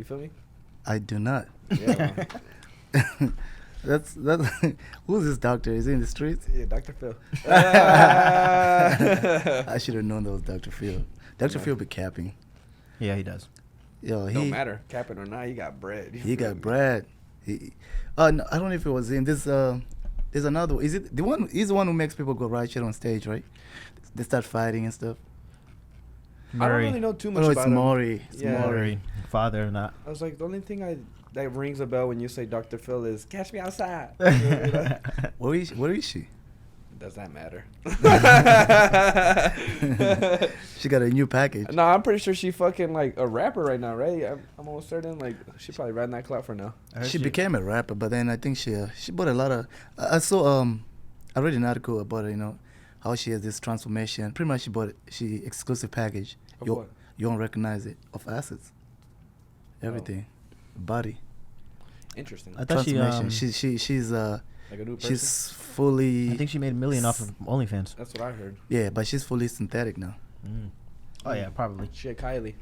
feel me? I do not. Yeah. That's who's this doctor? Is he in the streets? Yeah, Dr. Phil. I should have known that was Dr. Phil. Dr. Phil be capping. Yeah, he does. Yo, Don't matter, capping or not, he got bread. He got bread. No, I don't know if it was him. There's another. Is it the one? He's the one who makes people go right shit on stage, right? They start fighting and stuff. I don't really know too much about it's him. Maury. It's Yeah. Maury. Father or not. I was like, the only thing that rings a bell when you say Dr. Phil is catch me outside. Where is she? Does that matter? She got a new package. No, I'm pretty sure she fucking like a rapper right now, right? I'm almost certain like she probably riding that clout for now. She became a rapper, but then I think she bought a lot of. I saw I read an article about it, how she has this transformation. Pretty much she exclusive package. Of what? You won't recognize it, of assets. Everything, body. Interesting. I thought Transformation. She's like a new person. she's fully. I think she made $1 million off of OnlyFans. That's what I heard. Yeah, but she's fully synthetic now. Mm. Oh yeah, probably. She had Kylie.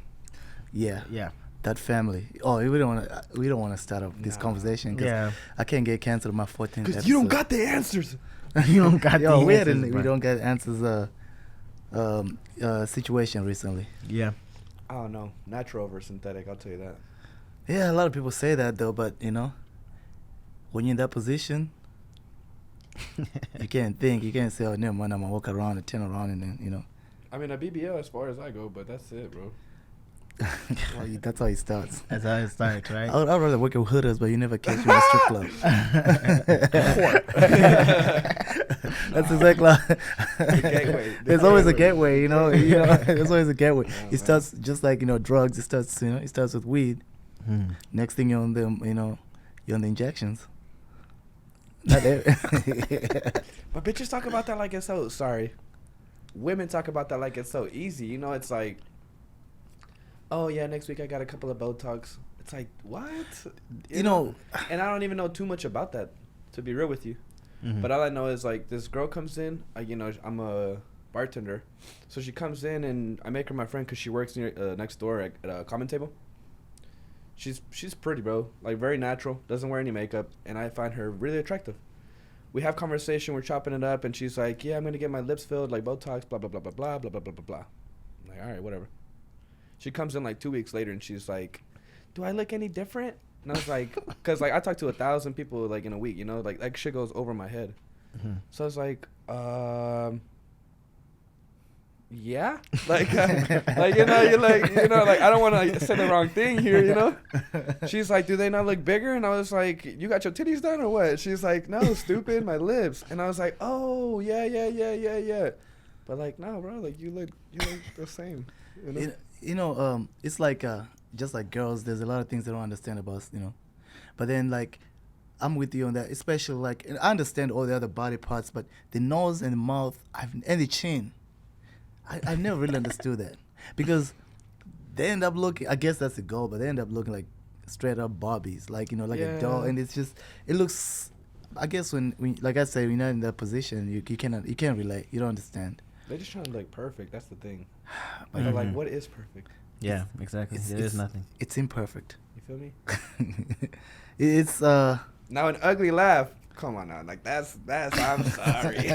Yeah. Yeah. That family. Oh, we don't want to start up this conversation because I can't get canceled on my 14th episode. Because you don't got the answers. You don't got the answers. We don't get answers. Situation recently. Yeah. I don't know. Natural over synthetic, I'll tell you that. Yeah, a lot of people say that though, but when you're in that position, you can't think. You can't say, "Oh, never mind. I'm gonna walk around and turn around and then I mean, a BBL as far as I go, but that's it, bro. Well, that's how it starts. That's how it starts, right? I'd rather work with hooders, but you never catch me in a strip club. That's exactly. The gateway. There's always a gateway, There's always a gateway. It starts just like drugs. It starts, it starts with weed. Next thing you're on the, you're on the injections. Not But bitches talk about that like it's so. Sorry, women talk about that like it's so easy. It's like, oh yeah, next week I got a couple of Botox. It's like, what? And I don't even know too much about that, to be real with you. Mm-hmm. But all I know is like this girl comes in. I'm a bartender, so she comes in and I make her my friend because she works next door at a common table. She's pretty, bro. Like very natural. Doesn't wear any makeup, and I find her really attractive. We have conversation. We're chopping it up, and she's like, "Yeah, I'm gonna get my lips filled, like Botox, blah blah blah blah blah blah blah blah blah blah." I'm like, all right, whatever. She comes in like 2 weeks later, and she's like, "Do I look any different?" And I was like, "Cause like I talk to 1,000 people like in a week, like that shit goes over my head." Mm-hmm. So I was like, yeah, like you're like I don't want to say the wrong thing here, She's like, do they not look bigger? And I was like, you got your titties done or what? She's like, no, stupid, my lips. And I was like, oh yeah. But like, no, bro, like you look the same. It's like just like girls. There's a lot of things they don't understand about us, But then like, I'm with you on that, especially like, and I understand all the other body parts, but the nose and the mouth and the chin. I never really understood that because they end up looking. I guess that's the goal, but they end up looking like straight up Barbies, like a doll, and it looks. I guess when like I say, when you're not in that position, you can't relate. You don't understand. They're just trying to look perfect. That's the thing. But But like, what is perfect? Yeah, exactly. It is nothing. It's imperfect. You feel me? It's Now an ugly laugh. Come on now, like that's. I'm sorry.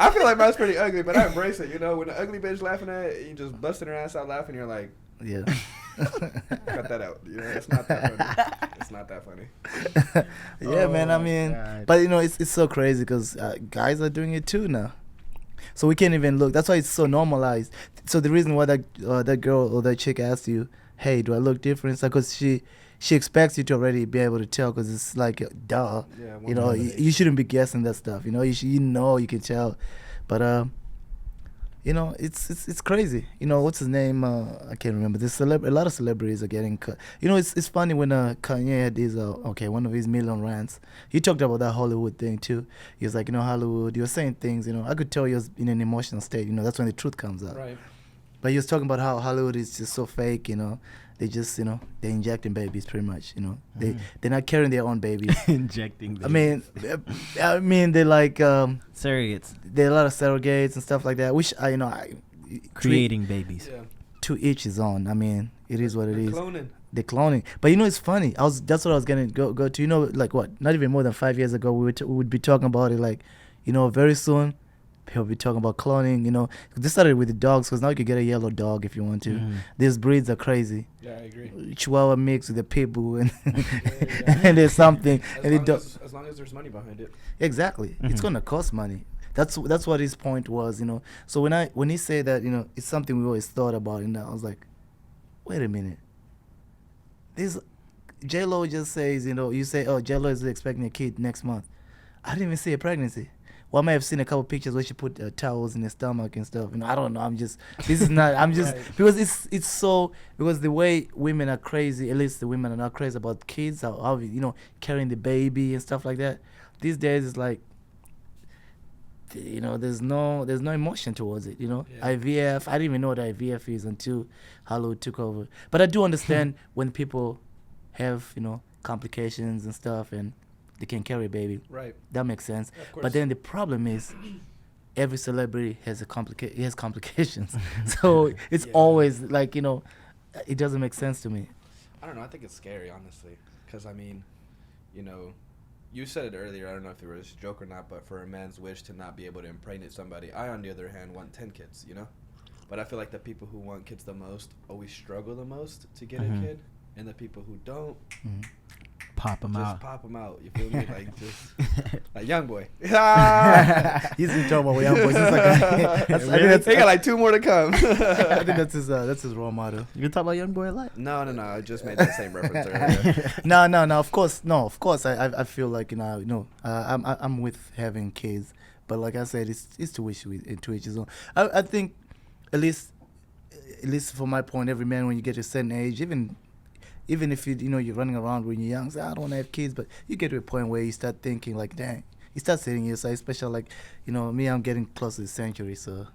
I feel like mine's pretty ugly, but I embrace it. When an ugly bitch laughing at it, you just busting her ass out laughing. You're like, yeah. Cut that out. It's not that funny. It's not that funny. Yeah, man. I mean, God. but it's so crazy because guys are doing it too now. So we can't even look. That's why it's so normalized. So the reason why that girl or that chick asked you, "Hey, do I look different?" It's because she expects you to already be able to tell because it's like, duh. Yeah, you shouldn't be guessing that stuff. You can tell. But, it's crazy. What's his name? I can't remember. A lot of celebrities are getting cut. It's funny when Kanye had his, one of his million rants. He talked about that Hollywood thing too. He was like, Hollywood, you were saying things, I could tell he was in an emotional state. That's when the truth comes out. Right. But he was talking about how Hollywood is just so fake, They just, they're injecting babies pretty much, They're not carrying their own babies. Injecting babies. I mean, they're like... surrogates. There are a lot of surrogates and stuff like that, which, Creating babies. Yeah. To each his own. I mean, it is what it is. Cloning. the cloning. But you know, it's funny. That's what I was gonna go to. You know, like what? Not even more than 5 years ago, we would be talking about it. Like, you know, very soon, people will be talking about cloning. You know, this started with the dogs because now you can get a yellow dog if you want to. These breeds are crazy. Yeah, I agree. Chihuahua mixed with a pit bull, and and there's something. As long as there's money behind it. Exactly, it's gonna cost money. That's what his point was. You know, so when he said that, you know, it's something we always thought about, and I was like, wait a minute. This J-Lo just says, you know, you say, oh, J-Lo is expecting a kid next month. I didn't even see a pregnancy. Well, I may have seen a couple pictures where she put towels in her stomach and stuff. You know, I don't know. This is not, I'm just, right. Because it's so, because the way women are crazy, at least the women are not crazy about kids, how you know, carrying the baby and stuff like that. These days, it's like, you know, there's no emotion towards it, you know. Yeah. IVF, I didn't even know what IVF is until Hollywood took over. But I do understand when people have, you know, complications and stuff and they can carry a baby. Right. That makes sense. Yeah, but then the problem is every celebrity has complications. So it's always like, you know, it doesn't make sense to me. I don't know. I think it's scary, honestly, because, I mean, you know, you said it earlier, I don't know if it was a joke or not, but for a man's wish to not be able to impregnate somebody, I, on the other hand, want 10 kids, you know? But I feel like the people who want kids the most always struggle the most to get a kid, and the people who don't pop them out. Just pop them out, you feel me? Like, just, like, young boy. He's been talking about young boys. He got like 2 more to come. I think that's his role model. You can talk about young boy a lot? No, I just made that same reference earlier. No, of course, I feel like, you know, I'm with having kids, but like I said, it's to each his own. I think, at least from my point, every man, when you get to a certain age, even if you know you're running around when you're young, say, I don't want to have kids, but you get to a point where you start thinking like, dang, you start setting yourself, especially like, you know, me, I'm getting close to the century, so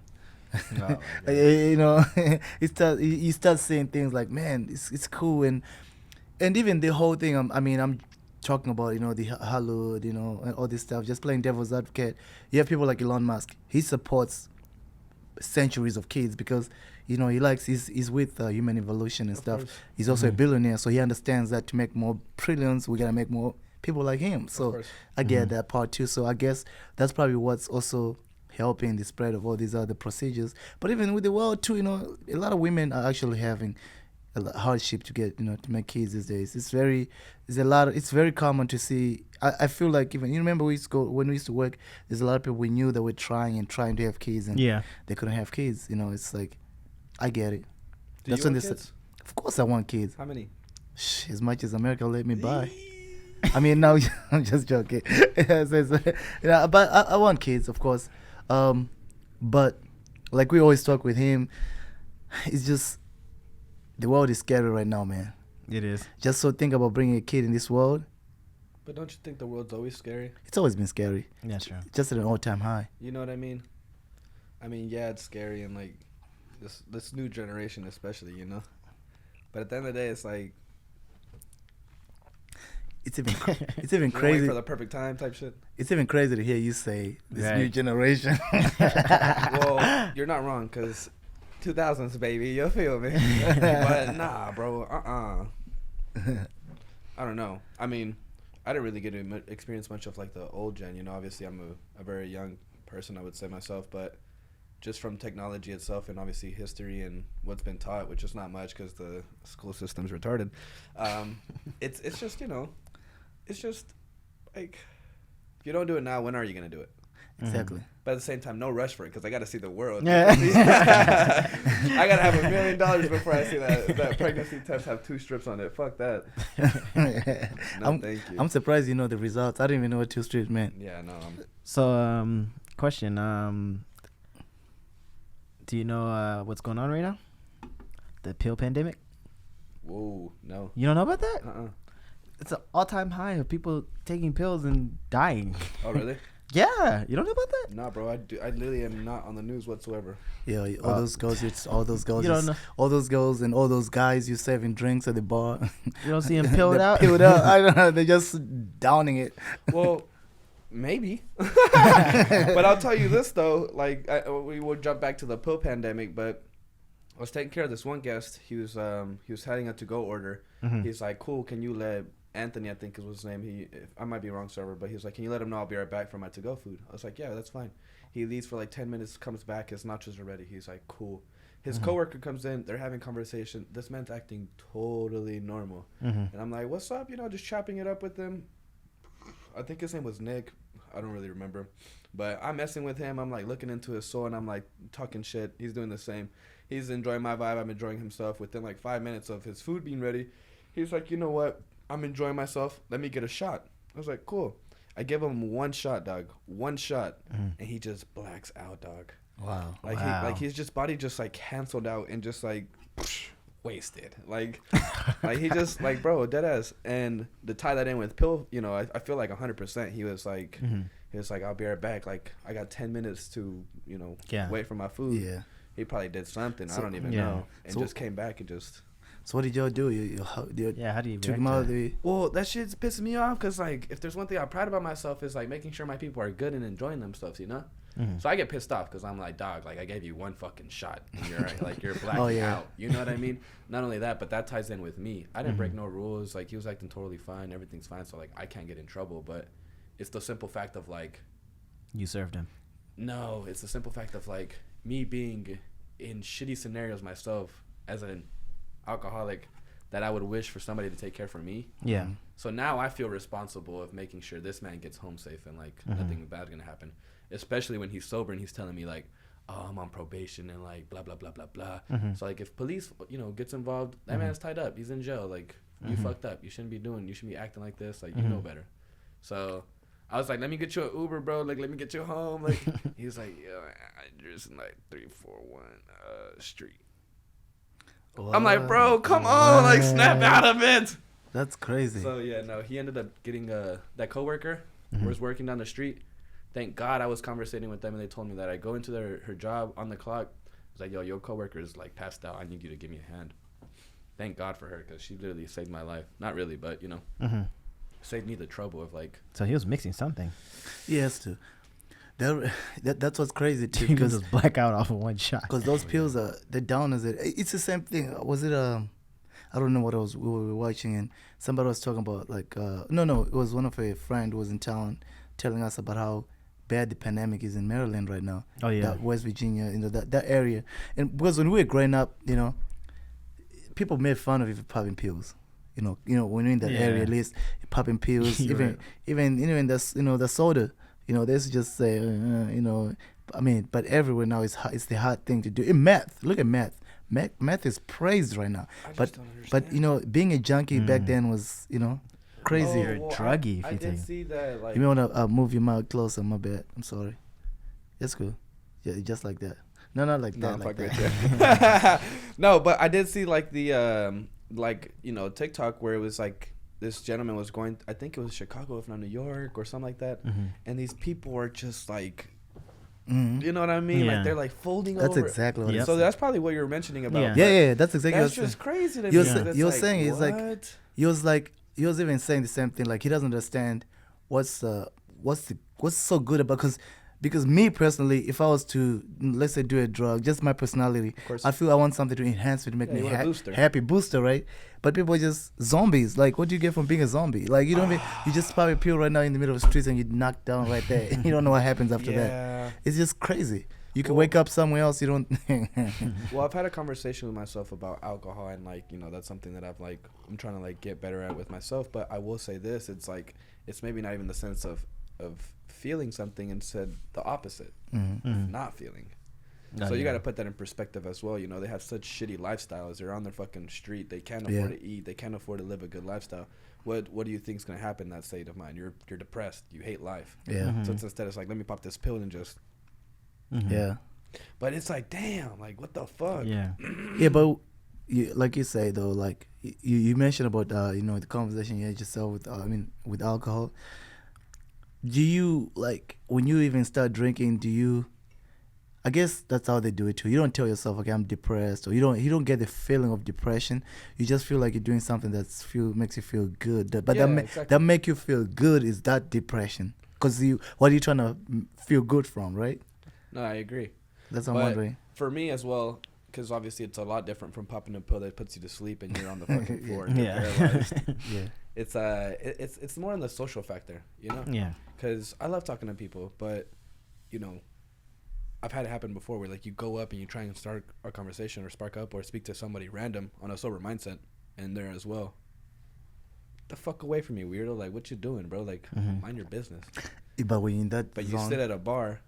you know, you start saying things like, man, it's cool, and even the whole thing. I'm talking about, you know, the Hollywood, you know, and all this stuff, just playing devil's advocate. You have people like Elon Musk. He supports centuries of kids because, you know, he's with human evolution and stuff. He's also a billionaire, so he understands that to make more trillions, we gotta make more people like him. So I get that part too. So I guess that's probably what's also helping the spread of all these other procedures. But even with the world too, you know, a lot of women are actually having a hardship to get, you know, to make kids these days. It's very common to see. I feel like, even, you remember when we used to work, there's a lot of people we knew that were trying to have kids, and they couldn't have kids. You know, it's like, I get it. Do you want kids? Of course I want kids. How many? As much as America let me buy. I mean, no, I'm just joking. Yeah, but I want kids, of course. But like we always talk with him, it's just, the world is scary right now, man. It is. Just so think about bringing a kid in this world. But don't you think the world's always scary? It's always been scary. Yeah, sure. Just at an all-time high. You know what I mean? I mean, yeah, it's scary, and like this new generation especially, you know? But at the end of the day, it's like, it's even crazy. Wait for the perfect time type shit. It's even crazy to hear you say this new generation. Well, you're not wrong, because 2000s, baby, you feel me? But nah, bro, I don't know. I mean, I didn't really get to experience much of like the old gen, you know? Obviously, I'm a very young person, I would say myself, but just from technology itself and obviously history and what's been taught, which is not much because the school system's retarded. It's just, you know, it's just like, if you don't do it now, when are you gonna do it? Exactly. But at the same time, no rush for it, because I got to see the world. Yeah. I got to have $1 million before I see that pregnancy test have 2 strips on it. Fuck that. No, thank you. I'm surprised you know the results. I didn't even know what 2 strips meant. Yeah, no. So, question. Do you know what's going on right now? The pill pandemic? Whoa, no. You don't know about that? Uh-uh. It's an all-time high of people taking pills and dying. Oh, really? Yeah, you don't know about that? Nah, bro, I literally am not on the news whatsoever. Yeah, all those girls, all those girls and all those guys you serving drinks at the bar. You don't see them pilled out? Pilled out. I don't know. They're just downing it. Well, maybe. But I'll tell you this though. Like, we will jump back to the pill pandemic, but I was taking care of this one guest. He was having a to-go order. Mhm. He's like, cool, can you let Anthony, I think is his name. I might be wrong server, but he was like, can you let him know I'll be right back for my to-go food? I was like, yeah, that's fine. He leaves for like 10 minutes, comes back, his nachos are ready. He's like, cool. His coworker comes in, they're having conversation. This man's acting totally normal. And I'm like, what's up? You know, just chopping it up with him. I think his name was Nick. I don't really remember. But I'm messing with him. I'm like looking into his soul and I'm like talking shit. He's doing the same. He's enjoying my vibe. I'm enjoying himself. Within like 5 minutes of his food being ready, he's like, you know what? I'm enjoying myself. Let me get a shot. I was like, cool. I give him one shot, dog. One shot. And he just blacks out, dog. Wow. Like his just body just like canceled out and just like wasted. Like he just like, bro, dead ass. And to tie that in with pill, you know, I feel like 100%. He was like, I'll be right back. Like I got 10 minutes to, you know, wait for my food. Yeah. He probably did something. So, I don't even know. And just came back and just. So what did y'all do? How do you took him out of the... Well, that shit's pissing me off because, like, if there's one thing I'm proud about myself is, like, making sure my people are good and enjoying themselves, you know? So I get pissed off because I'm like, dog, like, I gave you one fucking shot and you're, like, you're blacking out. You know what I mean? Not only that, but that ties in with me. I didn't break no rules. Like, he was acting totally fine. Everything's fine. So, like, I can't get in trouble. But it's the simple fact of, like... You served him. No, it's the simple fact of, like, me being in shitty scenarios myself as an alcoholic... that I would wish for somebody to take care for me. Yeah. So now I feel responsible of making sure this man gets home safe and, like, nothing bad's going to happen. Especially when he's sober and he's telling me, like, oh, I'm on probation and, like, blah, blah, blah, blah, blah. So, like, if police, you know, gets involved, that man's tied up. He's in jail. Like, you fucked up. You shouldn't be acting like this. Like, you know better. So I was like, let me get you an Uber, bro. Like, let me get you home. Like, he's like, yo, address in, like, 341 Street. I'm like, bro, come on, like, snap out of it. That's crazy. So, yeah, no, he ended up getting that coworker who was working down the street. Thank God I was conversating with them, and they told me that I go into her job on the clock. I was like, yo, your coworker is, like, passed out. I need you to give me a hand. Thank God for her because she literally saved my life. Not really, but, you know, saved me the trouble of, like. So he was mixing something. Yes, too. That's what's crazy too, because just black out off of one shot. Because those pills the downers. It's the same thing. Was it I don't know what we were watching, and somebody was talking about like no, it was one of a friend who was in town telling us about how bad the pandemic is in Maryland right now. Oh yeah, that West Virginia, you know, that area. And because when we were growing up, you know, people made fun of you for popping pills. You know, when you're in that area, at least popping pills, even in the soda. You know, they just say, you know, I mean, but everywhere now it's the hard thing to do. In meth, look at meth. Meth is praised right now. But you know, being a junkie back then was, you know, crazy. You're druggy. I did see that. Like, you may want to move your mouth closer. My bad. I'm sorry. That's cool. Yeah, just like that. No, not like that. Like that. No, but I did see like the like, you know, TikTok where it was like. This gentleman was going, I think it was Chicago, if not New York, or something like that. And these people were just like, you know what I mean? Like they're like folding over. That's exactly what it is. So that's probably what you were mentioning about. Yeah, that's exactly what that's just crazy to me. You're saying it's like, he was even saying the same thing. Like he doesn't understand what's so good about, because me personally, if I was to, let's say, do a drug, just my personality, I feel I want something to enhance me, to make me happy booster, right? But people are just zombies. Like, what do you get from being a zombie? Like, you don't you just pop a pill right now in the middle of the streets and you knock down right there. And you don't know what happens after that. It's just crazy. You can wake up somewhere else. You don't. Well, I've had a conversation with myself about alcohol, and like, you know, that's something that I'm trying to like get better at with myself. But I will say this: it's like, it's maybe not even the sense of feeling something, instead the opposite, not feeling. So you got to put that in perspective as well. You know, they have such shitty lifestyles. They're on their fucking street. They can't afford to eat. They can't afford to live a good lifestyle. What do you think is gonna happen in that state of mind? You're depressed. You hate life. So it's instead it's like, let me pop this pill and just. But it's like, damn, like what the fuck? But like you say though, like you mentioned about you know, the conversation you had yourself with with alcohol. Do you, like, when you even start drinking, I guess that's how they do it too. You don't tell yourself, okay, I'm depressed, or you don't get the feeling of depression. You just feel like you're doing something that makes you feel good. That make you feel good is that depression. Because what are you trying to feel good from, right? No, I agree. That's what I'm wondering. For me as well, because obviously it's a lot different from popping a pill that puts you to sleep and you're on the fucking floor and you're Yeah. paralyzed. Yeah. It's more on the social factor, you know? Yeah. Because I love talking to people, but, you know, I've had it happen before where, like, you go up and you try and start a conversation or spark up or speak to somebody random on a sober mindset, and they're as well. The fuck away from me, weirdo. Like, what you doing, bro? Like, mind your business. But when you're in that But zone, you sit at a bar,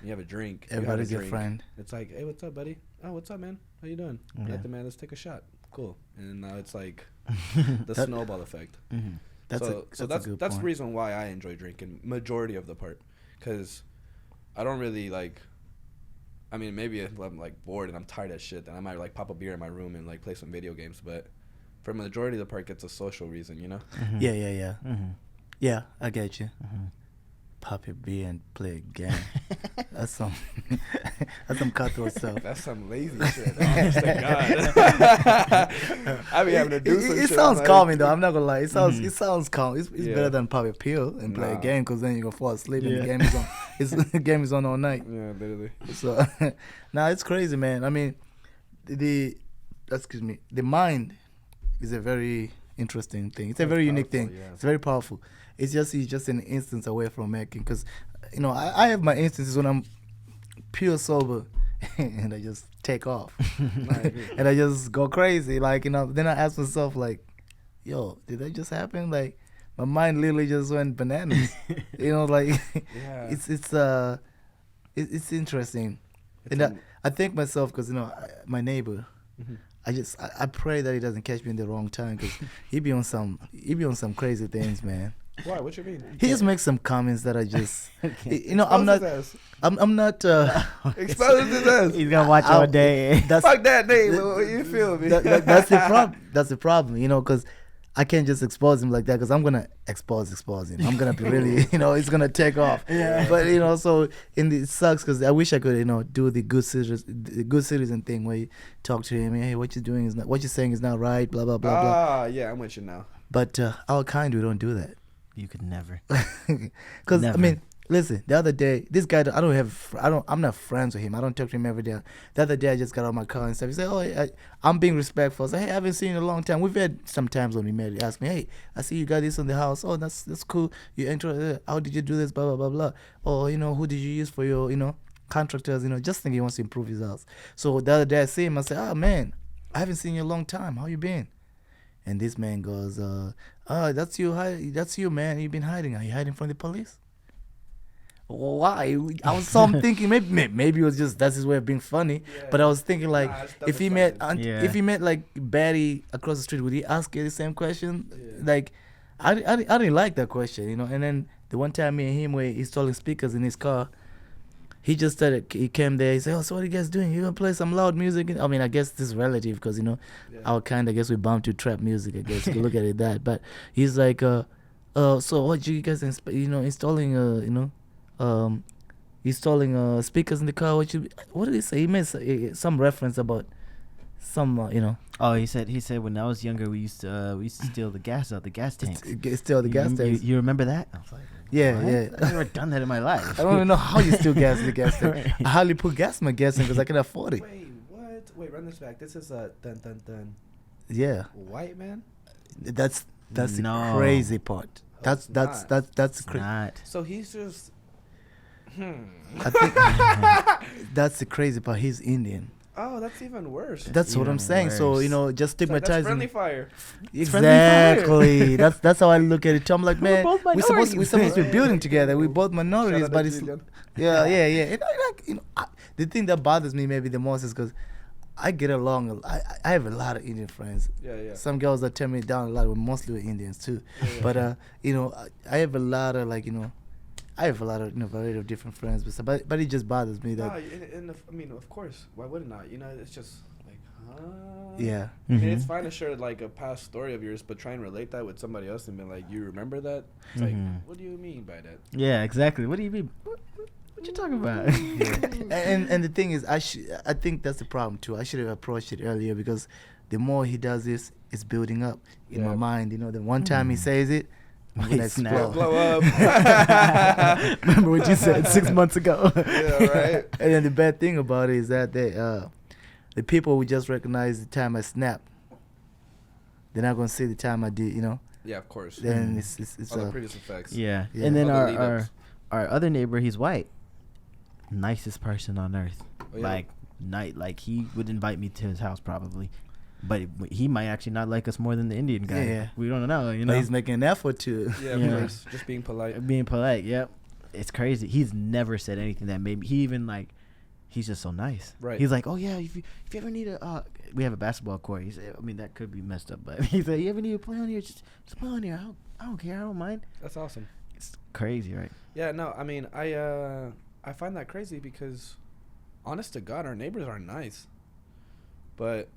you have a drink. everybody's you your have a drink. friend. It's like, hey, what's up, buddy? Oh, what's up, man? How you doing? Yeah. Nothing, man. Let's take a shot. Cool. And now it's like the That- snowball effect. That's so a that's good the point. reason why I enjoy drinking majority of the part, because I don't really like. I mean, maybe if I'm like bored and I'm tired of shit, then I might like pop a beer in my room and like play some video games. But for majority of the part, it's a social reason, you know. Yeah, yeah, yeah. Mm-hmm. Yeah, I get you. Pop a beer and play a game. That's some that's some cutthroat stuff. That's some lazy shit. Honest to God. I be having to do some It shit. sounds I'm calming like, though. I'm not gonna lie. It sounds calm. It's Yeah. better than pop a pill and play a Nah. game, because then you gonna fall asleep and Yeah. the game is on. The game is on all night. Yeah, literally. So, now it's crazy, man. I mean, the mind is a very interesting thing. It's a very unique thing. Powerful, yeah. It's very powerful. It's just an instance away from making, because, you know, I have my instances when I'm pure sober and I just take off Nah, I agree. and I just go crazy. Like, you know, then I ask myself, like, yo, did that just happen? Like, my mind literally just went bananas. You know, like, Yeah. it's interesting. It's And an- I think myself, because, you know, my neighbor, Mhm. I pray that he doesn't catch me in the wrong time, because he be on some crazy things, man. Why? What you mean? He just makes some comments that I just, you know, Expose his ass. I'm not. Expose his ass. He's gonna watch all day. That's Fuck that name. You feel me? that's the problem. That's the problem, you know, because I can't just expose him like that, because I'm gonna expose him. I'm gonna be really, you know, it's gonna take off. Yeah. But, you know, so it sucks, because I wish I could, you know, do the good citizen thing where you talk to him. Hey, what you're saying is not right. Blah blah blah blah. Ah, yeah, I'm with you now. But our kind, we don't do that. You could never. Because I Never. mean, listen, the other day, this guy, I'm not friends with him. I don't talk to him every day. The other day, I just got out of my car and stuff. He said, "Oh, I'm being respectful." I said, "Hey, I haven't seen you in a long time. We've had some times when we met. He asked me, hey, I see you got this on the house. Oh, that's cool. You enter. How did you do this? Blah blah blah blah. Oh, you know, who did you use for your, you know, contractors? You know, just think he wants to improve his house." So the other day, I see him. I said, "Oh man, I haven't seen you in a long time. How you been?" And this man goes, that's you, man. You've been hiding. Are you hiding from the police?" Why? I'm thinking maybe it was just, that's his way of being funny. Yeah. But I was thinking, like, Nah, it's if he double-sided. met Yeah. if he met like Betty across the street, would he ask you the same question? Yeah. Like, I didn't like that question, you know. And then the one time me and him were installing speakers in his car, he came there. He said, "Oh, so what are you guys doing? You gonna play some loud music?" I mean, I guess this is relative, because, you know, Yeah. our kind, I guess we bound to trap music, I guess, if you look at it that. But he's like, so what you guys, installing, installing speakers in the car? What did he say? He made some reference about some, Oh, he said when I was younger, we used to steal the gas out the gas tanks. still the gas You- tanks. You remember that? I was like, Yeah, what? yeah. I've never done that in my life. I don't even know how you steal gas in the gas tank. Right. I hardly put gas in my gas tank because I can afford it. Wait, what? Wait, run this back. This is a dun Yeah, white man. that's the No. crazy part. That's it's that's It's crazy. not. So he's just. I think that's the crazy part. He's Indian. Oh, that's even worse. That's what I'm Even saying. So, worse. just So that's stigmatizing. friendly fire. Exactly. that's how I look at it. I'm like, man, both we're supposed to be minorities. building together. We're both Shout minorities, out but to it's Julian. yeah. And the thing that bothers me maybe the most is because I get along. I have a lot of Indian friends. Yeah. Some girls that turn me down a lot were mostly with Indians too. Yeah. But I have a lot of I have a lot of variety of different friends, but it just bothers me that No, I mean, of course. Why wouldn't I? It's just like, huh? yeah. I mean, it's Mhm. fine to share like a past story of yours, but try and relate that with somebody else and be like, you remember that? It's like, Mhm. what do you mean by that? Yeah, exactly. What do you mean? What you talking about? and the thing is, I think that's the problem too. I should have approached it earlier, because the more he does this, it's building up in my Yeah. mind. The one time he says it, I'm gonna Wait, snap. explode. Blow up. Remember what you said 6 months ago? Yeah, right. And then the bad thing about it is that the people will just recognize the time I snap. They're not gonna see the time I did, you know. Yeah, of course. Then it's All the previous effects. Yeah. Yeah. And then All the lead-ups. our other neighbor, he's white. Nicest person on earth. Oh, yeah? Like he would invite me to his house probably. But he might actually not like us more than the Indian guy. Yeah. We don't know, you But know. he's making an effort to. Yeah, of Yeah. course. Just being polite. Being polite, yep. It's crazy. He's never said anything that made me. He even like, he's just so nice. Right. He's like, oh yeah, if you ever need a, we have a basketball court. He said, I mean that could be messed up, but he said, you ever need to play on here? Just play on here. I don't care. I don't mind. That's awesome. It's crazy, right? Yeah, no, I mean, I find that crazy because, honest to God, our neighbors are nice. But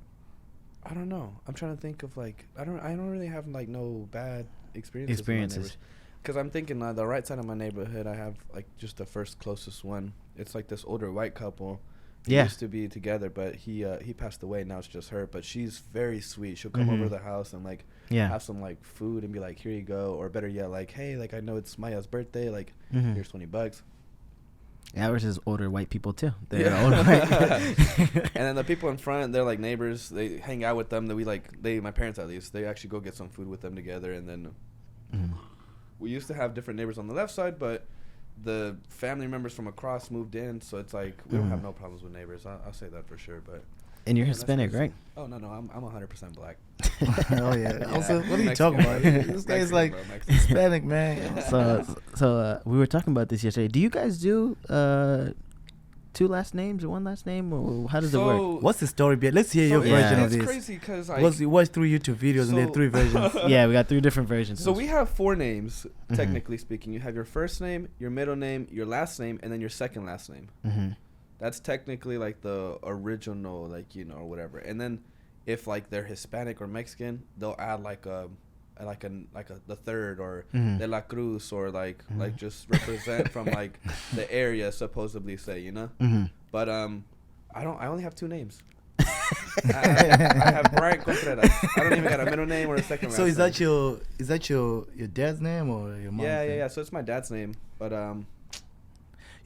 I don't know. I'm trying to think of like I don't really have like no bad experiences. Because I'm thinking the right side of my neighborhood, I have like just the first closest one. It's like this older white couple. They Yeah. used to be together, but he passed away. Now it's just her. But she's very sweet. She'll come over to the house and like Yeah. have some like food and be like, here you go. Or better yet, like, hey, like I know it's Maya's birthday. Like here's $20. Ours is older white people too. They're Yeah. older white. And then the people in front, they're like neighbors. They hang out with them. That my parents at least, they actually go get some food with them together. And then we used to have different neighbors on the left side, but the family members from across moved in, so it's like we don't have no problems with neighbors. I'll say that for sure. But And you're yeah, that's Hispanic, crazy. right? Oh no, I'm 100% black. Oh yeah. Yeah. Also, what are you Mexican, talking about? bro. This guy's Mexican, like bro, Mexican. Hispanic, man. So we were talking about this yesterday. Do you guys do two last names or one last name, or how does it work? What's the story behind? Let's hear your So version of it's this. crazy because We watched 3 YouTube videos and there are 3 versions. Yeah, we got 3 different versions. So we have 4 names, technically speaking. You have your first name, your middle name, your last name, and then your second last name. That's technically like the original, like, you know, or whatever. And then if like they're Hispanic or Mexican, they'll add like the third or De La Cruz or like just represent from like the area supposedly say, you know. But I only have 2 names. I have Bryant Contreras. I don't even got a middle name or a second. So last is name. that your dad's name or your mom's name? Yeah. So it's my dad's name, but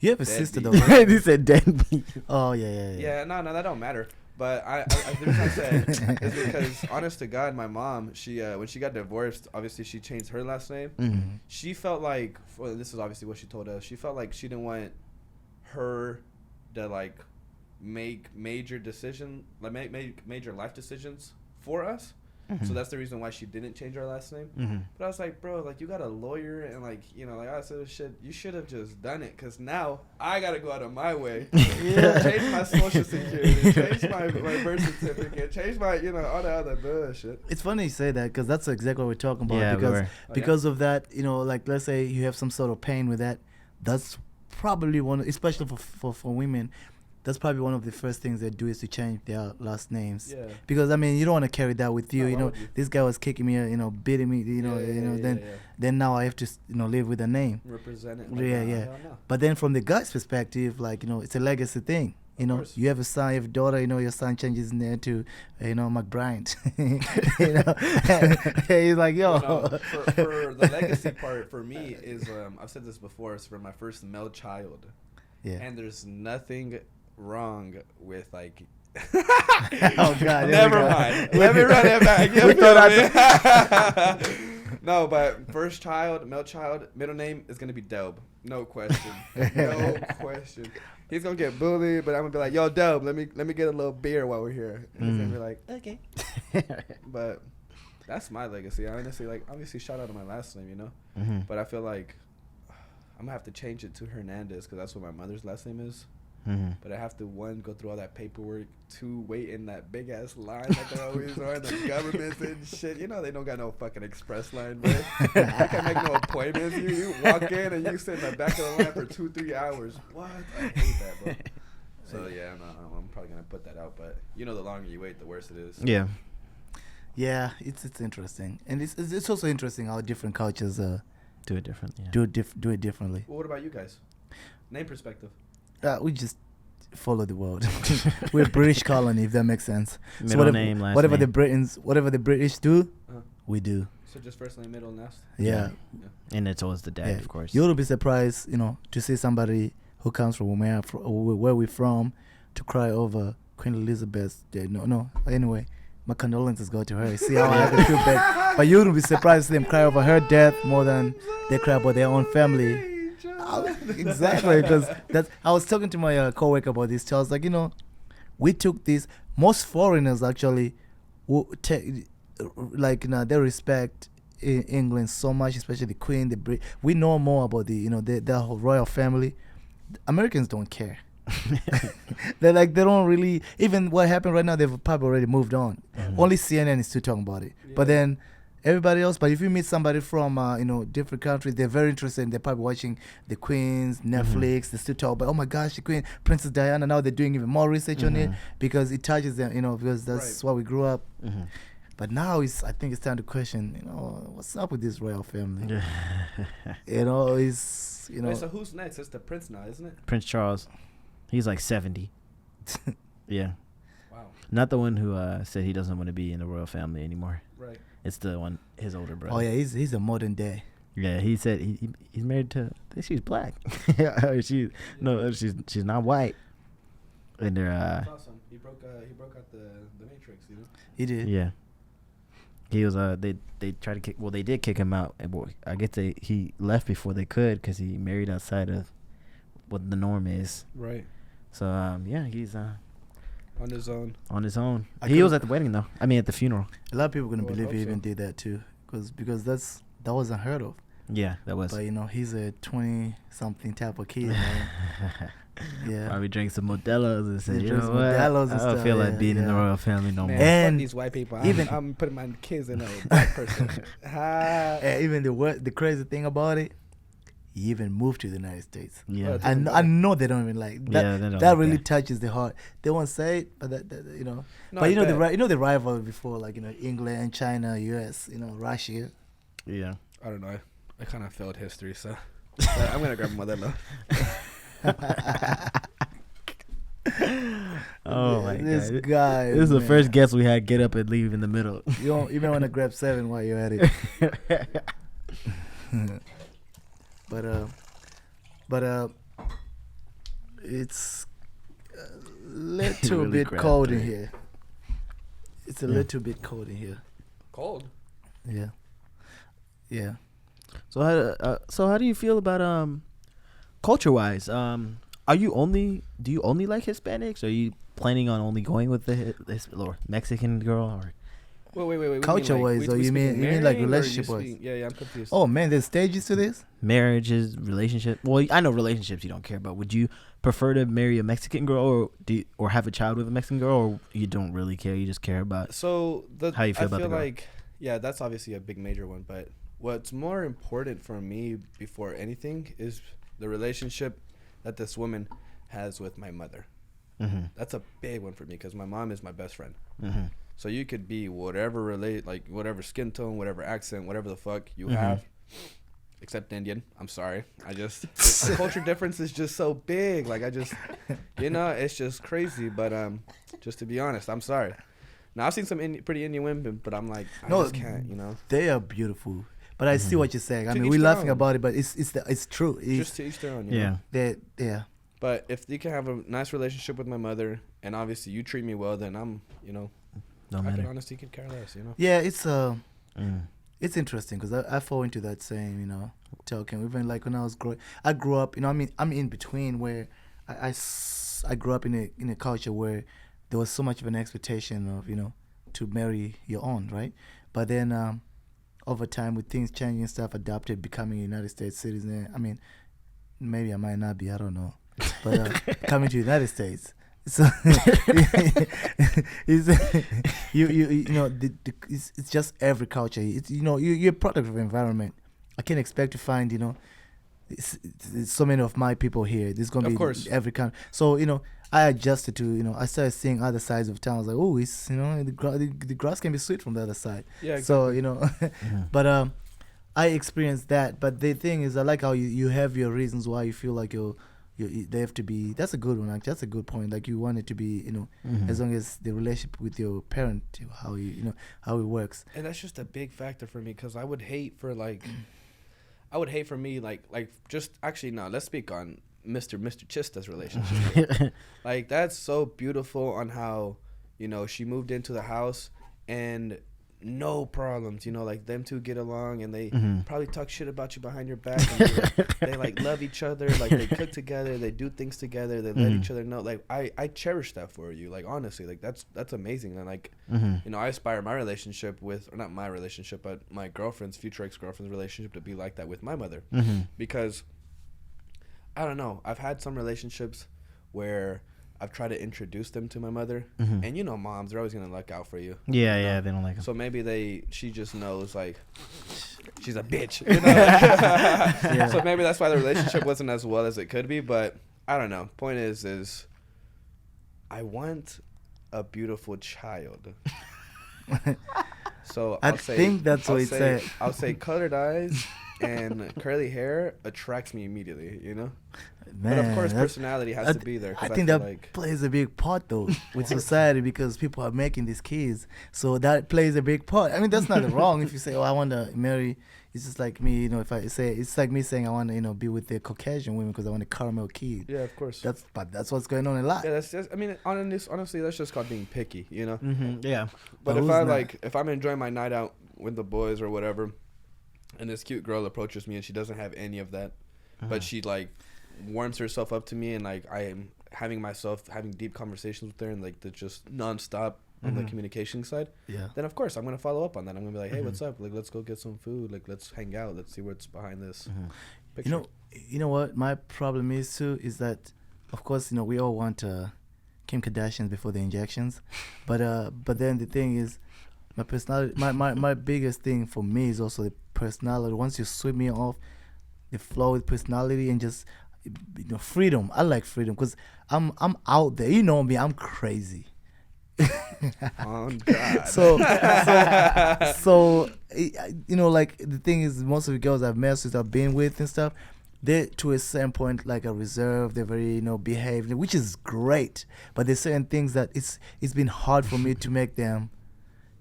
You have a sister though, Deadbeat. right? He said deadbeat. Oh yeah. yeah, no, that don't matter. But the reason I said is because, honest to God, my mom, she when she got divorced, obviously she changed her last name. She felt like, well, this is obviously what she told us. She felt like she didn't want her to like make major major life decisions for us. So that's the reason why she didn't change our last name. But I was like, bro, like you got a lawyer and like, you know, like I said, shit, you should have just done it, because now I gotta go out of my way, change my social security, change my birth certificate, change my, you know, all the other bullshit. It's funny you say that because that's exactly what we're talking about. Yeah, because we were. because of that, you know, like let's say you have some sort of pain with that, that's probably one, especially for women. That's probably one of the first things they do is to change their last names. Yeah. Because I mean, you don't want to carry that with you. No, you why know, would you? this guy was kicking me, you know, beating me, then now I have to, you know, live with a name. Represent it. Yeah. Hell no. But then from the guy's perspective, like, you know, it's a legacy thing. You know, course. you have a son, you have a daughter, you know, your son changes his name to, you know, Bryant. You know, he's like, yo. No, for the legacy part for me is, I've said this before, it's for my first male child. Yeah. And there's nothing wrong with like Oh God! never mind. Let me run it back. You We thought feel me? No, but first child, male child, middle name is gonna be Delb. No question. No question. He's gonna get bullied, but I'm gonna be like, yo, Delb, let me get a little beer while we're here. And he's gonna be like, okay. But that's my legacy. I honestly, like, obviously shout out to my last name, you know. But I feel like I'm gonna have to change it to Hernandez because that's what my mother's last name is. But I have to, 1, go through all that paperwork, 2, wait in that big ass line that they always are, the governments and shit. You know they don't got no fucking express line, bro. You can't make no appointments. You walk in and you sit in the back of the line for 2-3 hours. What? I hate that, bro. So yeah, I'm probably gonna put that out. But you know, the longer you wait, the worse it is. Yeah. Yeah, it's interesting, and it's also interesting how different cultures Do it differently. Yeah. do it differently. Well, what about you guys? Name perspective. We just follow the world. We're a British colony, if that makes sense. Middle name, last whatever name. whatever the British do, Uh-huh. we do. So just first name, middle, and last. Yeah. And it's always the dad, Yeah. of course. You'll be surprised, you know, to see somebody who comes from where we're from to cry over Queen Elizabeth's dead. No. Anyway, my condolences go to her. See how I have to feel bad. But you wouldn't be surprised to see them cry over her death more than they cry about their own family. Exactly, because that's. I was talking to my coworker about this. I was like, we took this. Most foreigners actually, they respect England so much, especially the Queen. We know more about the whole royal family. Americans don't care. They don't really, even what happened right now, they've probably already moved on. Only CNN is still talking about it. Yeah. But then everybody else, but if you meet somebody from different countries, they're very interested. They're probably watching the Queen's Netflix. They still talk about, oh my gosh, the Queen, Princess Diana. Now they're doing even more research on it because it touches them, because that's what we grew up. But now I think it's time to question, what's up with this royal family? Wait, so who's next? It's the prince now, isn't it? Prince Charles. He's like 70. Yeah. Wow. Not the one who said he doesn't want to be in the royal family anymore. Right. It's the one, his older brother. Oh yeah, he's a modern day. Yeah, he said he's married to. I think she's black. she's not white. And they're. That's awesome. He broke out the Matrix, He did. Yeah. He was they tried to kick. Well, they did kick him out. And I guess he left before they could because he married outside of what the norm is. Right. So yeah, he's on his own. On his own. He was at the wedding though. I mean, at the funeral. A lot of people are gonna believe he even did that too, because that was unheard of. Yeah, that was. But he's a 20-something type of kid, man. Yeah. Probably drank some Modelo's and said, you know what? Modelo's and I don't feel like being in the royal family no more. And these white people. I'm putting my kids in a black person. And even the crazy thing about it, he even moved to the United States. Yeah. I know they don't even like that. Yeah, they don't that like really that. touches the heart. They won't say it, but that No, but the rivalry before, like England, China, US, Russia. Yeah. I don't know. I kind of failed history, so I'm gonna grab my Modelo. Oh my god! This guy. This is the first guest we had get up and leave in the middle. You may want to grab 7 while you're at it. But it's a little really bit cold in 3. here. It's a little bit cold in here. Cold. Yeah. Yeah. So how do you feel about culture wise? Do you only like Hispanics? Or are you planning on only going with the Mexican girl or? Wait. Culture wise, or you mean like relationship wise? Yeah, I'm confused. Oh man, there's stages to this. Marriages, relationship. Well, I know relationships you don't care about. Would you prefer to marry a Mexican girl or have a child with a Mexican girl, or you don't really care? You just care about how you feel about the girl. Like, yeah, that's obviously a big major one. But what's more important for me before anything is the relationship that this woman has with my mother. Mm-hmm. That's a big one for me because my mom is my best friend. Mm-hmm. So you could be whatever skin tone, whatever accent, whatever the fuck you Mm-hmm. have, except Indian. I'm sorry. The culture difference is just so big. Like it's just crazy. But just to be honest, I'm sorry. Now I've seen some pretty Indian women, but I'm like, I just can't. They are beautiful. But I see what you're saying. I To mean, each we're their laughing own. about it, but it's true. Just to each their own. You know? Yeah. But if you can have a nice relationship with my mother, and obviously you treat me well, then I'm, No I matter. can honestly could care less. Yeah, it's interesting because I fall into that same, token. Even like when I grew up, I'm in between where I grew up in a culture where there was so much of an expectation of, to marry your own, right? But then over time with things changing and stuff, adopted, becoming a United States citizen. I mean, maybe I might not be, I don't know. But coming to the United States. So it's just every culture. It's you're a product of environment. I can't expect to find it's so many of my people here. There's gonna be every kind. So I adjusted to I started seeing other sides of town. I was like, oh, it's the grass can be sweet from the other side. Yeah. Exactly. So but I experienced that. But the thing is, I like how you have your reasons why you feel like they have to be. That's a good one. Like, that's a good point. Like, you want it to be, as long as the relationship with your parent, how how it works. And that's just a big factor for me because I would hate for me just actually no. Let's speak on Mr. Chista's relationship. Like, that's so beautiful on how, you know, she moved into the house and no problems, you know, like them two get along and they probably talk shit about you behind your back and they like love each other, like they cook together, they do things together, they let each other know. Like I cherish that for you, like honestly, like that's amazing. And like you know, I aspire my relationship with, or not my relationship, but my girlfriend's, future ex-girlfriend's relationship to be like that with my mother. Because I don't know, I've had some relationships where I've tried to introduce them to my mother, and you know, moms, they're always gonna look out for you. Yeah, they don't like him. So maybe she just knows, like, she's a bitch. You know? So maybe that's why the relationship wasn't as well as it could be. But I don't know. Point is I want a beautiful child. So I think that's what he said. I'll say colored eyes and curly hair attracts me immediately, you know? Man, but of course, personality has to be there. I think that plays a big part, though, with society, because people are making these kids. So that plays a big part. I mean, that's not wrong if you say, oh, I want to marry. It's just like me, you know, if I say, it's like me saying I want to, you know, be with the Caucasian women because I want a caramel kid. Yeah, of course. But that's what's going on a lot. Yeah, that's just, I mean, honestly, that's just called being picky, you know? Yeah. But if I'm enjoying my night out with the boys or whatever, and this cute girl approaches me and she doesn't have any of that, but she, like, warms herself up to me, and like I am having deep conversations with her, and like the just nonstop on the communication side, then of course I'm gonna follow up on that. I'm gonna be like, hey, what's up? Like, let's go get some food. Like, let's hang out. Let's see what's behind this picture. You know what my problem is too is that, of course, you know, we all want Kim Kardashian before the injections, but then the thing is, my personality, my biggest thing for me is also the personality. Once you sweep me off the flow with personality and just, you know, freedom. I like freedom because I'm out there. You know me, I'm crazy. Oh God. So you know, like the thing is, most of the girls I've met with, I've been with and stuff, they're to a certain point like a reserve. They're very, you know, behaved, which is great. But there's certain things that it's been hard for me to make them,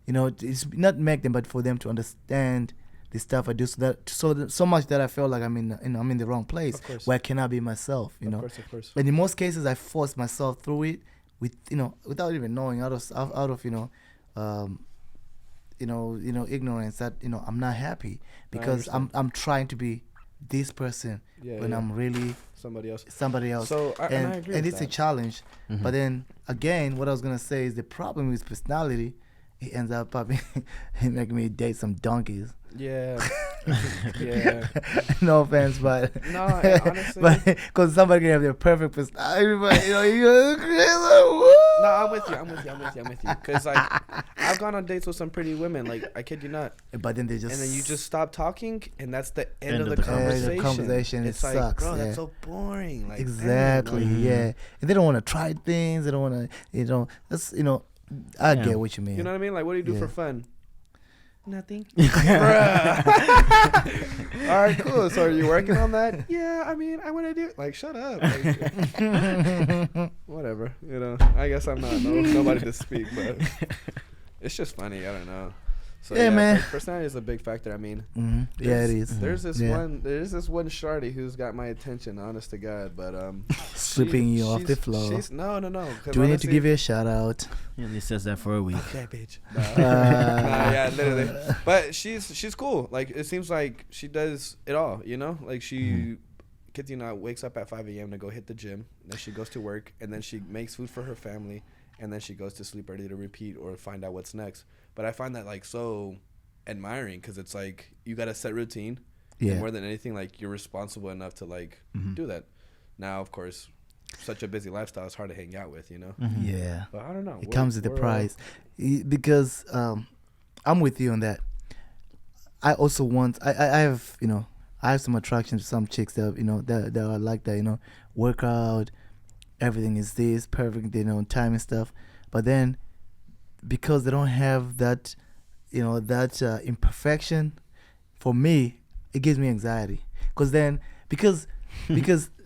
you know, it's not make them, but for them to understand the stuff I do, so much that I feel like I'm in the wrong place where I cannot be myself, you know. Of course. And in most cases, I force myself through it with, you know, without even knowing, out of you know, ignorance, that, you know, I'm not happy because I'm trying to be this person when I'm really somebody else. So I agree and with it's that. a challenge. But then again, what I was gonna say is the problem with personality, it ends up probably making me date some donkeys. Yeah. Yeah. No offense, but No, honestly. but because somebody can have their perfect personality, but, you know, No, I'm with you. Because, like, I've gone on dates with some pretty women. Like, I kid you not. But then they just, And then you just stop talking, and that's the end of the conversation. conversation. It like, sucks, bro, yeah. that's so boring. Like, exactly, damn, like, yeah. And they don't want to try things. They don't want to, you know. That's, you know, I get what you mean. You know what I mean? Like, what do you do for fun? Nothing. All right, cool. So are you working on that? Yeah, I mean, I want to do it. Like, shut up. Like, whatever. You know, I guess I'm not nobody to speak, but it's just funny. I don't know. So Yeah, man. Personality is a big factor. I mean, Yeah, it is. There's this one shawty who's got my attention, honest to God, but sweeping you off the floor. No. Do we need to give you a shout out? He only says that for a week. Okay, bitch. Yeah, literally. But she's cool. Like, it seems like she does it all, you know? Like, she, kids, you know, wakes up at 5 a.m. to go hit the gym. Then she goes to work, and then she makes food for her family, and then she goes to sleep ready to repeat or find out what's next. But I find that, like, so admiring because it's like you got to set routine. Yeah. And more than anything, like, you're responsible enough to, like, do that. Now, of course, such a busy lifestyle is hard to hang out with, you know? Yeah. But I don't know. It comes with the price. Because I'm with you on that. I also want, I have, you know, I have some attraction to some chicks that, you know, that are like that, you know, work out, everything is this, perfect, you know, time and stuff. But then, because they don't have that, you know, that imperfection, for me, it gives me anxiety. Because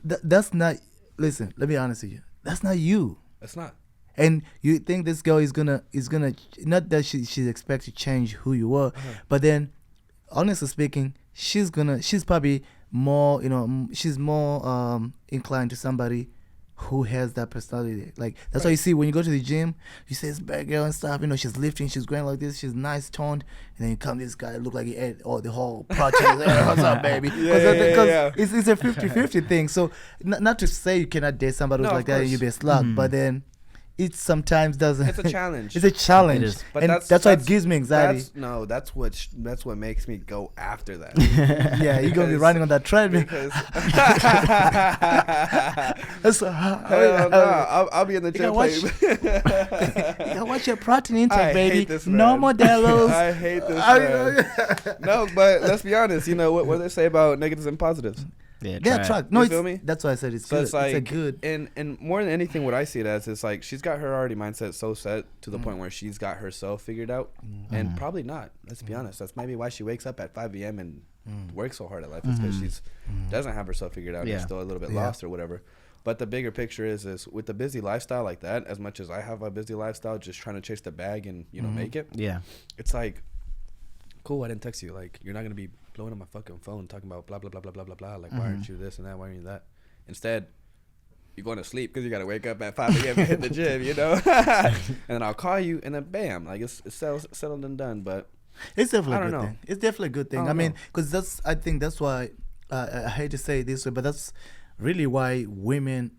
that's not, listen, let me be honest with you, that's not you. It's not. And you think this girl is gonna not that she's expected to change who you are, but then, honestly speaking, she's probably more, she's more inclined to somebody who has that personality. Like that's why you see when you go to the gym, you say it's bad girl and stuff. She's lifting, she's going like this, she's nice toned, and then you come this guy look like he ate the whole protein. What's up, baby? Because it's a 50-50 thing. So not to say you cannot date somebody who's like that and you be a slut, but then it sometimes doesn't. It's a challenge. It's a challenge. It is. But and that's why it gives me anxiety. That's what makes me go after that. Yeah, you're gonna be running on that treadmill. Because Hell no, I'll be in the gym playing. You gotta watch your protein intake, I baby. hate this No man. Modelos. I hate this man. No, but let's be honest. What do they say about negatives and positives? Yeah, Yeah, track. No, You feel me? that's why I said it's So good. it's like, it's a good. and more than anything, what I see it as is like she's got her already mindset so set to the point where she's got herself figured out, and probably not. Let's be honest. That's maybe why she wakes up at 5 a.m. and works so hard at life. It's because she's doesn't have herself figured out. And Yeah. is still a little bit lost or whatever. But the bigger picture is with a busy lifestyle like that. As much as I have a busy lifestyle, just trying to chase the bag and make it. Yeah. It's like, cool. I didn't text you. Like you're not gonna be blowing up my fucking phone talking about blah blah blah blah blah blah blah. Like why aren't you this and that? Why aren't you that? Instead, you're going to sleep because you got to wake up at 5 a.m. and hit the gym, and then I'll call you, and then bam, like it's settled and done. But It's definitely I a don't good know. thing. It's definitely a good thing. I I don't mean, know. because I think that's why I hate to say it this way, but that's really why women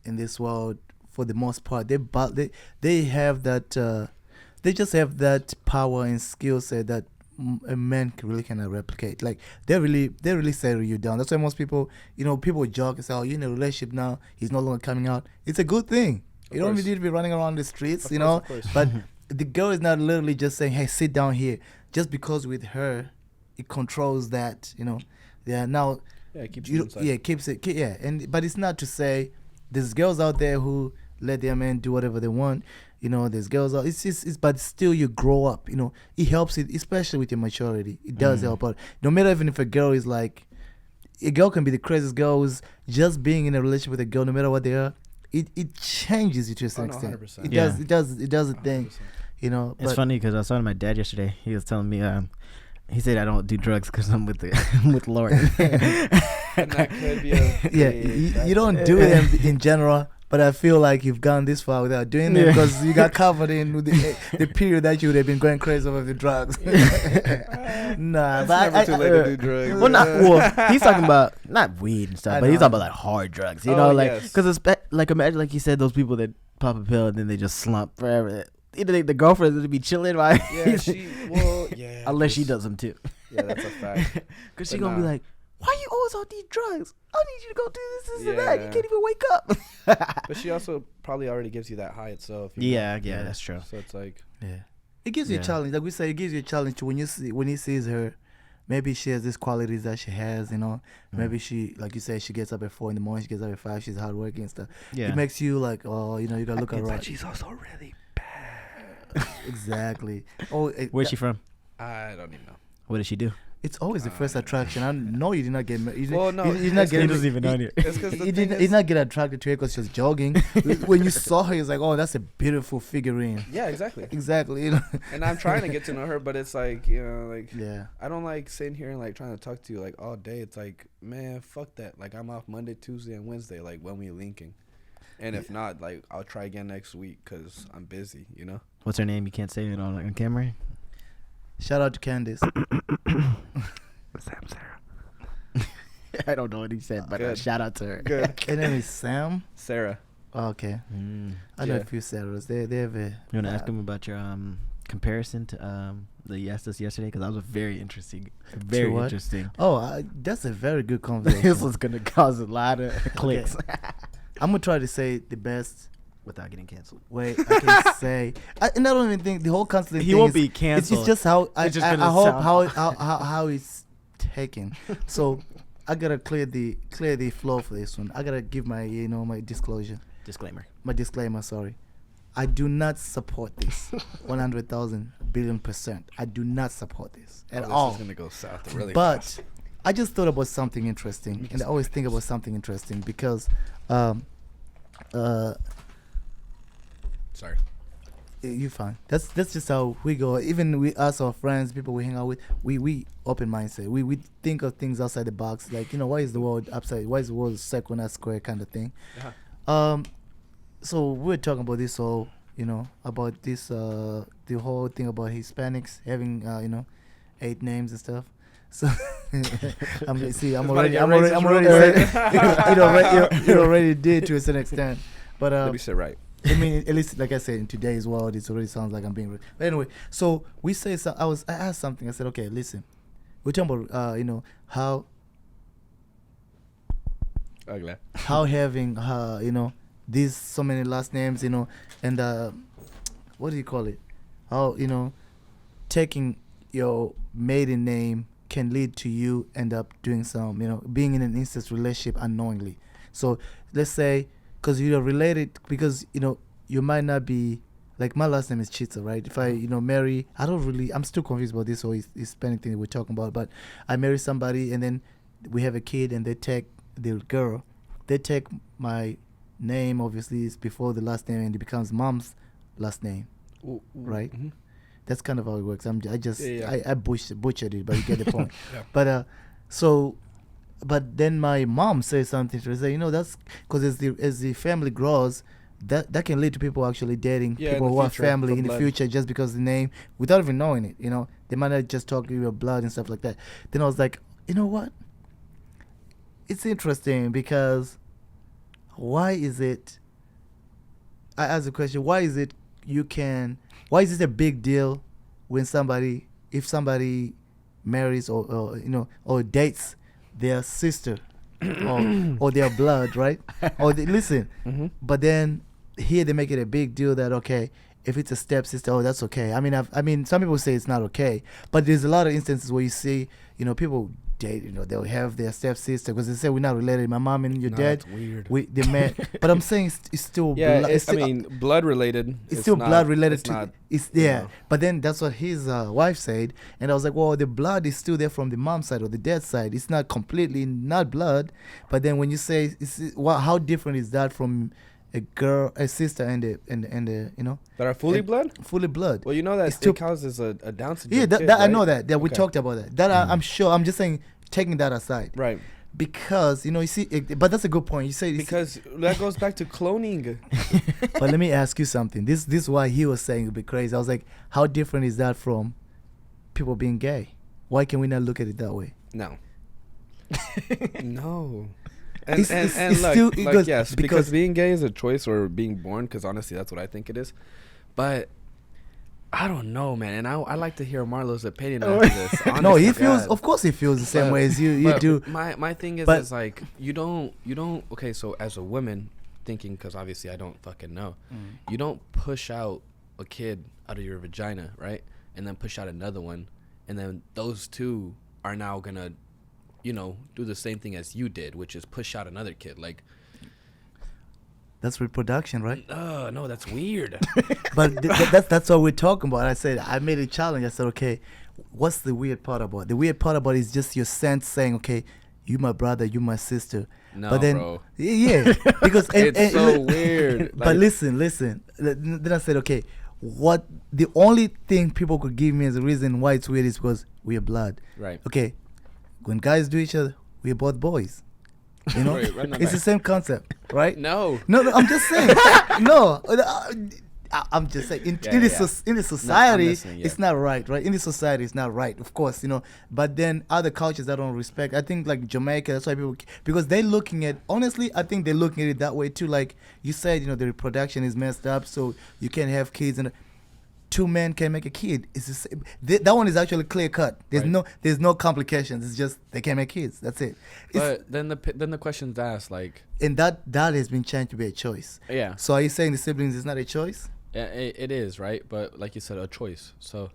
in this world, for the most part, they have that they just have that power and skill set that a man really cannot replicate. Like they really settle you down. That's why most people, people joke and say, "Oh, you're in a relationship now. He's no longer coming out." It's a good thing. You don't course. really need to be running around the streets, Of course. But the girl is not literally just saying, "Hey, sit down here," just because with her, it controls that. Yeah. Now, yeah, it keeps you inside. yeah, keeps it. And but it's not to say there's girls out there who let their men do whatever they want. There's girls out. But still, you grow up. It helps it, especially with your maturity. It does help out. No matter even if a girl is like, a girl can be the craziest girl who's just being in a relationship with a girl. No matter what they are, it changes you to a certain extent. 100%. It Yeah. does. It does a thing. 100%. It's funny because I was talking to my dad yesterday. He was telling me, he said I don't do drugs because I'm with with Lauren. And that could be a Yeah, big you don't do them in general, but I feel like you've gone this far without doing them because you got covered in with the period that you would have been going crazy over the drugs. Nah, It's but never too late to do drugs. Well, he's talking about not weed and stuff, I but he's know. talking about like hard drugs. Oh, Like yes. because it's like imagine like you said those people that pop a pill and then they just slump forever. Either the girlfriend would be chilling, right? Yeah, Unless she 'cause- does them too. Yeah, that's a fact. Because she But gonna be nah. like, why you always on these drugs? I need you to go do this and that. You Yeah. can't even wake up. But she also probably already gives you that high itself. Yeah, that's true. So it's like, yeah, it gives you a Yeah. challenge. Like we say, it gives you a challenge when he sees her. Maybe she has these qualities that she has, Maybe she, like you said, she gets up at 4 in the morning. She gets up at 5. She's hardworking and stuff. Yeah. It makes you like, oh, you gotta look at her. but she's also really bad. Exactly. Oh, Where's she from? I don't even know. What did she do? It's always the first attraction. I know you did not get married. Well, no, you did not it's- get he doesn't even know you- you. It's because the He thing did not get attracted to her because she was jogging. When you saw her, he was like, "Oh, that's a beautiful figurine." Yeah, exactly. Exactly. And I'm trying to get to know her, but it's like, Yeah. I don't like sitting here and like trying to talk to you like all day. It's like, man, fuck that. Like I'm off Monday, Tuesday, and Wednesday. Like when we linking, and if not, like I'll try again next week because I'm busy. What's her name? You can't say it on camera. Shout out to Candace. Sam Sarah. I don't know what he said, but Good. shout out to her. Good. Her name is Sam. Sarah. Oh, okay. I know Yeah. a few Sarahs. They have a. You want to ask him about your comparison to that you asked us yesterday? Because that was very interesting. Very what? interesting. Oh, that's a very good conversation. This was gonna cause a lot of clicks I'm gonna try to say the best without getting canceled. way I can say. And I don't even think the whole counseling He thing won't is, be canceled. It's just how I It's just I gonna hope sound- how it's taken. So I gotta clear the flow for this one. I gotta give my my disclosure, Disclaimer. my disclaimer. Sorry, I do not support this 100,000 billion%. I do not support this at all. This is gonna go south really But fast. I just thought about something interesting, and I always think about something interesting because Sorry. You fine. That's just how we go. Even we us, our friends, people we hang out with, we open mindset. We think of things outside the box. Like, why is the world upside? Why is the world circle not square kind of thing? Yeah. So we're talking about this whole, about this the whole thing about Hispanics having 8 names and stuff. So I'm already it already did to a certain extent. But Let me say right. I mean, at least like I said, in today's world, it already sounds like I'm being rude. But anyway, so we say so. I asked something. I said, okay, listen, we're talking about how having these so many last names, and what do you call it? How taking your maiden name can lead to you end up doing some being in an incest relationship unknowingly. So let's say, because you're related, because you might not be like, my last name is Chitsa, right? If I marry, I'm still confused about this whole Hispanic thing that we're talking about, but I marry somebody and then we have a kid and they take my name, obviously it's before the last name, and it becomes mom's last name. Ooh, right? Mm-hmm. That's kind of how it works. I butchered it, but you get the point. Yeah. But but then my mom says something to her, say, that's because as the family grows, that can lead to people actually dating people who are family in the future just because of the name, without even knowing it. They might not just talk to your blood and stuff like that. Then I was like, you know what? It's interesting because why is it? I asked the question. Why is it a big deal when if somebody marries or dates their sister or their blood, right? Listen, but then here they make it a big deal that, okay, if it's a stepsister, that's okay. I mean, some people say it's not okay, but there's a lot of instances where you see, people date, they'll have their stepsister because they say we're not related. My mom and your dad, that's weird. They met, but I'm saying it's still blood related. It's still blood related but then that's what his wife said, and I was like, well, the blood is still there from the mom's side or the dad's side. It's not completely not blood, but then when you say how different is that from a sister and that are fully blood? Fully blood. Well, that still causes a Down syndrome. Yeah, kid, that right? I know that we talked about that. That I'm sure. I'm just saying, taking that aside. Right. Because you see, but that's a good point. You say because that goes back to cloning. But let me ask you something. This is why he was saying it'd be crazy. I was like, how different is that from people being gay? Why can we not look at it that way? No. No. Yes, because being gay is a choice, or being born, because honestly that's what I think it is. But I don't know, man, and I like to hear Marlo's opinion on this. No, he feels, of course he feels the same way as you do. My thing is like, you don't okay, so as a woman thinking, because obviously I don't fucking know, you don't push out a kid out of your vagina, right, and then push out another one, and then those two are now gonna do the same thing as you did, which is push out another kid. Like, that's reproduction, right? No, that's weird. But that's what we're talking about. I said, I made a challenge. I said, okay, what's the weird part about it? The weird part about it is just your sense saying, okay, you my brother, you my sister. No, but then, bro. Yeah, because it's so weird. But listen. Then I said, okay, the only thing people could give me as a reason why it's weird is because we are blood. Right. Okay. When guys do each other, we're both boys. It's the same concept, right? No, I'm just saying. No, I'm just saying. In the society, it's not right? In the society, it's not right, of course, But then other cultures that don't respect, I think, like Jamaica, that's why people, because they're looking at, honestly, I think they're looking at it that way too. Like you said, the reproduction is messed up, so you can't have kids and 2 men can make a kid. It's the same. That one is actually clear cut. There's no complications. It's just they can make kids. That's it. But then the question's asked, like, and that has been changed to be a choice. Yeah. So are you saying the siblings is not a choice? Yeah, it is, right? But like you said, a choice. So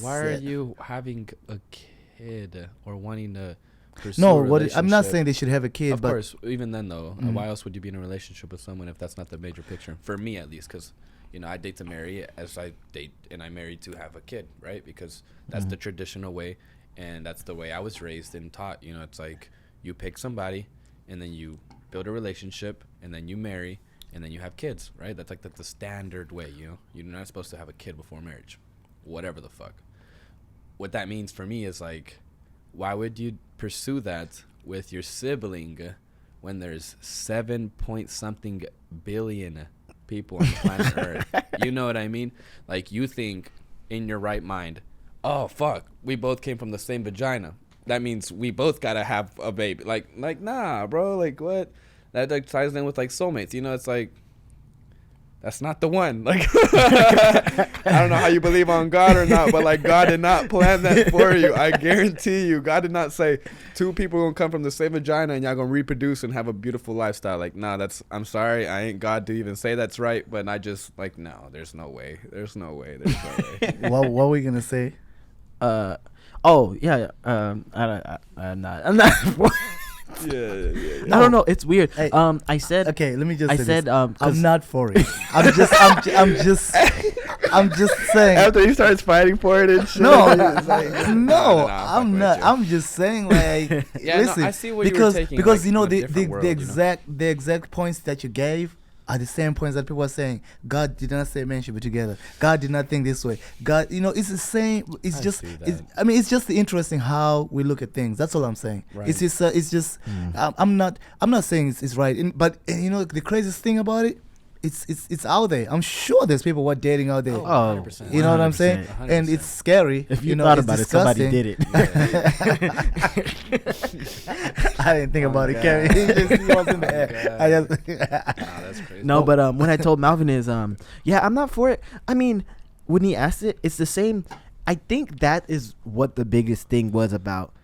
why are you having a kid or wanting to pursue a relationship? I'm not saying they should have a kid. Of course, even then though, why else would you be in a relationship with someone if that's not the major picture? For me, at least, because I date to marry as I date, and I marry to have a kid, right? Because that's the traditional way, and that's the way I was raised and taught. It's like you pick somebody, and then you build a relationship, and then you marry, and then you have kids, right? That's like the standard way, you know. You're not supposed to have a kid before marriage, whatever the fuck. What that means for me is like, why would you pursue that with your sibling when there's 7 point something billion people on planet Earth? You know what I mean? Like, you think in your right mind, oh fuck, we both came from the same vagina, that means we both gotta have a baby. Like nah, bro. Like, what? That like ties in with like soulmates. You know, it's like, that's not the one. Like, I don't know how you believe on God or not, but like, God did not plan that for you. I guarantee you, God did not say two people gonna come from the same vagina and y'all gonna reproduce and have a beautiful lifestyle. Like, nah, I'm sorry, I ain't God to even say that's right, but I just like, no, there's no way. There's no way. What were we gonna say? Oh yeah. I'm not. Yeah. I don't know. It's weird. Hey, I said. Okay, let me just. I say said. this. 'Cause I'm not for it. I'm just saying. After he starts fighting for it and shit. No, it's like, no, fuck I'm with not. you. I'm just saying, like, Yeah, no, listen, I see what you were because taking, because like, you know from a different world, the you know? exact points that you gave are the same points that people are saying. God did not say men should be together. God did not think this way. God, you know, it's the same. It's I just. see that. It's just interesting how we look at things. That's all I'm saying. Right. It's just. I'm not saying it's right. But you know, the craziest thing about it, it's out there. I'm sure there's people who are dating out there. Oh, Oh, 100%. You know what I'm saying? 100%. And it's scary. If you know, thought it's about it, somebody disgusting. did it. I didn't think about it, God. Kerry. He was in the air. God. I just Nah, that's crazy. No, but what I told Malvin is, yeah, I'm not for it. I mean, when he asked it, it's the same. I think that is what the biggest thing was about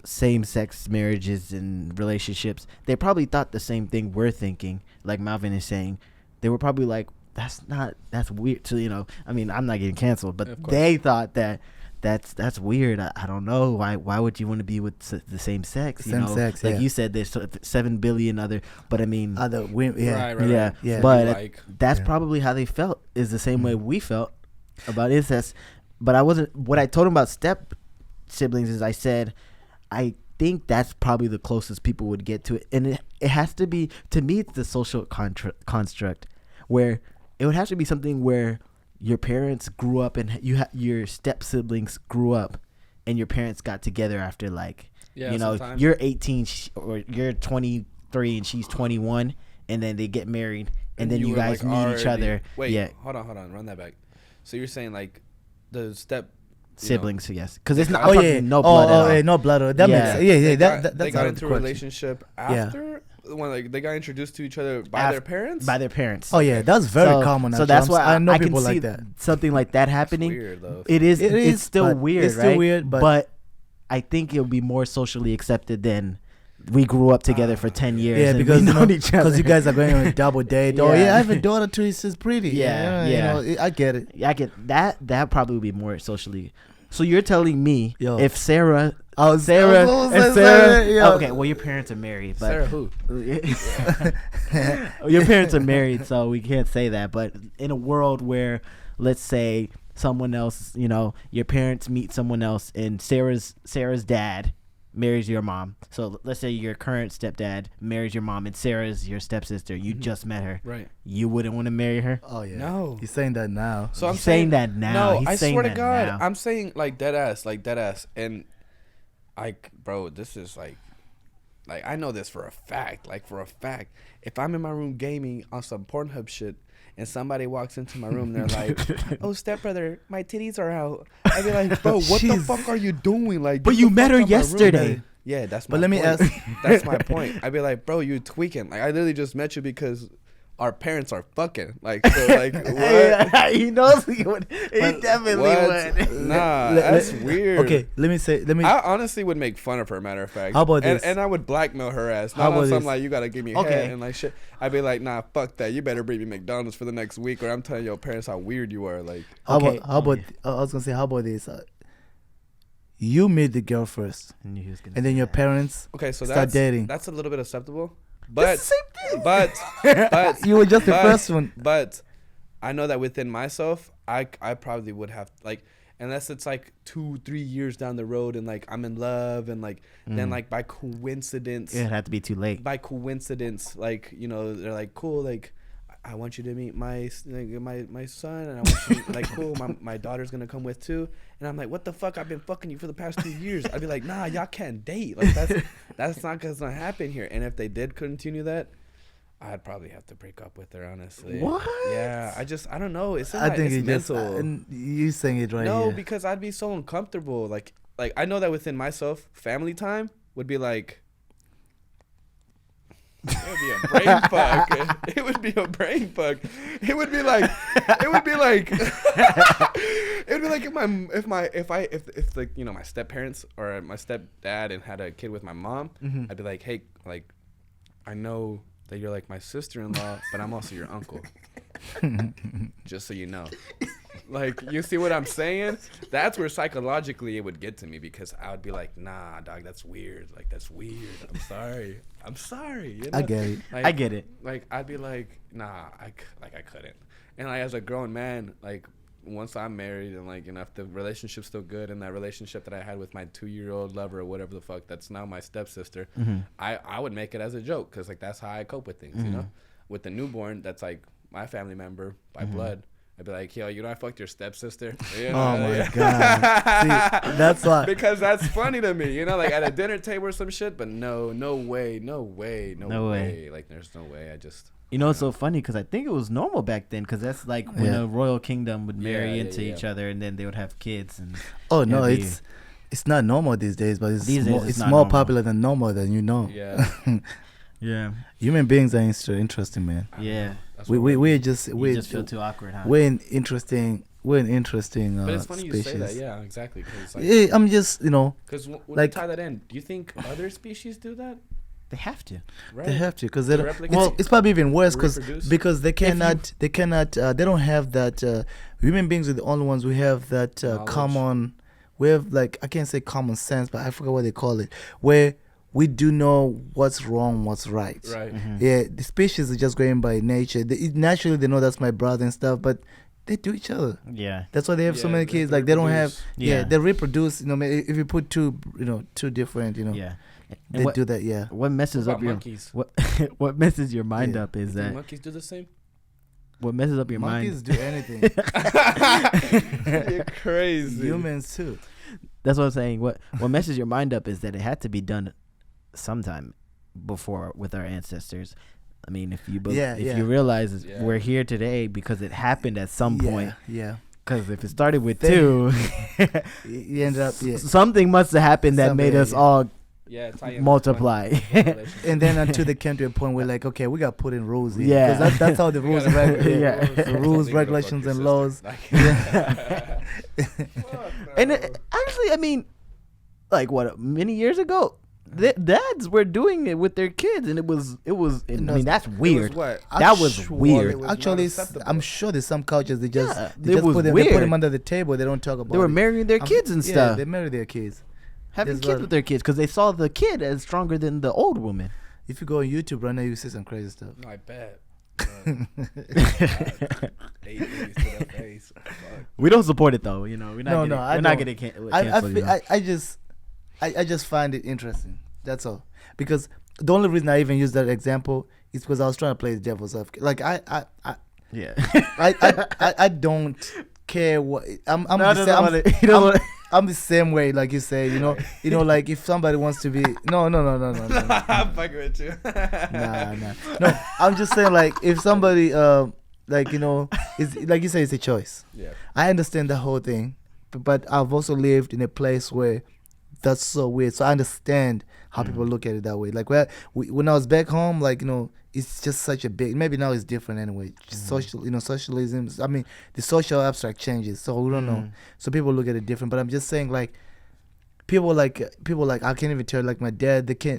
same-sex marriages and relationships. They probably thought the same thing we're thinking, like Malvin is saying. They were probably like, that's weird. So, you know, I mean, I'm not getting canceled, but they thought that's weird. I don't know. Why would you want to be with the same sex? Same sex, like yeah. you said, there's 7 billion other, but I mean, other women. Yeah. Right. yeah, Yeah. but Like, that's Yeah. probably how they felt. Is the same way we felt about incest. But I wasn't. What I told him about step siblings is I said, I think that's probably the closest people would get to it, and it has to be, to me, it's the social construct where it would have to be something where your parents grew up and your step siblings grew up, and your parents got together after, like, yeah, you know, sometimes. you're 18 or you're 23 and she's 21, and then they get married, and then you were, guys like, meet each already- other. Wait, yeah, hold on, run that back. So you're saying like the step you siblings, yes, because it's They not. got- I'm Oh talking yeah. no blood at all. yeah, no blood. That Yeah. makes sense. Yeah. they That got that's out of into the a question. relationship after when like they got introduced to each other by Af- their parents. by their parents. Oh yeah, that's very common. So actually. that's why I know I can people see like that. something like that That's happening. weird though. It is. It It's is, still but weird, it's right? still weird, but I think it'll be more socially accepted than we grew up together for 10 years. yeah, and because we you know, known each other. because you guys are going on a double date. Oh Yeah. yeah, I have a daughter too. She's pretty. Yeah. You know, I get it. I get that. That probably would be more socially. So you're telling me Yo. if Sarah, Oh, Sarah, oh, and Sarah, Sarah. yeah. Okay, well your parents are married, but Sarah who? your parents are married, so we can't say that. But in a world where, let's say, someone else, you know, your parents meet someone else, and Sarah's dad marries your mom. So let's say your current stepdad marries your mom, and Sarah's your stepsister. You just met her. Right. You wouldn't want to marry her. Oh yeah. No. He's saying that now. So I'm He's saying that now. No, He's I saying swear to that God, now. I'm saying like dead ass, and bro, this is like I know this for a fact, If I'm in my room gaming on some Pornhub shit, and somebody walks into my room, they're like, "Oh, stepbrother, my titties are out." I'd be like, "Bro, what the fuck are you doing?" Like, But get you the met fuck her out my room, yesterday. man. Yeah, that's my But let me point. ask- That's my point. I'd be like, "Bro, you tweaking. Like, I literally just met you because our parents are fucking." Like, so, like, what? He knows he would. He But definitely what? would. Nah, Let- that's let- weird. Okay, let me. I honestly would make fun of her, matter of fact. How about and, this? And I would blackmail her ass. How Not on about something this? like, you gotta give me Okay. head and like shit. I'd be like, nah, fuck that. You better bring me McDonald's for the next week, or I'm telling your parents how weird you are. Like, Okay. How about? I was gonna say, how about this? You meet the girl first, And he was gonna and then say your that. parents okay, so start dating. That's a little bit acceptable. But, That's the same thing. but You were just the but- first one. But I know that within myself, I probably would have like, unless it's like 2-3 years down the road and like I'm in love and like then like by coincidence, It'd have to be too late. like, you know, they're like, cool, like I want you to meet my son, and I want you to, like, cool, my daughter's gonna come with too. And I'm like, what the fuck? I've been fucking you for the past 2 years. I'd be like, nah, y'all can't date. Like, that's not gonna happen here. And if they did continue that, I'd probably have to break up with her, honestly. What? Yeah, I don't know. It's I think it's it's mental. just you saying it right No, here. because I'd be so uncomfortable. Like I know that within myself, family time would be like. It would be a brain fuck. It would be a brain fuck. It would be like if like, you know, my step parents or my stepdad and had a kid with my mom, I'd be like, hey, like, I know that you're like my sister-in-law, but I'm also your uncle. Just so you know. Like, you see what I'm saying? That's where psychologically it would get to me, because I would be like, nah, dog, that's weird. Like, that's weird. I'm sorry. You know? I get it. Like, I get it. Like, I'd be like, nah, I couldn't. And like, as a grown man, like, once I'm married and, like, you know, if the relationship's still good, and that relationship that I had with my 2-year-old lover or whatever the fuck, that's now my stepsister, I would make it as a joke, because, like, that's how I cope with things, you know? With the newborn, that's like my family member by blood. I'd be like, yo, you know, I fucked your stepsister. You know? Oh my god! See, that's why. Because that's funny to me, you know, like at a dinner table or some shit. But no way. Like, there's no way. I just. You know, it's so funny because I think it was normal back then, because that's like when a royal kingdom would marry into each other, and then they would have kids. And oh no, it's not normal these days, but it's more normal. popular than normal than you know. Yeah. Yeah. Human beings are interesting, man. Yeah. We just feel too awkward, huh? We're an interesting. But it's funny species. you say that. Yeah, exactly. Cause, like, yeah, I'm just, you know. Because when like, you tie that in, do you think other species do that? They have to. Right. They have to, because it's probably even worse because they cannot they don't have that. Human beings are the only ones who have that common. We have, like, I can't say common sense, but I forgot what they call it, where we do know what's wrong, what's right. Right. Yeah, the species are just going by nature. Naturally, they know that's my brother and stuff, but they do each other. Yeah. That's why they have so many kids. Like, they don't have. Yeah. They reproduce. You know, if you put two different. You know. Yeah. They do that. Yeah. What messes up your monkeys? what messes your mind up is that monkeys do the same. What messes up your monkeys mind? Monkeys do anything. You're crazy. Humans too. That's what I'm saying. What messes your mind up is that it had to be done sometime before with our ancestors. I mean, if you you realize we're here today because it happened at some point. Yeah. Because if it started with two, you end up something must have happened that made us all multiply. And then until they came to a point where, like, okay, we got to put in rules here. Yeah. Because that's how the rules the rules, regulations, and laws. And actually, I mean, like, what, many years ago, dads were doing it with their kids, and it was I mean, that's weird. That was weird. Actually, I'm sure there's some cultures they just they put them under the table. They don't talk about it. They were marrying their kids and stuff. Yeah, they marry their kids. Having kids with their kids because they saw the kid as stronger than the old woman. If you go on YouTube right now, you see some crazy stuff. No, I bet. We don't support it though, you know. We're not I getting canceled. I just find it interesting. That's all. Because the only reason I even use that example is because I was trying to play the devil's advocate. Like I don't care what I'm the same way, like you say, you know, like if somebody wants to be no. I'm fucking with you. No, I'm just saying, like, if somebody like, you know, it's like you say, it's a choice. Yeah. I understand the whole thing, but I've also lived in a place where that's so weird. So I understand how people look at it that way. Like, when I was back home, like, you know, it's just such a big. Maybe now it's different anyway. Socialism. I mean, the social abstract changes, so we don't know. So people look at it different. But I'm just saying, like, people like I can't even tell. Like my dad, he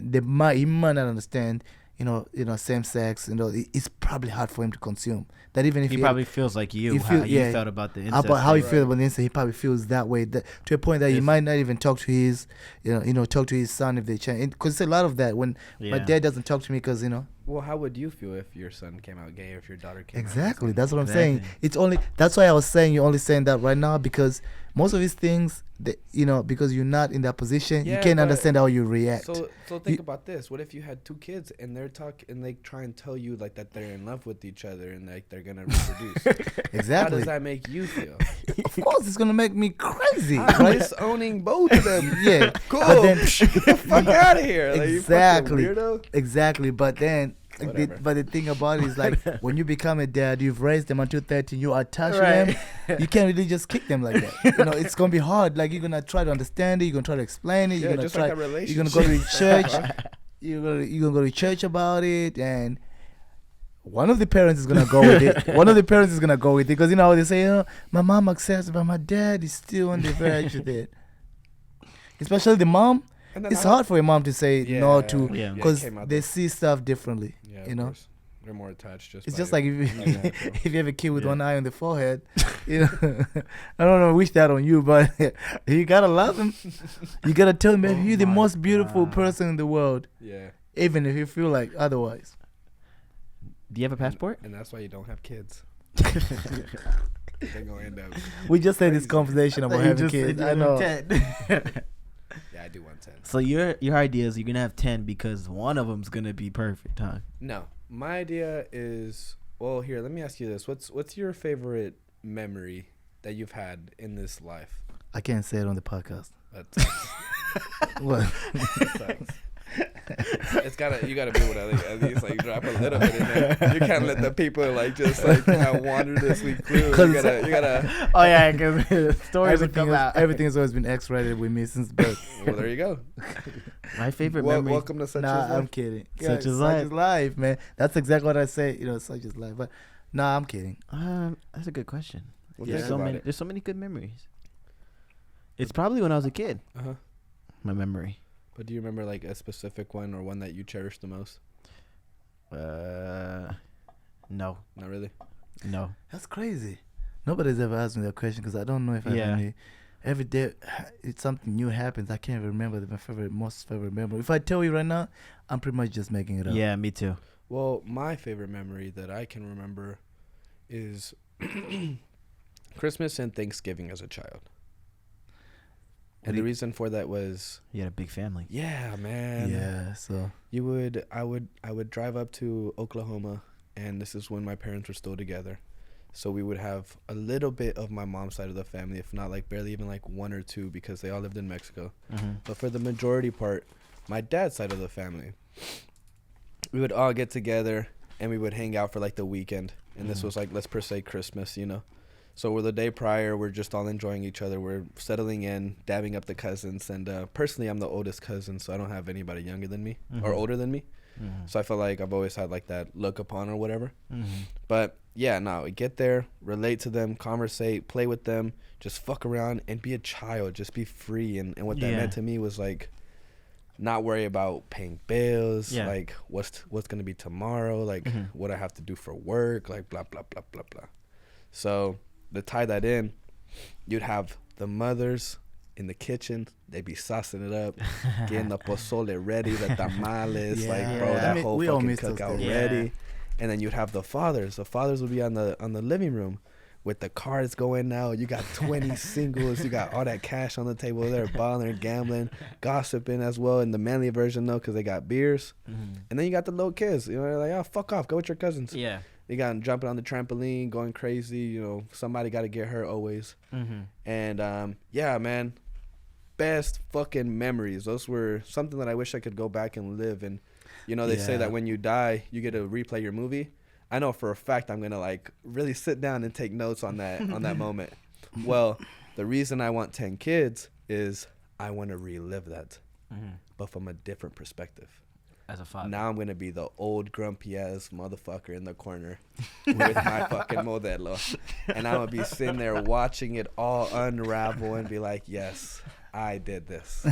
might not understand. You know, same sex. You know, it's probably hard for him to consume. That even if he probably feels like you felt about the incest. About how he feels about the incest, he probably feels that way. To a point that he might not even talk to his, talk to his son if they change. Because it's a lot of that when my dad doesn't talk to me because, you know. Well, how would you feel if your son came out gay or if your daughter came out gay? Exactly. That's what I'm saying. It's only. That's why I was saying you're only saying that right now because most of these things, because you're not in that position, you Yeah, can't but- understand how you react. So think You- about this. What if you had 2 kids and they're and they try and tell you like that they're in love with each other and like they're gonna reproduce? How Exactly. does that make you feel? Of course, it's gonna make me crazy, I'm right? disowning both of them. Yeah, Cool. but then Get the fuck out of here. Like, you Exactly. fucking weirdo. exactly. But then, Whatever. but the thing about it is like when you become a dad, you've raised them until 13, you attach to Right. them. You can't really just kick them like that. It's gonna be hard. Like you're gonna try to understand it. You're gonna try to explain it. You're Yeah, gonna just try. like a You're relationship. gonna go to church. You're gonna go to church about it, and one of the parents is gonna go with it. One of the parents is gonna go with it because how they say, my mom accepts, but my dad is still on the verge with it. Especially the mom. And then It's hard for a mom to say no to Yeah. because it came out they there. see stuff differently. Yeah, you of know? course. They're more attached. It's by just like if by you, natural. if you have a kid with Yeah. one eye on the forehead, I don't know, wish that on you, but you gotta love him. You gotta tell him, man, Oh you're the my most beautiful God. person in the world, Yeah, even if you feel like otherwise. Do you have a passport? and that's why you don't have kids. They're gonna end up. We just had this Crazy. conversation about having kids. I know. Yeah, I do want 10. So your idea is you're gonna have 10 because one of them's gonna be perfect, huh? No, my idea is here. Let me ask you this: What's your favorite memory that you've had in this life? I can't say it on the podcast. That sucks. What? That sucks. You gotta be able to at least like drop a little bit in there. You can't let the people like just like have wonderlessly clue. You gotta. Oh yeah, because stories will come out. Everything has always been X-rated with me since birth. Well, there you go. My favorite memory. Welcome to such Nah, as I'm life. kidding. Such is life. life, man. That's exactly what I say. Such is life. But nah, I'm kidding. That's a good question. Well, Yeah. think about it. There's so many good memories. It's probably when I was a kid. Uh-huh. My memory. But do you remember like a specific one or one that you cherish the most? No, Not really. no. That's crazy. Nobody's ever asked me that question because I don't know if I have Yeah. any. Every day, it's something new happens. I can't even remember my most favorite memory. If I tell you right now, I'm pretty much just making it up. Yeah, me too. Well, my favorite memory that I can remember is Christmas and Thanksgiving as a child. And the reason for that was, You had a big family. yeah, man. Yeah. So I would drive up to Oklahoma, and this is when my parents were still together. So we would have a little bit of my mom's side of the family, if not like barely even like 1 or 2, because they all lived in Mexico. Mm-hmm. But for the majority part, my dad's side of the family, we would all get together and we would hang out for like the weekend. And this was like, let's per se Christmas, So we're the day prior, we're just all enjoying each other. We're settling in, dabbing up the cousins. And personally, I'm the oldest cousin, so I don't have anybody younger than me or Mhm. older than me. Mm-hmm. So I feel like I've always had like that look upon or whatever. Mm-hmm. But yeah, no, we get there, relate to them, conversate, play with them, just fuck around and be a child, just be free. And what that Yeah. meant to me was like not worry about paying bills, Yeah. like what's gonna be tomorrow, like Mhm. what I have to do for work, like blah blah blah blah blah. So to tie that in, you'd have the mothers in the kitchen, they'd be saucing it up, getting the pozole ready, the tamales, like bro, Yeah. that whole We all fucking miss those cookout days. ready. Yeah. And then you'd have the fathers. The fathers would be on the living room with the cards going now. You got 20 singles. You got all that cash on the table. They're balling, gambling, gossiping as well in the manly version though, because they got beers. Mm-hmm. And then you got the little kids. They're like, oh, fuck off. Go with your cousins. Yeah. They got 'em jumping on the trampoline, going crazy. Somebody got to get hurt always. Mm-hmm. And yeah, man, best fucking memories. Those were something that I wish I could go back and live. And they say Yeah. that when you die, you get to replay your movie. I know for a fact I'm gonna like really sit down and take notes on that moment. Well, the reason I want 10 kids is I want to relive that, Mm-hmm. but from a different perspective. As a father. Now I'm gonna be the old grumpy ass motherfucker in the corner with my fucking modelo, and I'm gonna be sitting there watching it all unravel and be like, yes, I did this.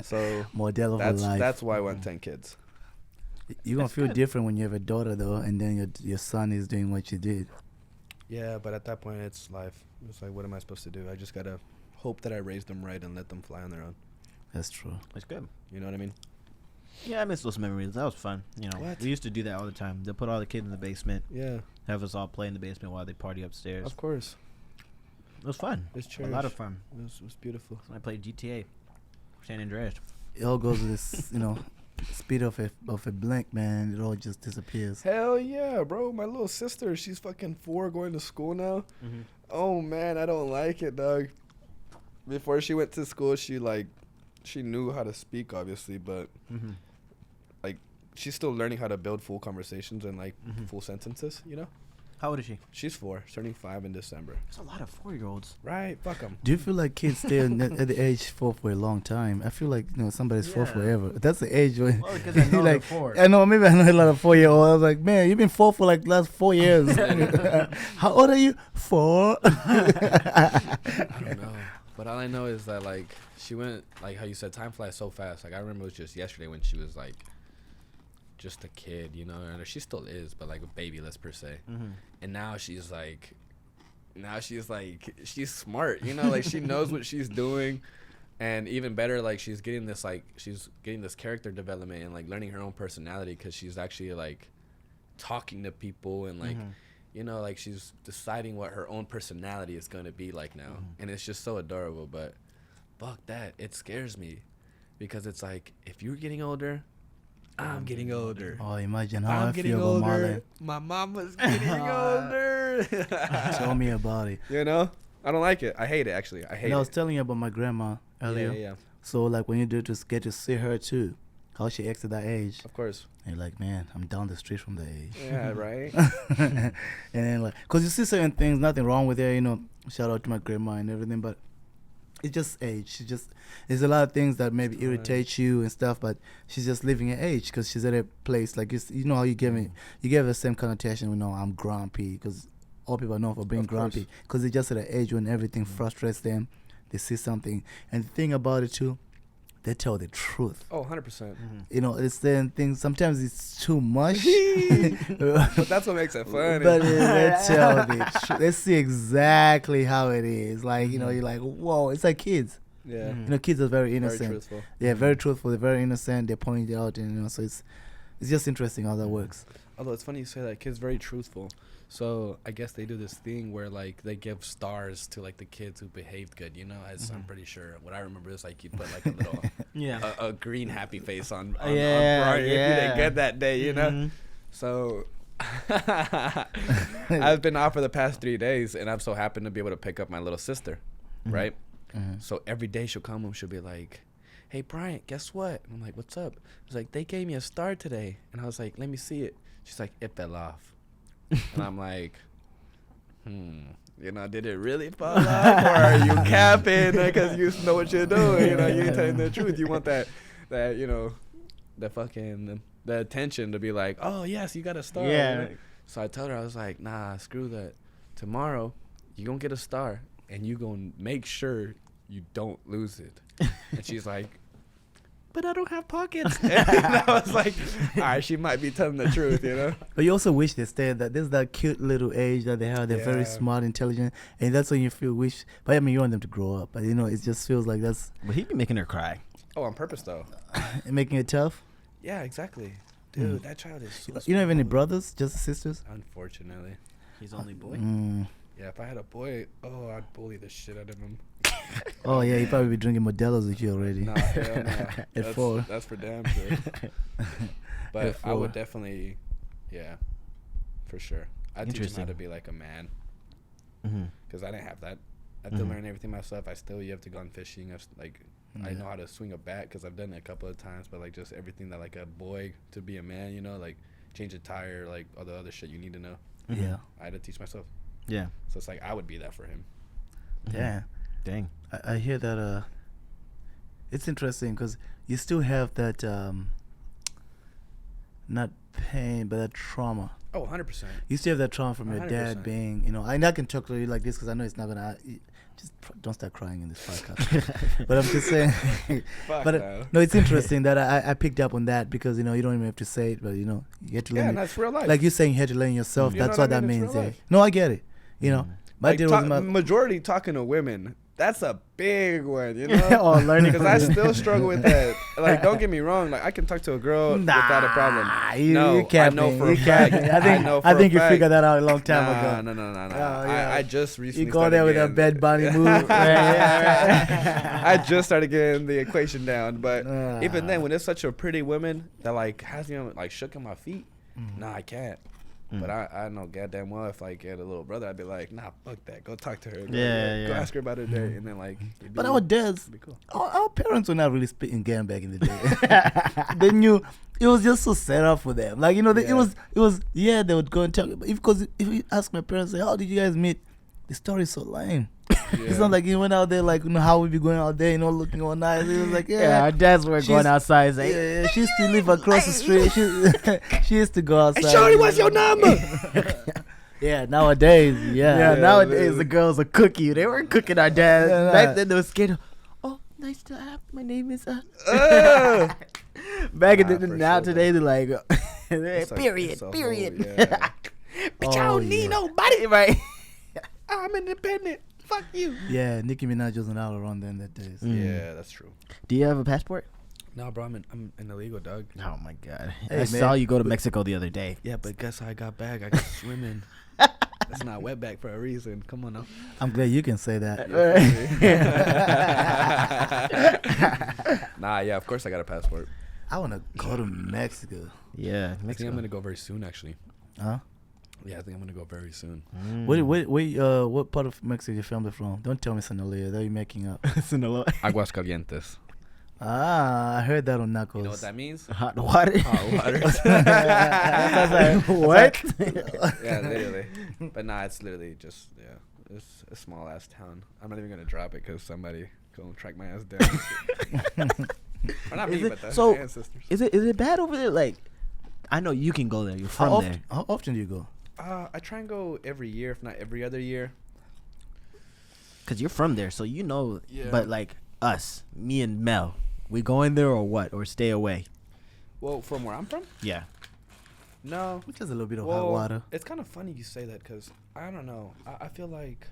So model of life. that's why I want 10 kids. You're gonna That's feel good. different when you have a daughter though, and then your son is doing what you did. Yeah, but at that point it's life. It's like, what am I supposed to do? I just gotta hope that I raised them right and let them fly on their own. That's true. That's good. You know what I mean? Yeah, I miss those memories. That was fun. What? We used to do that all the time. They'll put all the kids in the basement, Yeah, have us all play in the basement while they party upstairs. of course. It was fun. It's A lot of fun. It was beautiful. I played GTA, San Andreas. It all goes with this, speed of a blink, man. It all just disappears. Hell yeah, bro. My little sister, she's fucking 4 going to school now. Mm-hmm. Oh, man, I don't like it, dog. Before she went to school, she knew how to speak, obviously, but, she's still learning how to build full conversations and, full sentences, you know? How old is she? She's 4, turning 5 in December. There's a lot of 4-year-olds. Right, fuck them. Do you feel like kids stay at the age 4 for a long time? I feel like somebody's 4 forever. That's the age when Well, because I know they're 4. I know, maybe I know a lot of 4-year-olds. I was like, man, you've been 4 for like last 4 years. How old are you? 4. I don't know. But all I know is that, she went, how you said, time flies so fast. I remember it was just yesterday when she was, just a kid, and she still is, but, a babyless per se. Mm-hmm. And now she's, she's smart, she knows what she's doing. And even better, she's getting this, character development and, learning her own personality because she's actually, talking to people and, she's deciding what her own personality is going to be like now. Mm-hmm. And it's just so adorable. But fuck that. It scares me because it's if you're getting older, I'm getting older. Oh, imagine how I feel about Marlon. My mama's getting older. Tell me about it. I don't like it. I hate it, actually. I hate it. I was telling you about my grandma earlier. Yeah. So, when you do just get to see her, too, how she acts at that age. Of course. And you're like, man, I'm down the street from the age. Yeah, right? And then, because you see certain things, nothing wrong with her, shout out to my grandma and everything, but it's just age. There's a lot of things that maybe irritate you and stuff, but she's just living her age because she's at a place, how you give the same connotation, I'm grumpy, because all people are known for being grumpy, because they're just at an age when everything frustrates them, they see something. And the thing about it, too, they tell the truth. Oh, 100%. It's certain things. Sometimes it's too much. But that's what makes it fun. But they tell the truth. They see exactly how it is. You're like, whoa. It's like kids. Yeah. Kids are very innocent. Very truthful. Yeah, very truthful. They're very innocent. They point it out, and so it's just interesting how that works. Although it's funny you say that, kids very truthful. So I guess they do this thing where they give stars to the kids who behaved good, as I'm pretty sure what I remember is you put a little a green happy face on Bryant if you did good that day, So I've been off for the past 3 days and I'm so happy to be able to pick up my little sister, right? So every day she'll come home, she'll be like, hey Bryant, guess what? And I'm like, what's up? I was they gave me a star today, and I was like, let me see it. She's like, it fell off. And I'm like, did it really fall off, or are you capping because you know what you're doing? You ain't telling the truth. You want that the fucking the attention to be like, oh yes, you got a star. Yeah. So I told her, I was like, nah, screw that. Tomorrow, you gonna get a star, and you gonna make sure you don't lose it. And she's like, but I don't have pockets. And I was like, all right, she might be telling the truth, But you also wish they stayed that cute little age that they have. They're very smart, intelligent, and that's when you feel wish. But you want them to grow up. But it just feels like that's. But he'd be making her cry. Oh, on purpose though. Making it tough. Yeah, exactly. Dude, that child is so You don't have any brothers, just sisters? Unfortunately. He's only boy. Yeah, if I had a boy, I'd bully the shit out of him. Oh yeah, he'd probably be drinking Modelo's with you already. Nah, hell no. At 4. That's for damn sure. But I would definitely, for sure. I'd teach him how to be like a man. Because I didn't have that. I had to learn everything myself. You have to go on fishing. I know how to swing a bat because I've done it a couple of times. But just everything that a boy to be a man, change a tire, all the other shit you need to know. Yeah. I had to teach myself. Yeah. So it's I would be that for him. Yeah. Dang. I hear that. It's interesting because you still have that, not pain, but that trauma. Oh, 100%. You still have that trauma from your dad 100%. being, and I can talk to you like this because I know it's not going to, just don't start crying in this podcast. But I'm just saying. But no, it's interesting that I picked up on that because, you don't even have to say it, but, you get to learn. Yeah, it. that's real life. Like you're saying you had to learn yourself. You that's know what I that mean? means. It's real Yeah. life. No, I get it. My deal was majority talking to women That's a big one, you know. Oh, learning Because I still struggle with that. Like, don't get me wrong. Like, I can talk to a girl without a problem. You can't. I know for a fact. I think you figured that out a long time ago. No. Oh, yeah. I just recently. You go there with a bed bunny move. I just started getting the equation down, but even then, when it's such a pretty woman that like has me like shook in my feet, nah, I can't. But I know goddamn well if I get a little brother, I'd be like, nah, fuck that. Go talk to her. Go ask her about her day. And then, like, But our dads, cool. our parents were not really spitting game back in the day. They knew it was just so set up for them. Like, you know, it was, they would go and tell you. Because if you ask my parents, say, how did you guys meet? The story is so lame. It's not like you went out there like, you know, how we be going out there, you know, looking all nice. It was like, our dads were going outside. Like, she used to live across the street. She used to go outside. Hey, Shorty, what's your number? Nowadays, nowadays the girls are cookie. They weren't cooking our dads. Back then they were scared. Oh, nice to have. My name is. Back in the now sure, today they're like, period. Bitch, I don't need nobody, right? I'm independent. Fuck you. Yeah, Nicki Minaj wasn't out around then that days. Yeah, that's true. Do you have a passport? No, bro, I'm an illegal dog. Oh my god! Hey, I saw you go to Mexico the other day. Yeah, but guess how I got back? I got swimming. It's not wet back for a reason. Come on now. I'm glad you can say that. Nah, yeah, of course I got a passport. I want to go to Mexico. Yeah, I think Mexico. I'm gonna go very soon, actually. Huh? Yeah, I think I'm gonna go very soon. What part of Mexico you filmed it from? Don't tell me Sinaloa. That you're making up. Aguascalientes. I heard that on Knuckles. You know what that means? Hot water. Hot water. What? Yeah, literally. But nah, it's literally just it's a small ass town. I'm not even gonna drop it because somebody gonna track my ass down. Or not me, but the ancestors. Is it bad over there? Like, I know you can go there. You're from there. How often do you go? I try and go every year, if not every other year. Cause you're from there, so you know. Yeah. But like us, me and Mel, we go in there or what? Or stay away? Well, from where I'm from? Yeah. No. Which is a little bit of hot water. It's kind of funny you say that because I don't know. I feel like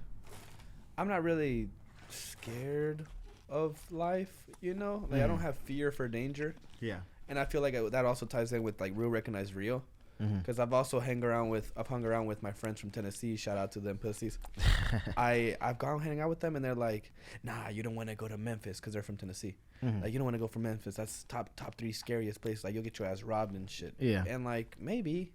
I'm not really scared of life, you know? Like, I don't have fear for danger. Yeah. And I feel like that also ties in with, like, real recognize real. Because I've also hung around with my friends from Tennessee. Shout out to them pussies. I've gone hang out with them, and they're like, nah, you don't want to go to Memphis because they're from Tennessee. Like, you don't want to go from Memphis. That's top 3 scariest place. Like, you'll get your ass robbed and shit. Yeah. And, like, maybe.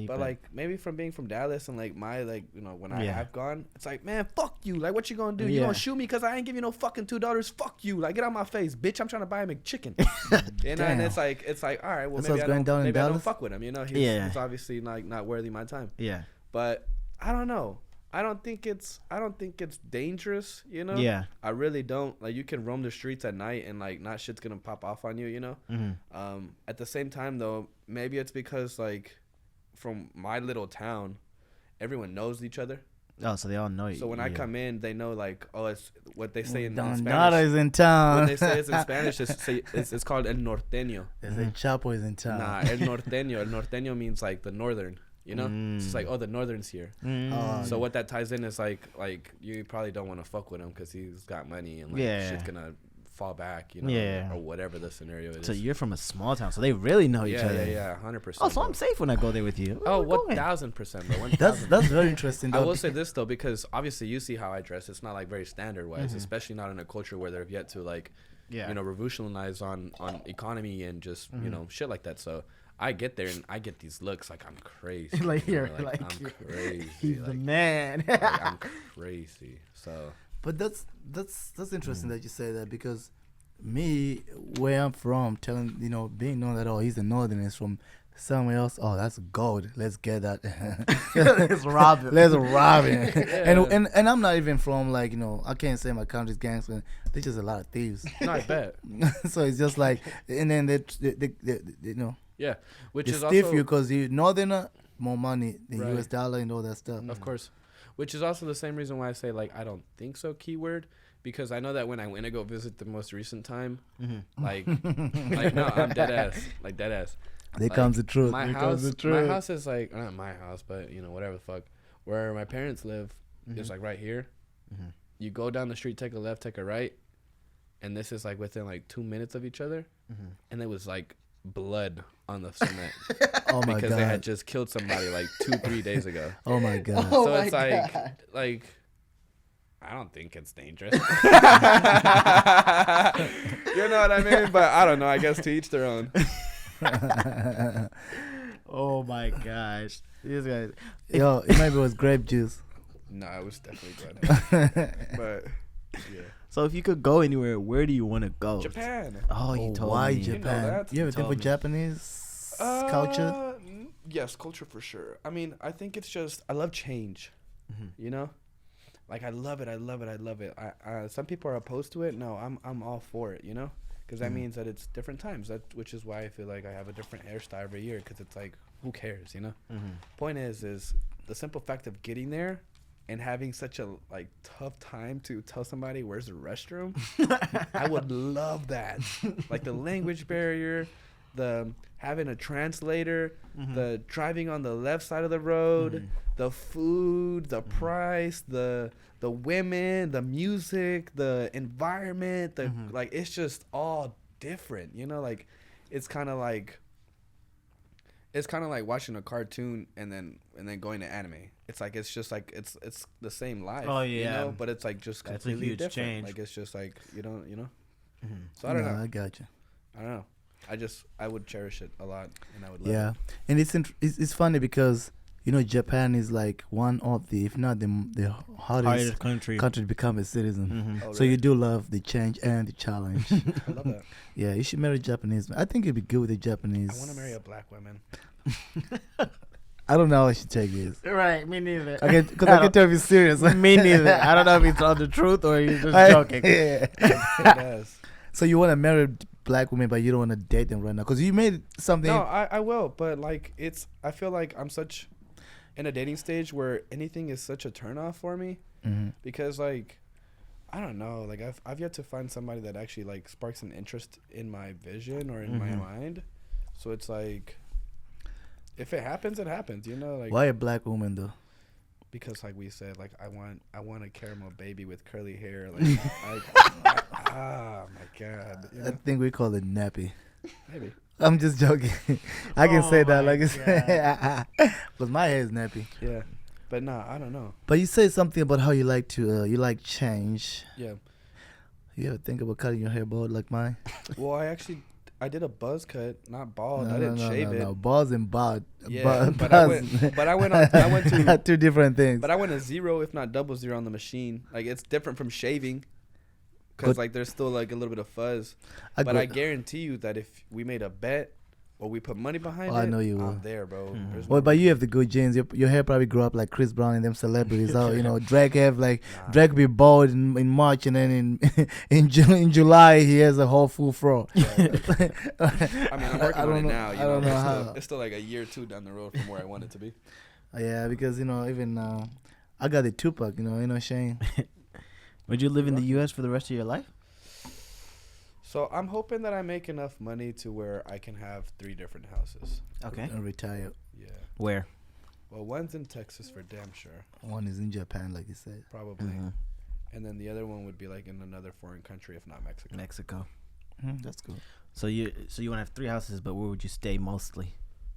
But like, maybe from being from Dallas and, like, my, like, you know, when I have gone, it's like, man, fuck you. Like, what you gonna do? You gonna shoot me because I ain't give you no fucking $2? Fuck you. Like, get out my face, bitch. I'm trying to buy a McChicken. And it's like, all right, well, maybe I don't fuck with him. You know, he's obviously, like, not worthy of my time. Yeah. But I don't know. I don't think it's dangerous, you know? Yeah. I really don't. Like, you can roam the streets at night and, like, not shit's gonna pop off on you, you know? At the same time, though, maybe it's because, like, from my little town, everyone knows each other. Oh, so they all know you. So when I come in, they know, like, oh, it's what they say in Don Spanish. Nada is in town. When they say it's in Spanish, it's called El Norteño. They say Chapo is in town. Nah, El Norteño. El Norteño means, like, the northern, you know? It's just like, oh, the northern's here. So what that ties in is, like you probably don't want to fuck with him because he's got money and, like, shit's gonna fall back, you know, or whatever the scenario is. So you're from a small town, so they really know each other. Yeah, 100%. Oh, so I'm safe when I go there with you. Oh, 1,000%, bro. That's very interesting. I will say this though, because obviously you see how I dress. It's not like very standard wise, especially not in a culture where they've yet to, like, you know, revolutionize on economy and just you know, shit like that. So I get there and I get these looks like I'm crazy. Like you're like I'm crazy. He's the man. Like, I'm crazy. So. But that's interesting that you say that, because me, where I'm from, being known that, oh, he's a northern, is from somewhere else. Oh, that's gold. Let's get that. Let's rob it. Let's rob it. And I'm not even from, like, you know, I can't say my country's gangster. There's just a lot of thieves. No, I bet. So it's just like, and then they you know. Yeah, which they is stiff also you because you northerner, more money than Right. US dollar and all that stuff. Of course. Which is also the same reason why I say, like, I don't think so, keyword, because I know that when I went to go visit the most recent time, like no, I'm dead ass. Like, dead ass. There Like, comes the truth. My Here house, comes the truth. my house is, like, not my house, but, you know, whatever the fuck. Where my parents live is, like, right here. you go down the street, take a left, take a right, and this is like within like 2 minutes of each other, and it was like blood on the cement Oh my because they had god. just killed somebody like 2-3 days ago. Oh my god. So it's like I don't think it's dangerous. You know what I mean? But I don't know. I guess to each their own. Oh my gosh, these guys. Yo, it maybe was grape juice. No, it was definitely good. But yeah, So if you could go anywhere, where do you want to go? Japan. Oh, you told Why me. You know Japan? that. You ever You think told for me. Japanese culture? Yes, culture for sure. I mean, I think it's just I love change. You know, like I love it. I love it. I love it. Some people are opposed to it. No, I'm all for it. You know, because that means that it's different times. Which is why I feel like I have a different hairstyle every year. Because it's like, who cares? You know. Point is the simple fact of getting there and having such a like tough time to tell somebody where's the restroom. I would love that. Like the language barrier, the having a translator, the driving on the left side of the road, the food, the price, the women, the music, the environment, the like it's just all different, you know, like it's kind of like watching a cartoon and then going to anime. It's like it's just like it's the same life. Oh, you yeah. know, but it's like just That's a completely huge different. change. Like it's just like you know. So I don't know. I got you. I don't know. I would cherish it a lot, and I would love Yeah, it. and it's funny because you know Japan is like one of the, if not the hardest Hardest country. country to become a citizen. Oh, So really? you do love the change and the challenge. I love that. Yeah, you should marry Japanese. I think you'd be good with the Japanese. I want to marry a black woman. I don't know how I should take this. Right, me neither. Because I can tell if you're serious. Me neither. I don't know if he's telling the truth or he's just joking. Yeah. It does. So you want to marry black women, but you don't want to date them right now because you made something. No, I will, but like I feel like I'm such in a dating stage where anything is such a turnoff for me because like I don't know, like I've yet to find somebody that actually like sparks an interest in my vision or in my mind. So it's like if it happens, it happens, you know, like Why a black woman though? because like we said, like I want a caramel baby with curly hair, like oh my god, you I know? think we call it nappy. Maybe. I'm just joking. I can Oh say that my like it's but my hair is nappy. Yeah, but nah, I don't know. But you said something about how you like to you like change. Yeah. You ever think about cutting your hair bald like mine? Well, I did a buzz cut, not bald. I didn't shave it. No, balls and bod. Yeah, but I went to two different things. But I went to 0, if not double 0 on the machine. Like it's different from shaving, because But- like there's still like a little bit of fuzz. But I guarantee you that if we made a bet or we put money behind Oh, it, I know you I'm will. there, bro. There's Well, no- but you have the good genes. Your hair probably grew up like Chris Brown and them celebrities. How you know Drake have like Nah. Drake be bald in March and then in July he has a whole full fro. I mean, I'm working I on don't it know- now. I You don't know, know it's, how. still, it's still like a year or two down the road from where I want it to be. Yeah, because you know even I got the Tupac. You know Shane. Would you live in the U.S. for the rest of your life? So I'm hoping that I make enough money to where I can have 3 different houses. Okay. And retire. Yeah. Where? Well, one's in Texas for damn sure, One is in Japan, like you said. probably, and then the other one would be like in another foreign country, if not Mexico. Mexico. That's cool. So you want to have 3 houses, but where would you stay mostly?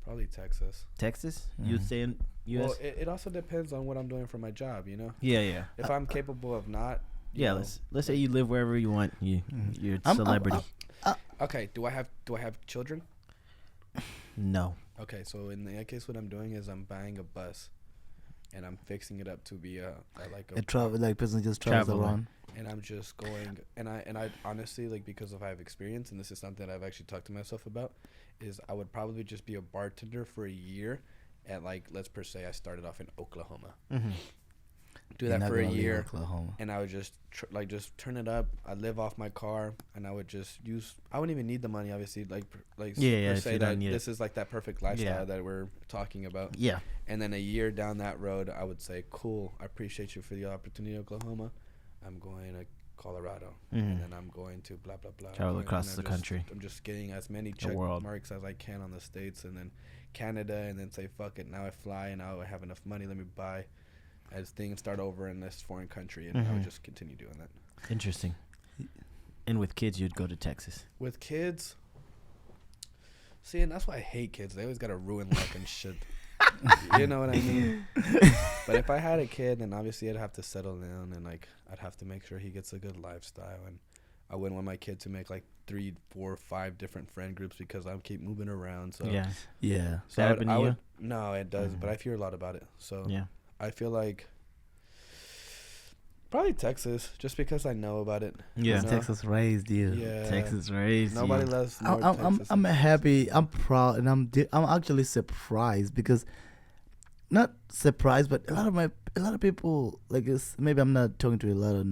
Probably Texas. Texas? You'd stay in U.S. Well, it also depends on what I'm doing for my job, you know. Yeah. If I'm capable of not, you Yeah. know, Let's say you live wherever you want. You're a celebrity. okay. Do I have children? No. Okay, so in that case, what I'm doing is I'm buying a bus, and I'm fixing it up to be a A travel like person just travels Traveler. around. and I'm just going, and I honestly, like, because of I have experience, and this is something I've actually talked to myself about, is I would probably just be a bartender for a year, at like, let's per se I started off in Oklahoma, do You're that not for a gonna leave year, Oklahoma. and I would just just turn it up. I'd live off my car, and I would just use. I wouldn't even need the money, obviously. Yeah, per if se you don't that need it. this is like that perfect lifestyle Yeah. that we're talking about. Yeah. And then a year down that road, I would say, cool, I appreciate you for the opportunity, Oklahoma. I'm going to Colorado, and then I'm going to blah, blah, blah. Travel And across I'm the just- country. I'm just getting as many The check world. marks as I can on the States, and then Canada, and then say, fuck it, now I fly, and now I have enough money, let me buy as things start over in this foreign country, and I would just continue doing that. Interesting. And with kids, you'd go to Texas. With kids, see, and that's why I hate kids. They always gotta ruin luck and shit. You know what I mean? But if I had a kid, then obviously I'd have to settle down, and like I'd have to make sure he gets a good lifestyle, and I wouldn't want my kid to make like 3, 4, 5 different friend groups because I keep moving around. So Yeah. so That happened to you? no, it does, but I hear a lot about it. So Yeah. I feel like probably Texas, just because I know about it. Yeah. You know? Texas raised you. Yeah. Texas raised Nobody you. loves I'm, North I'm, Texas. I'm happy. I'm proud, and I'm actually surprised because, not surprised, but a lot of people like this. Maybe I'm not talking to a lot of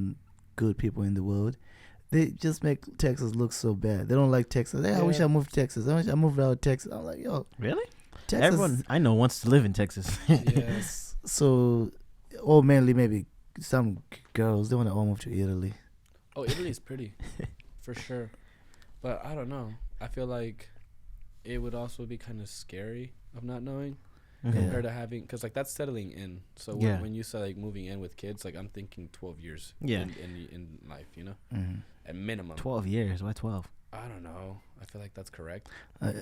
good people in the world. They just make Texas look so bad. They don't like Texas. Hey, I wish I moved to Texas. I wish I moved out of Texas. I'm like, yo, Really? Texas. Everyone I know wants to live in Texas. Yes. So, or mainly maybe some girls they want to all move to Italy. Oh, Italy's pretty, for sure. But I don't know. I feel like it would also be kind of scary of not knowing compared to having, because like that's settling in. So when you say like moving in with kids, like I'm thinking 12 years in life, you know, at minimum. 12 years. Why 12? I don't know. I feel like that's correct.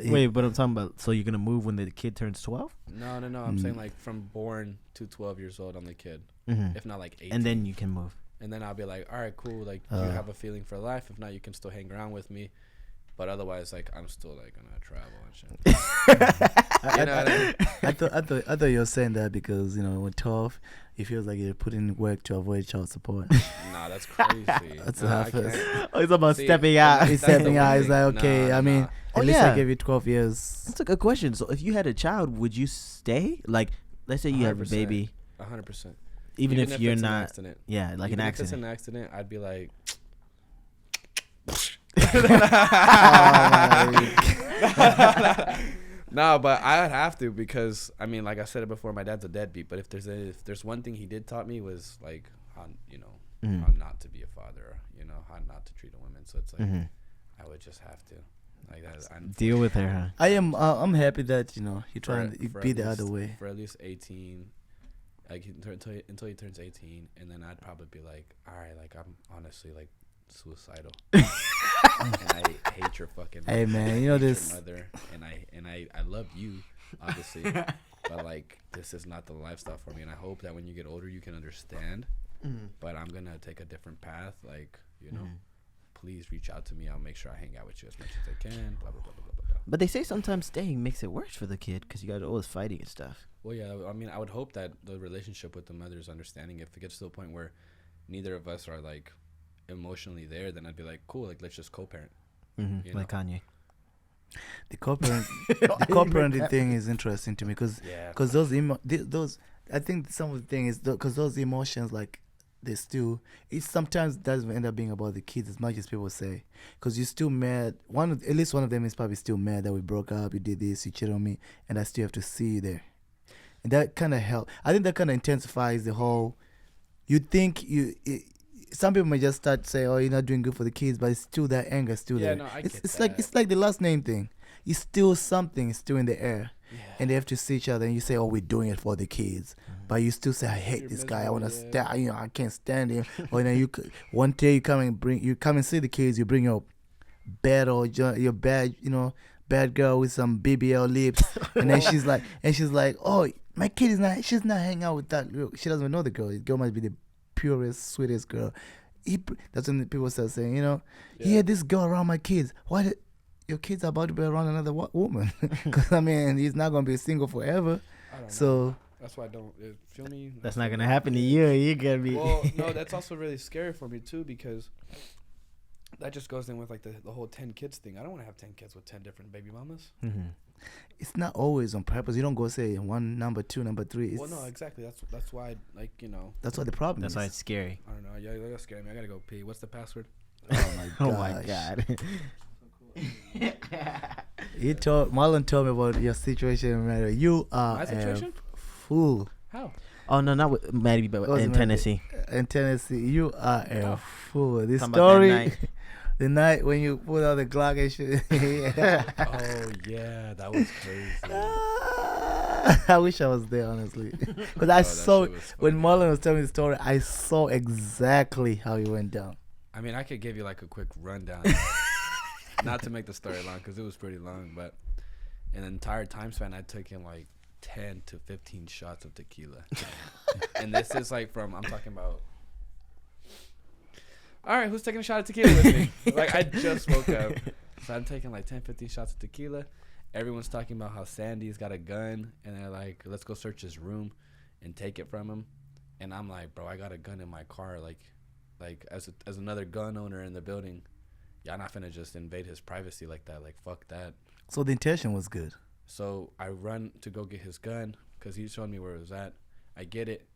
Wait, but I'm talking about, so you're going to move when the kid turns 12? No. I'm saying like from born to 12 years old, I'm the kid. If not like 18. And then you can move. And then I'll be like, all right, cool. Like you have a feeling for life. If not, you can still hang around with me. But otherwise, like I'm still like gonna travel and shit. You know what I mean? I thought you were saying that because with 12, it feels like you're putting in work to avoid child support. Nah, that's crazy. That's Nah, what happens. Oh, it's about See, stepping out. He's That's the stepping one out. He's thing. like, okay. Nah, I mean, nah. at least yeah. I gave you 12 years. That's a good question. So if you had a child, would you stay? Like, let's say you have a 100%. baby. 100%. Even if you're it's not. an accident. Yeah, like Even an if it's accident. an accident, I'd be like. No, but I would have to, because I mean, like I said it before, my dad's a deadbeat. But if there's one thing he did taught me was like how how not to be a father, how not to treat a woman. So it's like I would just have to like that. Deal with her, huh? I'm happy that you're trying to for be at the least- other way. for at least 18, like until he turns 18, and then I'd probably be like, all right, like I'm honestly like suicidal, and I hate your fucking. Hey, man, I you know hate this- your mother, and I love you, obviously, but like this is not the lifestyle for me, and I hope that when you get older you can understand. But I'm gonna take a different path, like please reach out to me. I'll make sure I hang out with you as much as I can. Blah blah blah blah blah blah. But they say sometimes staying makes it worse for the kid because you guys are always fighting and stuff. Well, yeah, I mean, I would hope that the relationship with the mother is understanding. If it gets to a point where neither of us are like emotionally there, then I'd be like, cool, like let's just co-parent. You Like know? Kanye. The co-parenting thing is interesting to me because those I think some of the thing is because those emotions like they still it sometimes doesn't end up being about the kids as much as people say, because you're still mad. At least one of them is probably still mad that we broke up, you did this, you cheated on me, and I still have to see you there, and that kind of help. I think that kind of intensifies the whole. You think some people may just start say, "Oh, you're not doing good for the kids," but it's still that anger still there. No, I it's get like that. it's like the last name thing. It's still something. It's still in the air. Yeah. And they have to see each other, and you say, "Oh, we're doing it for the kids," but you still say, "I hate You're this guy. I want to miserable, stand. I can't stand him." Or one day you come and see the kids. You bring your bad or your bad, bad girl with some BBL lips, and then she's like, "Oh, my kid is not. She's not hanging out with that girl. She doesn't even know the girl. The girl must be the purest, sweetest girl." That's when people start saying, "Yeah, this girl around my kids. Why did?" Your kid's about to be around another woman, because I mean he's not gonna be single forever. I don't know. So That's why I don't feel me. That's not gonna happen to you. You're gonna be. Well, no, that's also really scary for me too, because that just goes in with like the whole 10 kids thing. I don't want to have 10 kids with 10 different baby mamas. it's not always on purpose. You don't go say one, number two, number three. It's, Well, no, exactly. That's why, like, that's what the problem That's is. why it's scary. I don't know. Yeah, that's scary me. I gotta go pee. What's the password? Oh my Oh gosh. my god. Marlon told me about your situation, man. You are My situation? a fool. How? Oh no, not with Maddie, but Wasn't in Maddie. Tennessee. In Tennessee, you are a Oh. fool. This Talking about that story, night. the night when you put out the Glock and shit. Oh yeah, that was crazy. I wish I was there, honestly, because I Oh, that saw shit was when funny. Marlon was telling me the story. I saw exactly how he went down. I mean, I could give you like a quick rundown, not to make the story long because it was pretty long, but in the entire time span, I took in like 10 to 15 shots of tequila, and this is like I'm talking about. All right, who's taking a shot of tequila with me? Like, I just woke up. So I'm taking like 10, 15 shots of tequila. Everyone's talking about how Sandy's got a gun. And they're like, let's go search his room and take it from him. And I'm like, bro, I got a gun in my car. Like as another gun owner in the building, yeah, I'm not finna just invade his privacy like that. Like, fuck that. So the intention was good. So I run to go get his gun because he showed me where it was at. I get it.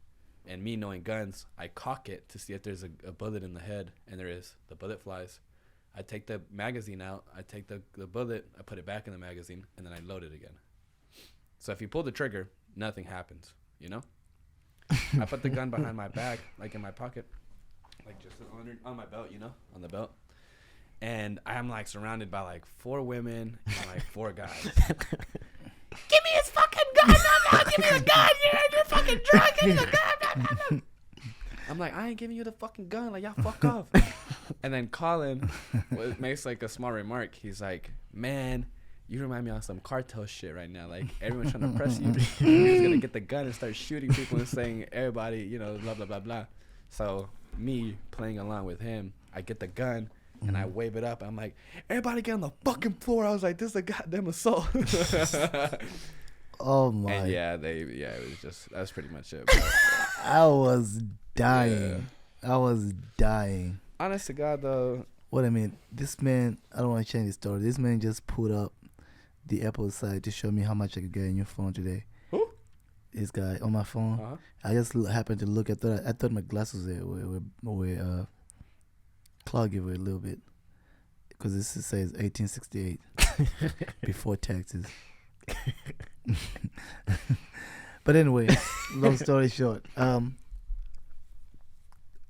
And me knowing guns, I cock it to see if there's a bullet in the head. And there is. The bullet flies. I take the magazine out. I take the bullet. I put it back in the magazine. And then I load it again. So if you pull the trigger, nothing happens. You know? I put the gun behind my back, like in my pocket. Like just on my belt, you know? On the belt. And I'm like surrounded by like 4 women and like 4 guys. Give me his fucking gun! No, give me the gun! You're fucking drunk! Give me the gun! I'm like, I ain't giving you the fucking gun. Like, y'all fuck off. And then Colin makes like a small remark. He's like, man, you remind me of some cartel shit right now. Like, everyone's trying to press you. You're just gonna get the gun and start shooting people and saying everybody, you know, blah, blah, blah, blah. So me playing along with him, I get the gun. And I wave it up. I'm like, everybody get on the fucking floor. I was like, this is a goddamn assault. Oh my! And it was just, that's pretty much it. Bro. I was dying. I was dying. Honest to God, though. What I mean, this man, I don't want to change the story. This man just put up the Apple side to show me how much I could get in your phone today. Who? This guy on my phone. Uh-huh. I just happened to look. I thought my glasses were cloggy a little bit because this says 1868 before taxes. But anyway, long story short, that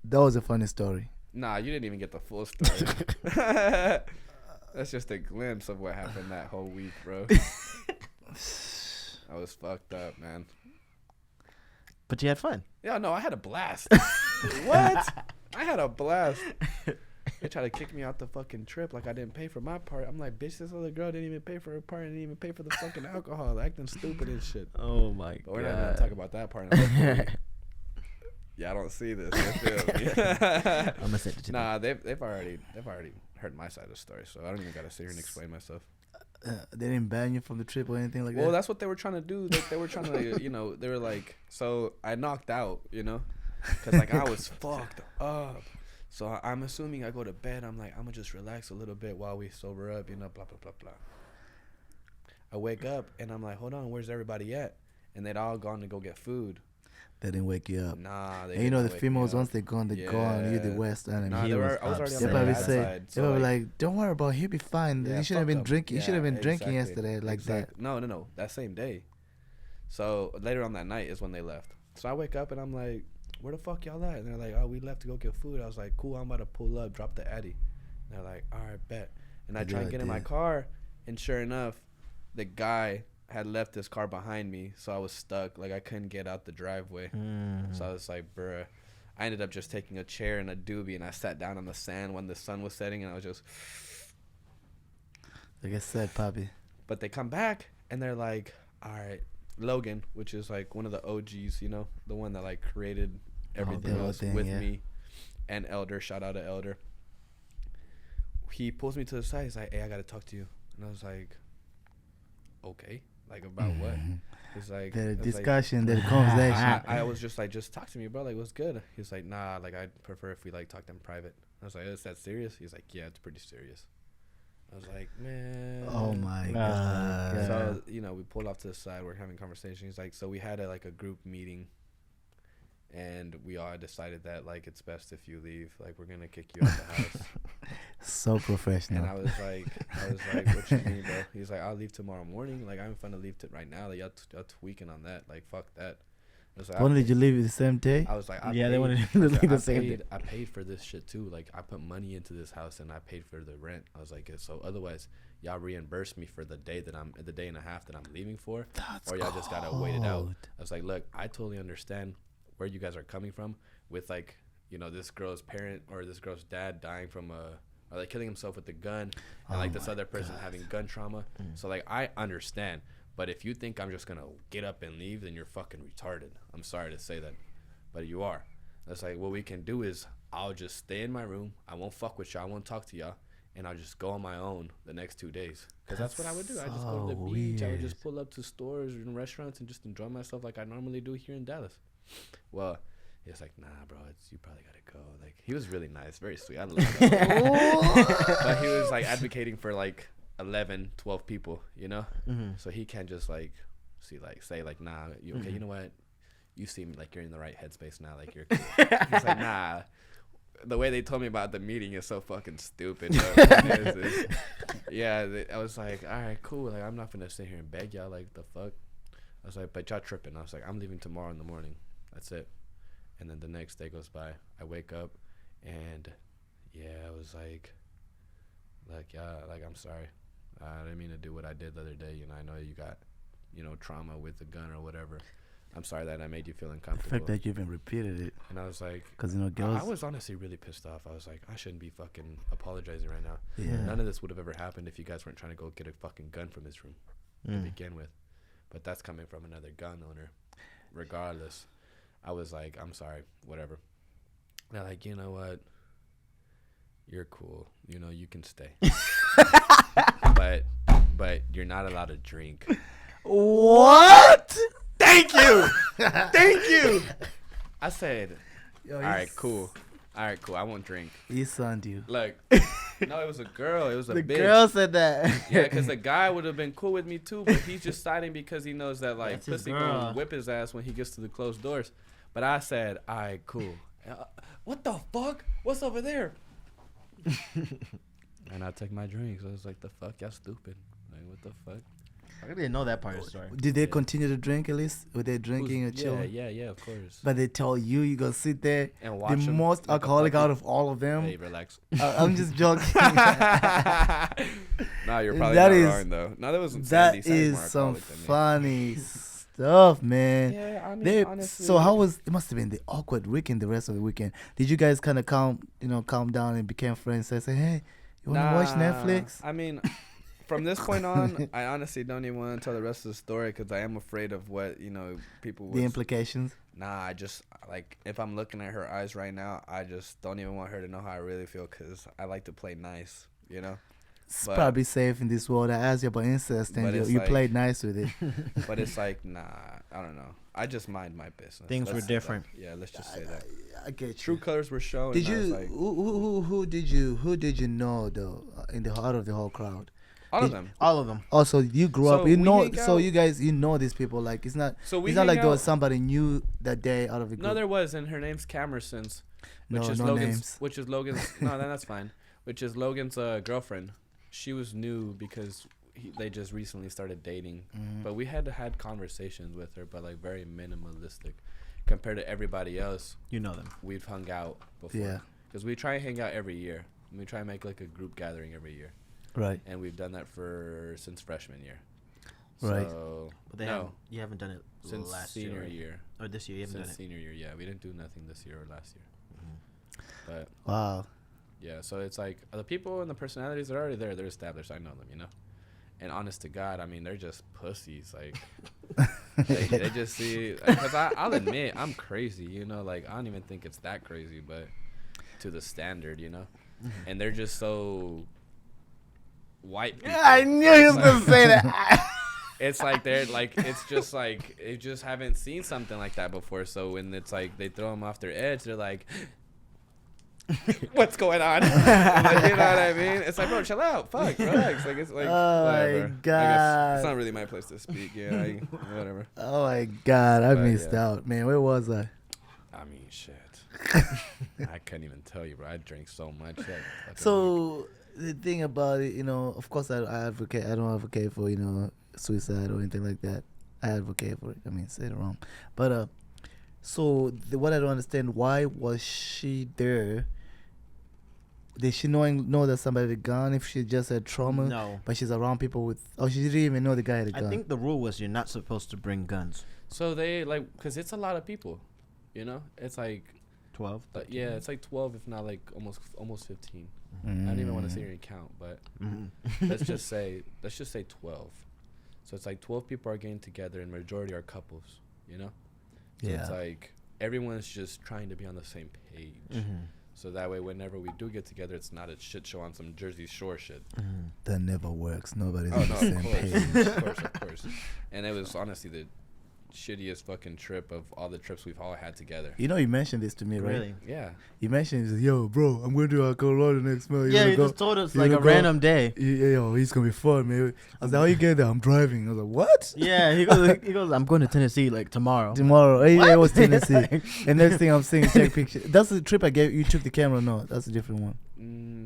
was a funny story. Nah, you didn't even get the full story. That's just a glimpse of what happened that whole week, bro. I was fucked up, man. But you had fun. Yeah, no, I had a blast. What? I had a blast. They tried to kick me out the fucking trip like I didn't pay for my part. I'm like, bitch, this other girl didn't even pay for her part and didn't even pay for the fucking alcohol. Acting stupid and shit. Oh my god. But we're not going to talk about that part. Yeah, I don't see this. You feel me? I'm gonna send it to Nah, they've already heard my side of the story, so I don't even gotta sit here and explain myself. They didn't ban you from the trip or anything like that? Well, that's what they were trying to do. They were trying to, you know, they were like, so I knocked out, you know, because like I was fucked up. So I'm assuming I go to bed. I'm like, I'm gonna just relax a little bit while we sober up, you know, blah blah blah blah. I wake up and I'm like, hold on, where's everybody at? And they'd all gone to go get food. They didn't wake you up. Nah, they and you know the didn't wake me females up. once they gone, they go on you the west and Nah, he they was were, I was already on they the probably bad say side. they probably like, don't worry about it, he'll be fine. Yeah, You should have been fuck 'em. drinking. You should have Yeah, been drinking exactly. yesterday, like that. No, that same day. So later on that night is when they left. So I wake up and I'm like, where the fuck y'all at? And they're like, oh, we left to go get food. I was like, cool, I'm about to pull up, drop the Addy. And they're like, all right, bet. And I try and get in my car, and sure enough, the guy had left his car behind me, so I was stuck. Like, I couldn't get out the driveway. So I was like, bruh. I ended up just taking a chair and a doobie, and I sat down on the sand when the sun was setting, and I was just... Like I said, Poppy. But they come back, and they're like, all right, Logan, which is like one of the OGs, you know, the one that like created everything else with me, and Elder, shout out to Elder. He pulls me to the side. He's like, hey, I got to talk to you. And I was like, okay. Like, about what? He's like... The discussion, the conversation. I was just like, just talk to me, bro. Like, what's good? He's like, nah, like, I'd prefer if we, like, talked in private. I was like, is that serious? He's like, yeah, it's pretty serious. I was like, man. Oh, my God. So, you know, we pulled off to the side. We're having conversation. He's like, so we had a group meeting. And we all decided that, like, it's best if you leave. Like, we're going to kick you out the house. So professional. And I was like, what you mean, bro? He's like, I'll leave tomorrow morning. Like, I'm fun to leave right now. Like, y'all tweaking on that. Like, fuck that. was like, When did you leave the same day? I was like, Yeah, they wanted I to was like, leave the same day. I paid for this shit too. Like, I put money into this house and I paid for the rent. I was like, so otherwise, y'all reimburse me for the day and a half that I'm leaving for, That's or y'all just gotta wait it out. cold. I was like, look, I totally understand where you guys are coming from with, like, you know, this girl's parent or this girl's dad dying from or like killing himself with a gun, and like this other person having gun trauma. So like, I understand. But if you think I'm just gonna get up and leave, then you're fucking retarded. I'm sorry to say that, but you are. That's like, what we can do is I'll just stay in my room. I won't fuck with y'all. I won't talk to y'all, and I'll just go on my own the next 2 days. Cause that's what I would do. I just go to the so beach. I would weird. just pull up to stores and restaurants and just enjoy myself like I normally do here in Dallas. Well, he's like, nah, bro, you probably gotta go. Like, he was really nice, very sweet. I love him. But he was like advocating for like 11, 12 people, you know. So he can't just like say like, nah, you okay? You know what? You seem like you're in the right headspace now. Like, you're cool. He's like, nah. The way they told me about the meeting is so fucking stupid. I was like, all right, cool. Like, I'm not gonna sit here and beg y'all. Like, the fuck. I was like, but y'all tripping. I was like, I'm leaving tomorrow in the morning. That's it. And then the next day goes by. I wake up, and I was like, yeah, like, I'm sorry. I didn't mean to do what I did the other day. You know, I know you got, you know, trauma with the gun or whatever. I'm sorry that I made you feel The uncomfortable. fact that you even repeated it, And I was like, because you know, girls. I was honestly really pissed off. I was like, I shouldn't be fucking apologizing right now. Yeah. None of this would have ever happened if you guys weren't trying to go get a fucking gun from his room to begin with. But that's coming from another gun owner. Regardless, I was like, I'm sorry, whatever. They're like, you know what? You're cool. You know, you can stay. but you're not allowed to drink. What? Thank you. Thank you. I said, Yo, all right, cool. All right, cool. I won't drink. He sunned you. Look, no, it was a girl. It was a The bitch. girl said that. Yeah, because the guy would have been cool with me too, but he's just siding because he knows that like That's his pussy girl. gonna whip his ass when he gets to the closed doors. But I said, all right, cool. What the fuck? What's over there? And I took my drinks. I was like, the fuck, y'all stupid. Like, what the fuck? I didn't know that part of the story. Did they continue to drink at least? Were they drinking or Yeah, chilling? yeah, of course. But they tell you gonna sit there, And the watch 'em most like a alcoholic puppy. out of all of them. Hey, relax. I'm just joking. Nah, you're probably That not is- wrong though. No, that wasn't That Sandy. Sandy's is more some alcoholic than me. funny stuff, man. Yeah, I mean, They, honestly. so how was it? Must have been the awkward weekend. The rest of the weekend, did you guys kind of calm down and became friends? I say, hey, you wanna watch Netflix? I mean, from this point on, I honestly don't even want to tell the rest of the story because I am afraid of what people would. The implications. Nah, I just like if I'm looking at her eyes right now, I just don't even want her to know how I really feel because I like to play nice, you know. It's But- probably safe in this world. I asked you about incest, and But you, it's you like- played nice with it. But it's like, nah, I don't know. I just mind my business. Things were Let's say different. that. Yeah, let's just say that. I get you. True colors were shown. Did and I was you like, who did you know though in the out of the whole crowd? all of them. All of them. Also, you grew So up. You we know. hang So out- you guys, these people. Like it's not. So we It's not hang like there was out- somebody new that day out of the group. No, there was, and her name's Camersons, which No, is no Logan's. names. Which is Logan's. No, then that's fine. Which is Logan's girlfriend. She was new because they just recently started dating. Mm. But we had conversations with her, but like very minimalistic compared to everybody else. You know them. We've hung out before. Yeah. Because we try and hang out every year. We try and make like a group gathering every year, Right. and we've done that since freshman year. Right. So But you haven't done it since last senior year. Right? year. Or this year, you haven't Since done it. senior year, yeah, we didn't do nothing this year or last year. But Wow. yeah, so it's like the people and the personalities are already there. They're established. I know them, you know. And honest to God, I mean, they're just pussies. Like they just see. Because I'll admit, I'm crazy. You know, like I don't even think it's that crazy, but to the standard, you know. And they're just so white. People. I knew he was It's gonna like- say that. It's like they're like it's just like they just haven't seen something like that before. So when it's like they throw them off their edge, they're like, "What's going on?" Like, you know what I mean? It's like, bro, chill out, fuck, relax. Like it's like, Oh my whatever. I guess God. it's not really my place to speak. Yeah, whatever. Oh my God, I But, missed yeah. out, man. Where was I? I mean, shit. I couldn't even tell you, bro. I drink so much. Like, fucking So the thing about it, I of course I advocate. I don't advocate for suicide or anything like that. I advocate for it. I mean, say it wrong, but So what I don't understand, why was she there? Did she know that somebody had a gun? If she just had trauma, No. but she's around people with. Oh, she didn't even know the guy had a gun. I think the rule was you're not supposed to bring guns. So they like, cause it's a lot of people, you know. It's like 12. yeah, it's like 12, if not like almost 15. I don't even want to say your count, but let's just say 12. So it's like 12 people are getting together, and majority are couples, you know. So Yeah. it's like everyone's just trying to be on the same page. So that way, whenever we do get together, it's not a shit show on some Jersey Shore shit. That never works. Nobody's Oh on no, the same page. of course. And it was honestly the shittiest fucking trip of all the trips we've all had together. You know, you mentioned this to me, right? Really? Yeah. You mentioned, he said, yo, bro, I'm going to Colorado next month. Yeah, wanna you go? just told us You like a wanna go? random day. Yo, it's going to be fun, man. I was like, how you get there? I'm driving. I was like, what? Yeah, he goes, I'm going to Tennessee like tomorrow. Tomorrow. Hey, yeah, it was What? Tennessee. And next thing I'm seeing, check picture. That's the trip I gave you. Took the camera? No, that's a different one.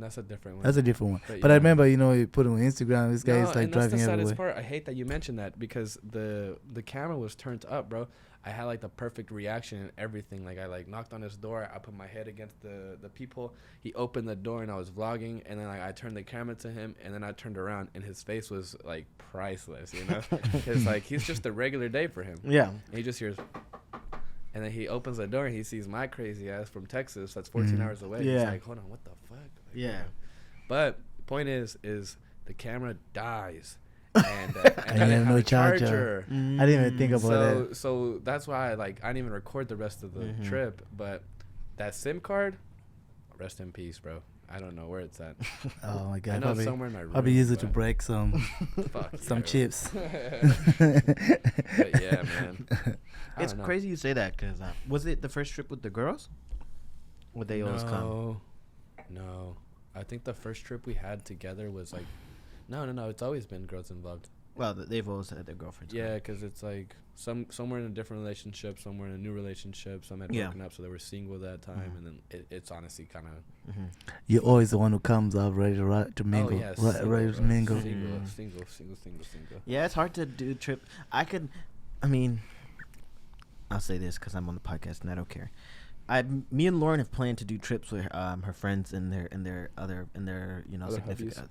That's a different one. That's a different one. But But I yeah. remember, you know, you put it on Instagram. This guy is like and driving that's the everywhere. saddest part. I hate that you mentioned that because the camera was turned up, bro. I had like the perfect reaction and everything. Like I like knocked on his door. I put my head against the peephole. He opened the door and I was vlogging. And then like I turned the camera to him and then I turned around and his face was like priceless, you know. It's like he's just a regular day for him. Yeah. And he just hears, and then he opens the door and he sees my crazy ass from Texas. That's 14 hours away. Yeah. He's like, hold on, what the fuck? Like, Yeah. But point is the camera dies. And I And you didn't have have no a charger. charger. I didn't even think about that. So that's why I didn't even record the rest of the trip. But that SIM card, rest in peace, bro. I don't know where it's at. Oh my I god! know it's somewhere in my room. Probably use it to but break some fuck some yeah. chips. But yeah, man. I It's don't know. crazy you say that because was it the first trip with the girls? Would they always come? No. I think the first trip we had together was like, no. It's always been girls involved. Well, they've always had their girlfriends. Yeah, because it's like some were in a different relationship, some were in a new relationship, some had broken up, so they were single that time, and then it's honestly kind of. You're always the one who comes up ready to mingle. Oh yeah, ready to mingle. Single. Yeah, it's hard to do trip. I mean, I'll say this because I'm on the podcast and I don't care. Me and Lauren have planned to do trips with her friends and their other Other significant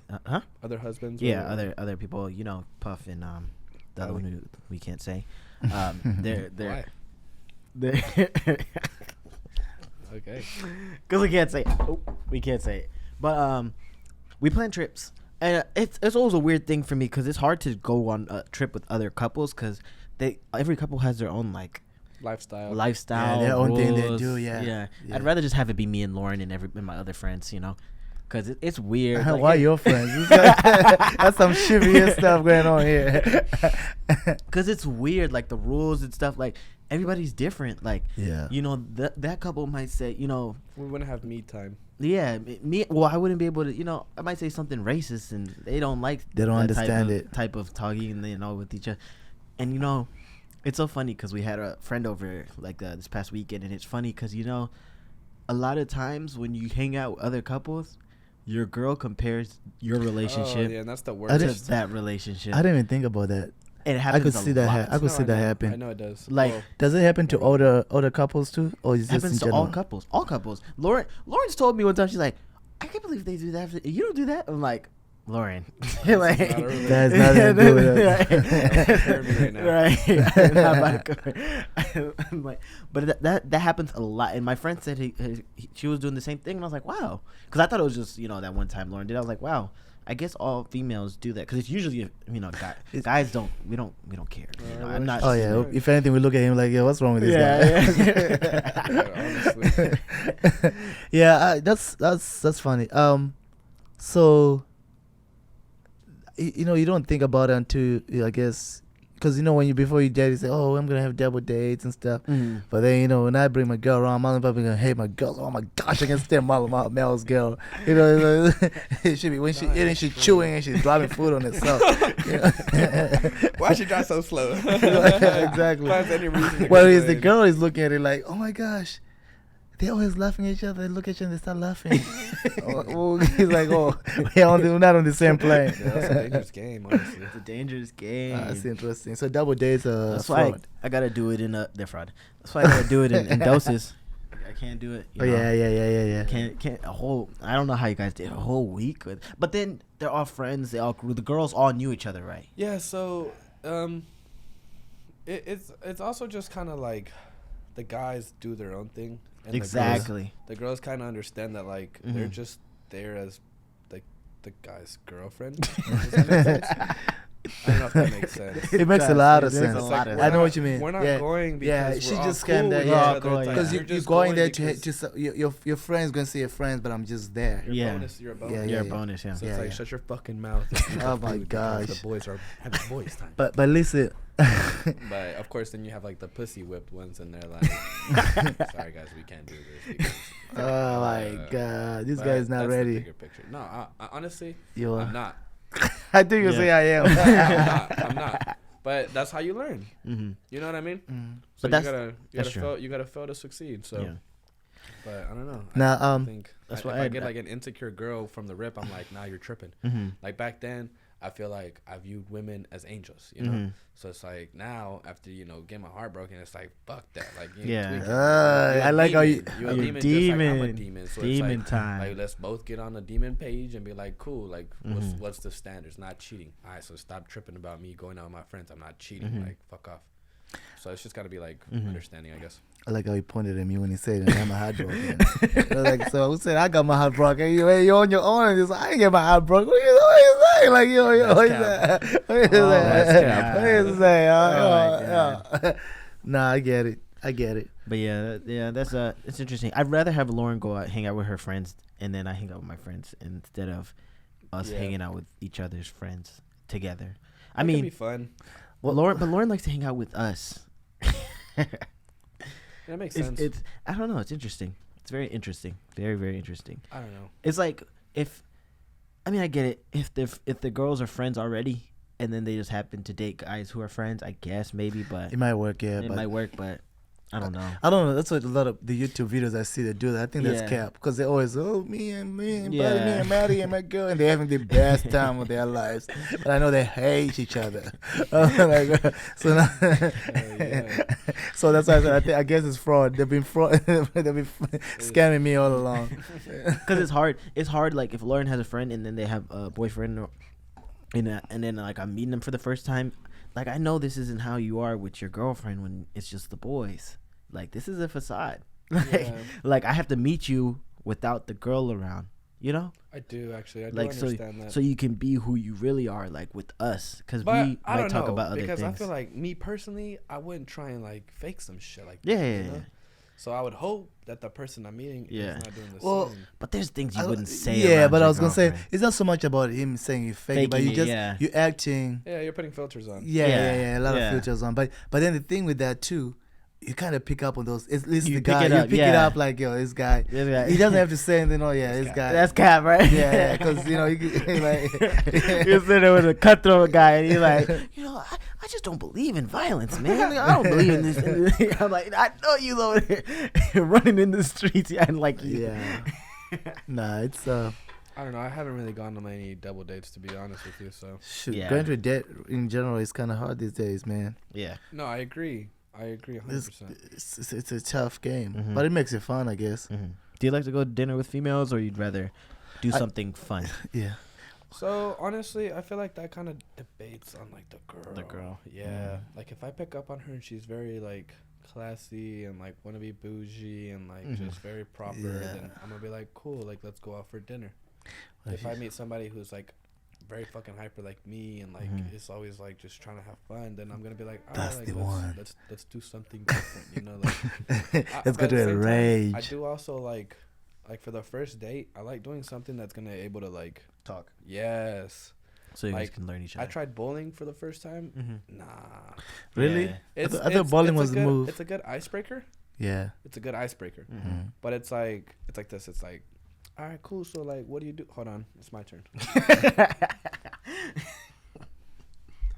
Other husbands. yeah or- other people, Puff and the other Ellie. one who we can't say. They're Why? Okay. because we can't say it. But we plan trips, and it's always a weird thing for me because it's hard to go on a trip with other couples because every couple has their own Lifestyle. lifestyle, Yeah, their own thing they rules. do, yeah. Yeah. Yeah. I'd rather just have it be me and Lauren and my other friends, because it's weird. like, Why your friends? That's some shivy stuff going on here. Because it's weird, like the rules and stuff. Like everybody's different. Like Yeah. that couple might say, We wouldn't have me time. yeah, me. Well, I wouldn't be able to. I might say something racist, and they don't like. They don't that understand type of talking, with each other. And it's so funny because we had a friend over this past weekend, and it's funny because a lot of times when you hang out with other couples, your girl compares your relationship Oh, yeah, and that's the I worst. didn't- to that relationship. I didn't even think about that. And it I happens could a see that. lot. I could see that I happen. know it does. Like, Oh, Does it happen to other couples too, or is It this happens in to all general? couples. All couples. Lawrence told me one time, she's like, I can't believe they do that. You don't do that? I'm like, Lauren. like, not a relationship. That's nothing to do with us. Right now. Right. Not about to I'm like, but that happens a lot. And my friend said she was doing the same thing, and I was like, wow, because I thought it was just that one time Lauren did. I was like, wow, I guess all females do that because it's usually guys don't we don't care. I'm not. Oh yeah. If anything, we look at him like, yeah, what's wrong with this guy? Yeah, honestly. Yeah, that's funny. So you don't think about it until I guess because before you date, you say, oh, I'm gonna have double dates and stuff. Mhm. But then when I bring my girl around, mom and papa gonna hate my girl. Oh my gosh, I can stand Mel's girl. It should be when she eating, she chewing and she's dropping food on herself. Why she drive so slow? Exactly. Finds any reason to Well, complain. the girl is looking at it like, oh my gosh, they always laughing at each other. They look at you and they start laughing. He's like, oh, we're not on the same plane. Yeah, that's a dangerous game, honestly. It's a dangerous game. That's interesting. So double dates are That's why fraud. I gotta do it in they're fraud. That's why I gotta do it in doses. I can't do it. You know? Yeah. Can't a whole. I don't know how you guys did a whole week with. But then they're all friends. They all grew. The girls all knew each other, right? Yeah, so it's also just kind of like the guys do their own thing. And Exactly. The girls kind of understand that like they're just there as like the guy's girlfriend. Does that make sense? I don't know if that makes sense. It makes a lot of It makes sense. a lot of I know what you mean. We're not Yeah. going Yeah, because she we're all just cool came there, with yeah. each Oh, other. cool, It's like, Because you're you're just going there because to just your friends gonna see your friends, but I'm just there. you're Yeah. bonus, you're a bonus. Yeah, You're a bonus, yeah. So Yeah, it's like yeah. shut your fucking mouth. and eat Oh the my food because gosh. The boys are having boys time. But listen, But of course, then you have like the pussy whipped ones, and they're like, "Sorry guys, we can't do this." Because, oh my god, this but guy's not that's the ready. bigger picture. No, I honestly, You I'm are. not. I think you Yeah. say I am. I'm not. But that's how you learn. Mm-hmm. You know what I mean? But So that's- you that's gotta true. fail. You gotta fail to succeed. So, Yeah. but I don't know. Now, I think that's if why I I- get like an insecure girl from the rip, I'm like, nah, you're tripping. Mm-hmm. Like back then, I feel like I viewed women as angels, you know. Mhm. So it's like now, after getting my heart broken, it's like fuck that. Like Yeah. tweaking. I like how you- You're a You're demon, just like I'm a demon. demon. So Demon it's like, time. like let's both get on the demon page and be like, cool. Like Mhm. what's the standards? Not cheating. All right, so stop tripping about me going out with my friends. I'm not cheating. Mhm. Like fuck off. So it's just gotta be like Mhm. understanding, I guess. I like how he pointed at me when he said it. I got my heart broken. I was like, so who said I got my heart broken? You on your own. And he's like, I ain't get my heart broken. What you saying? Like, what you That's say? What you that's say? cap. What you say? Oh, Nah, I get it. But yeah, that's it's interesting. I'd rather have Lauren go out, hang out with her friends, and then I hang out with my friends instead of us Yeah. hanging out with each other's friends together. I It could mean, be fun. well, Lauren likes to hang out with us. That makes sense. It's I don't know. It's interesting. It's very interesting. Very, very interesting. I don't know. It's like I get it. If the girls are friends already, and then they just happen to date guys who are friends, I guess maybe, but It might work, yeah. it But might work. But I don't know. I don't know. That's what a lot of the YouTube videos I see that do that. I think Yeah. that's cap because they always, me and buddy, Yeah. me and Maddie and my girl, and they're having the best time of their lives. But I know they hate each other. So now, yeah. so that's why I said I guess it's fraud. They've been scamming me all along. Because it's hard. It's hard. Like if Lauren has a friend and then they have a boyfriend, and then like I'm meeting them for the first time. Like I know this isn't how you are with your girlfriend when it's just the boys. Like this is a facade. Yeah. Like I have to meet you without the girl around. You know, I do actually. I do like understand that. so you can be who you really are, like with us, because But we I might don't talk know, about other because things. I feel like me personally, I wouldn't try and like fake some shit like Yeah, that. yeah, you know? yeah. So I would hope that the person I'm meeting Yeah. is not doing the Well, same. But there's things you I- wouldn't say. Yeah, around but I your was gonna say girlfriend. it's not so much about him saying you fake, it, but Faking you it, just yeah. you acting. Yeah, you're putting filters on. Yeah, a lot Yeah. of filters on. But then the thing with that too, you kind of pick up on those. At least You the pick guy, it you up, pick it yeah. up like, yo, this guy. This guy- He doesn't have to say anything. Oh yeah, this guy. guy. That's cap, right? yeah, because you know, you could, like, You're sitting there with a cutthroat guy, and you're like, I just don't believe in violence, man. Like, I don't believe in this. I'm like, I know you over there running in the streets, and like, yeah. Nah, it's I don't know. I haven't really gone on any double dates, to be honest with you. So shoot. Yeah. Going to a date in general is kind of hard these days, man. yeah. no, I agree. 100%. It's a tough game, Mhm. but it makes it fun, I guess. Mm-hmm. Do you like to go to dinner with females, or you'd rather do something fun? Yeah. So honestly, I feel like that kind of debates on like the girl. The girl. Yeah. Mm. Like if I pick up on her and she's very like classy and like want to be bougie and like Mhm. just very proper, Yeah. then I'm gonna be like, cool, like let's go out for dinner. Like, If I meet somebody who's like very fucking hyper like me and like Mhm. is always like just trying to have fun, then I'm gonna be like, That's like, the one. let's do something different, you know? Like, Let's but go at to the a same time, rage. I do also like for the first date, I like doing something that's gonna able to like Talk. yes. So you guys Like, can learn each I other. tried bowling for the first time. Mm-hmm. Nah, Really? Yeah. I thought bowling was a the good, move. It's a good icebreaker. Yeah. It's a good icebreaker. Mm-hmm. But it's like this. It's like, all right, cool. So like, what do you do? Hold on, it's my turn.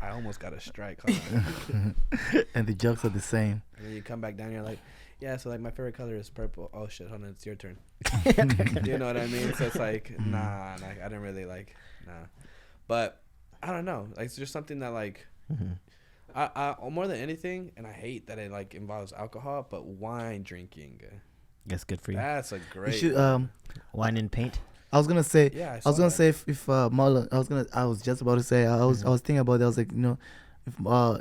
I almost got a strike. Hold on. And the jokes are the same. And then you come back down, you're like, yeah, so like my favorite color is purple. Oh shit, hold on, it's your turn. You know what I mean? So it's like, nah, I didn't really like, nah. But I don't know, like it's just something that like, I more than anything, and I hate that it like involves alcohol, but wine drinking. That's good for you. That's a You great. should, Wine and paint. I was gonna say. Yeah, I was gonna say if Marlon, I was just about to say. I was thinking about that. I was like,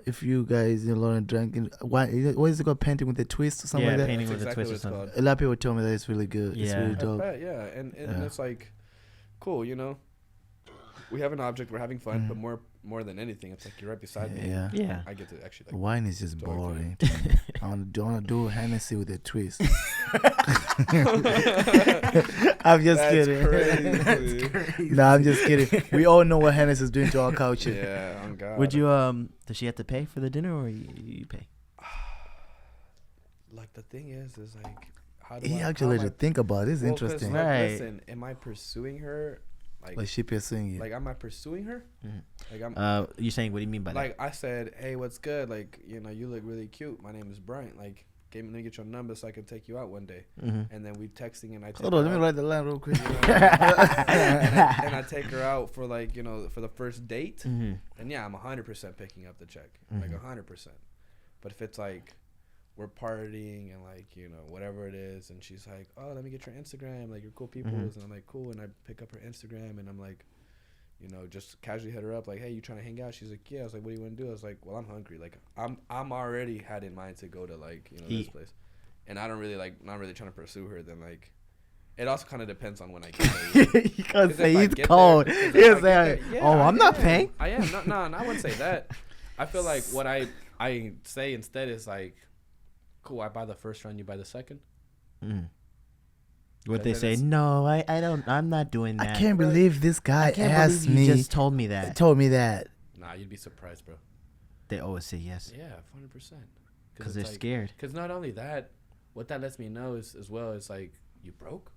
if you guys learn drinking, what is it called? Painting with a twist or something like that. Painting That's with exactly a twist or what it's something. A lot of people tell me that it's really good. It's Yeah. really I dope. bet, yeah, and it's like, cool, we have an object, we're having fun, but more than anything, it's like you're right beside me. Yeah. Yeah. I get to actually like. Wine is just Totally. boring. I want to do Hennessy with a twist. I'm just That's kidding. crazy. No, I'm just kidding. We all know what Hennessy is doing to our culture. Yeah, I'm God. Would you does she have to pay for the dinner or you pay? Like the thing is like, how do He I actually how am to think about it. It's I, well, 'cause, interesting. Like, Right. listen, am I pursuing her? Like she pursuing you. Like, am I pursuing her? Like, You're saying what do you mean by like I said, hey, what's good? Like, you look really cute. My name is Bryant. Like, let me get your number so I can take you out one day. that? And then we texting and I take Hold on, her let me out. write the line real quick. You know what I mean? and I take her out for like for the first date, and yeah, I'm 100% picking up the check, like 100%. But if it's like we're partying and like whatever it is, and she's like, oh, let me get your Instagram, like you're cool people, and I'm like cool, and I pick up her Instagram and I'm like, just casually hit her up like, hey, you trying to hang out? She's like, yeah. I was like, what do you want to do? I was like, well, I'm hungry. Like I'm already had in mind to go to like this place, and I don't really not really trying to pursue her. Then like. It also kind of depends on when I get there. You can't 'Cause say if I he's get cold. there- 'cause if He's I get like, there- yeah, oh, I I'm not am. paying. I am. No, I wouldn't say that. I feel like what I say instead is like, cool, I buy the first round, you buy the second. What But they then say? it's- No, I don't. I'm not doing that. I can't believe this guy I can't asked believe you me. just told me that. Told me that. Nah, you'd be surprised, bro. They always say yes Yeah, 100%. because they're scared. Because not only that, what that lets me know is as well is like, you broke?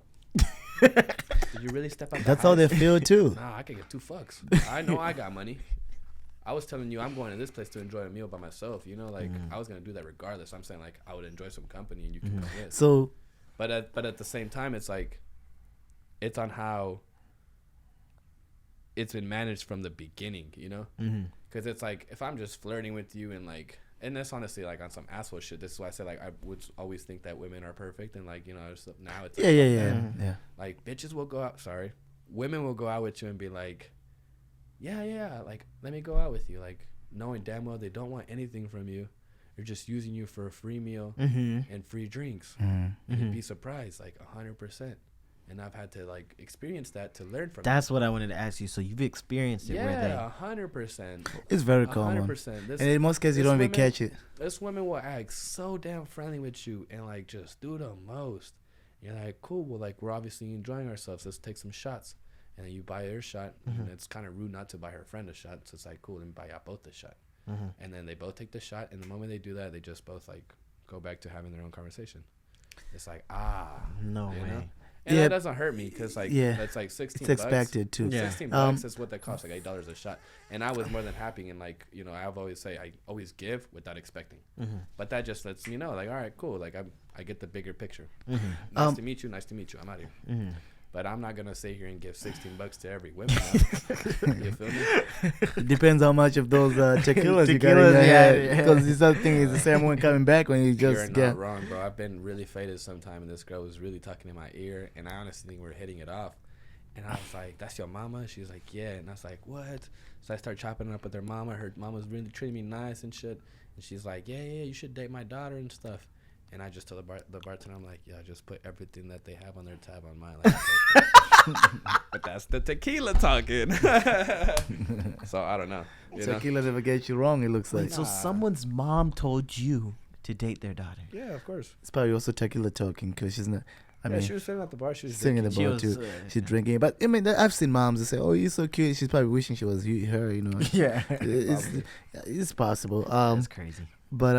Did you really step out the That's how they house? feel too. Nah, I can get 2 fucks. I know I got money. I was telling you I'm going to this place to enjoy a meal by myself. I was gonna do that regardless. I'm saying like I would enjoy some company and you can come with. So But at the same time, it's like it's on how it's been managed from the beginning. Because it's like if I'm just flirting with you and that's honestly like on some asshole shit. This is why I said like I would always think that women are perfect and like now it's like, yeah. like bitches will go out. Sorry, women will go out with you and be like, yeah, like let me go out with you, like knowing damn well they don't want anything from you. They're just using you for a free meal and free drinks. And you'd be surprised, like 100%. And I've had to like experience that to learn from. That's what I wanted to ask you. So you've experienced it, where Yeah, 100%. It's very common. 100%. And in most cases, you this don't even women- catch it. This women will act so damn friendly with you and like just do the most. You're like, cool. Well, like we're obviously enjoying ourselves. Let's take some shots. And then you buy her a shot. And it's kind of rude not to buy her friend a shot. So it's like, cool. Let me buy y'all both a shot. And then they both take the shot. And the moment they do that, they just both like go back to having their own conversation. It's like, no you way. know? And Yeah. that doesn't hurt me because like that's like 16 It's bucks. expected too. Yeah. 16 bucks is what that costs, like $8 a shot. And I was more than happy. And like, I've always say I always give without expecting. But that just lets me know, like, all right, cool. Like I get the bigger picture. Nice to meet you. Nice to meet you. I'm out here. But I'm not gonna sit here and give 16 bucks to every woman. You feel me? It depends how much of those tequilas you got in Tequilas, your yeah, head. yeah. Because this other thing is the same one coming back when you You're just not get. wrong, bro. I've been really faded sometime, and this girl was really talking in my ear, and I honestly think we're hitting it off. And I was like, "That's your mama?" She was like, "Yeah." And I was like, "What?" So I started chopping it up with her mama. Her mama's really treating me nice and shit. And she's like, "Yeah, you should date my daughter and stuff." And I just told the bartender, I'm like, "Yeah, just put everything that they have on their tab on mine." Like, but that's the tequila talking. So I don't know. You know? Tequila never gets you wrong, it looks like. Wait, so someone's mom told you to date their daughter? Yeah, of course. It's probably also tequila talking because she's not. I Yeah, mean, she was sitting at the bar. She was singing drinking. about too. She's drinking. But I mean, I've seen moms that say, "Oh, you're so cute." She's probably wishing she was her. Yeah. It's possible. That's crazy. But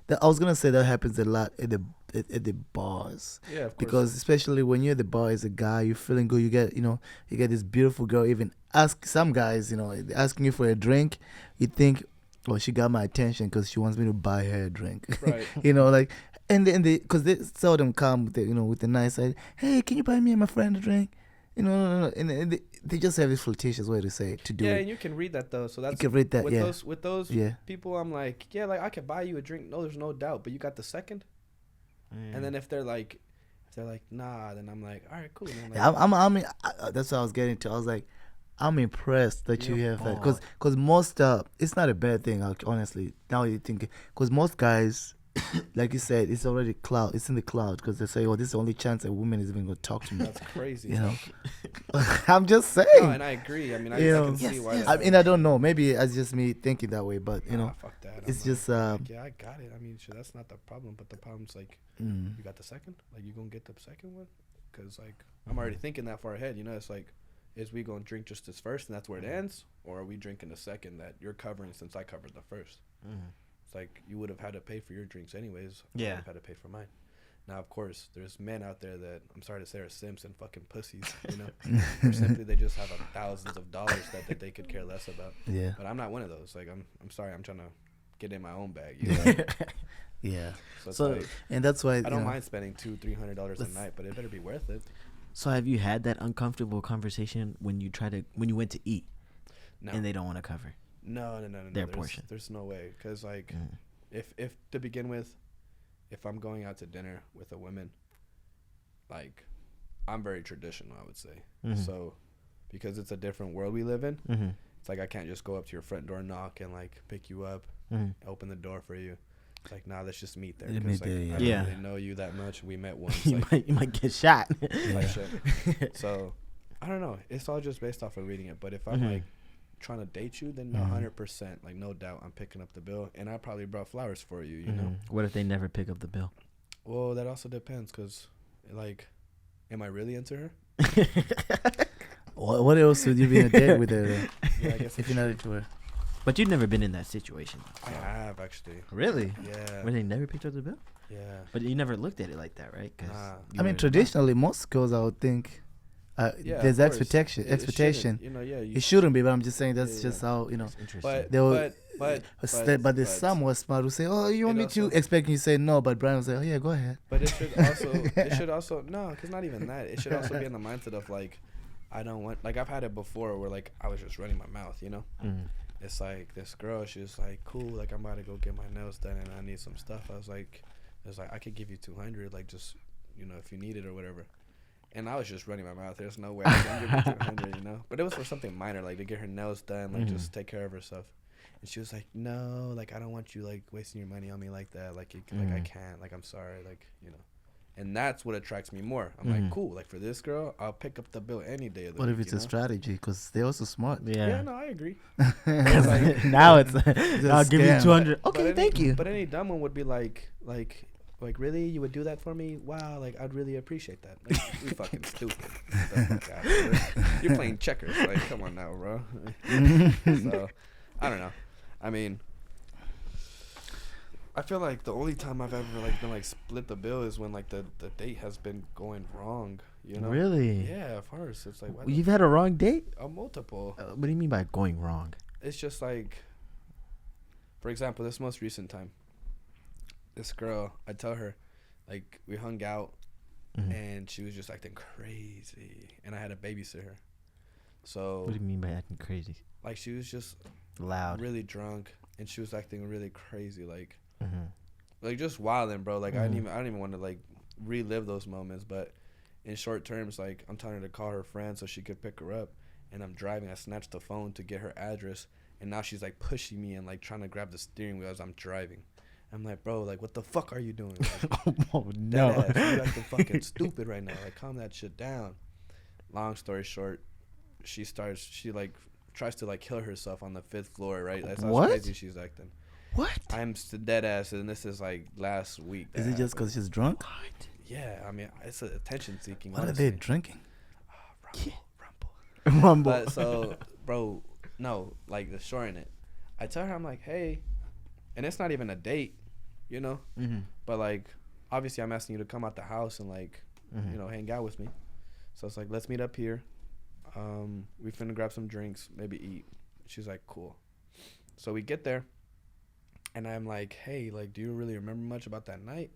I was gonna say that happens a lot at the bars. Yeah, of course. Because especially when you're at the bar as a guy, you're feeling good. You get this beautiful girl. Even ask some guys, asking you for a drink. You think, oh, she got my attention because she wants me to buy her a drink. Right. Like, and they because they seldom come with with the nice side. Hey, can you buy me and my friend a drink? No. And they just have this flirtatious way to do Yeah, it. and you can read that though. So that's You can read that. with those Yeah. people. I'm like, yeah, like I could buy you a drink. No, there's no doubt. But you got the second. And then if they're like, nah, then I'm like, all right, cool. Then That's what I was getting to. I was like, I'm impressed that you Yeah. have that, because most it's not a bad thing, honestly. Now you think, because most guys, like you said, it's already cloud. It's in the cloud because they say, oh, this is the only chance a woman is even going to talk to me. that's crazy. I'm just saying. No, and I agree. I mean, I can see why. I mean, I don't know. Maybe it's just me thinking that way, but fuck that. it's I'm just like, yeah, I got it. I mean, sure, that's not the problem. But the problem's like, you got the second. Like, you gonna get the second one? Because like, I'm already thinking that far ahead. It's like, is we gonna drink just this first, and that's where it ends, or are we drinking the second that you're covering since I covered the first? It's like you would have had to pay for your drinks anyways. I would have had to pay for mine. Now, of course, there's men out there that I'm sorry to say are simps and fucking pussies, or simply they just have thousands of dollars that they could care less about. Yeah. But I'm not one of those. Like I'm sorry, I'm trying to get in my own bag. Yeah. So it's like, and that's why I don't mind spending $200-$300 a night, but it better be worth it. So have you had that uncomfortable conversation when you went to eat No. and they don't want to cover No. their portion? There's no way, because like, if to begin with, if I'm going out to dinner with a woman, like, I'm very traditional, I would say. So, because it's a different world we live in, it's like I can't just go up to your front door, knock, and like pick you up, open the door for you. It's like, nah, let's just meet there. Because like, I don't really know you that much. We met once. you might get shot. Like shit. So, I don't know. It's all just based off of reading it. But if I'm like trying to date you, then 100%, like no doubt, I'm picking up the bill, and I probably brought flowers for you. You know. What if they never pick up the bill? Well, that also depends, cause like, am I really into her? What else would you be in a date with her then? Yeah, I guess If you're not into her? But you've never been in that situation. I have actually. Really? Yeah. Where they never picked up the bill? Yeah. But you never looked at it like that, right? 'Cause Nah. I mean, traditionally, most girls, I would think, Yeah, there's of course. expectation. It Expectation. shouldn't, yeah. It shouldn't be, but I'm just saying that's Yeah, just how It's interesting. But They will- but there's some who are smart who say, "Oh, you want it me to?" also- Expecting you to say no, but Brian will say, "Oh yeah, go ahead." But it should also no, because not even that. It should also be in the mindset of like, I don't want, like, I've had it before where like I was just running my mouth, It's like this girl, she was like, cool, like I'm about to go get my nails done and I need some stuff. I was like, I could give you 200, like just, if you need it or whatever. And I was just running my mouth. There's no way I can give you 200, But it was for something minor, like to get her nails done, like just take care of herself. And she was like, no, like I don't want you like wasting your money on me like that. Like like I can't. Like I'm sorry. Like And that's what attracts me more. I'm like, cool. Like for this girl, I'll pick up the bill any day of the What week. if it's a strategy? Because they're also smart. Yeah, no, I agree. Now it's I'll give you scam. 200. But Okay, thank you. But any dumb one would be like, really, you would do that for me? Wow, like I'd really appreciate that. Like, you fucking stupid. Get the fuck out of here. You're playing checkers. Like, come on now, bro. So, I don't know. I mean, I feel like the only time I've ever like been like split the bill is when like the date has been going wrong. Really? Yeah, of course. It's like You've had a wrong date? multiple. What do you mean by going wrong? It's just like, for example, this most recent time, this girl, I tell her, like, we hung out, and she was just acting crazy, and I had to babysit her. So What do you mean by acting crazy? like, she was just Loud. really drunk, and she was acting really crazy, like just wilding, bro. Like I don't even want to like relive those moments, but in short terms, like I'm telling her to call her friend so she could pick her up, and I'm driving. I snatched the phone to get her address, and now she's like pushing me and like trying to grab the steering wheel as I'm driving. I'm like, bro, like what the fuck are you doing? Like, Oh no! you're acting fucking stupid right now. Like calm that shit down. Long story short, she like tries to like kill herself on the 5th floor. Right? That's how What? crazy she's acting. What? I'm dead ass, and this is like last week. Is it just because she's drunk? Yeah, I mean, it's attention seeking. What are they drinking? Rumble. But so, bro, no, like the short in it. I tell her, I'm like, hey, and it's not even a date. you know. Mm-hmm. But like, obviously, I'm asking you to come out the house and like, Mm-hmm. you know, hang out with me. So it's like, let's meet up here. We finna grab some drinks, maybe eat. She's like, cool. So we get there, and I'm like, hey, like, do you really remember much about that night?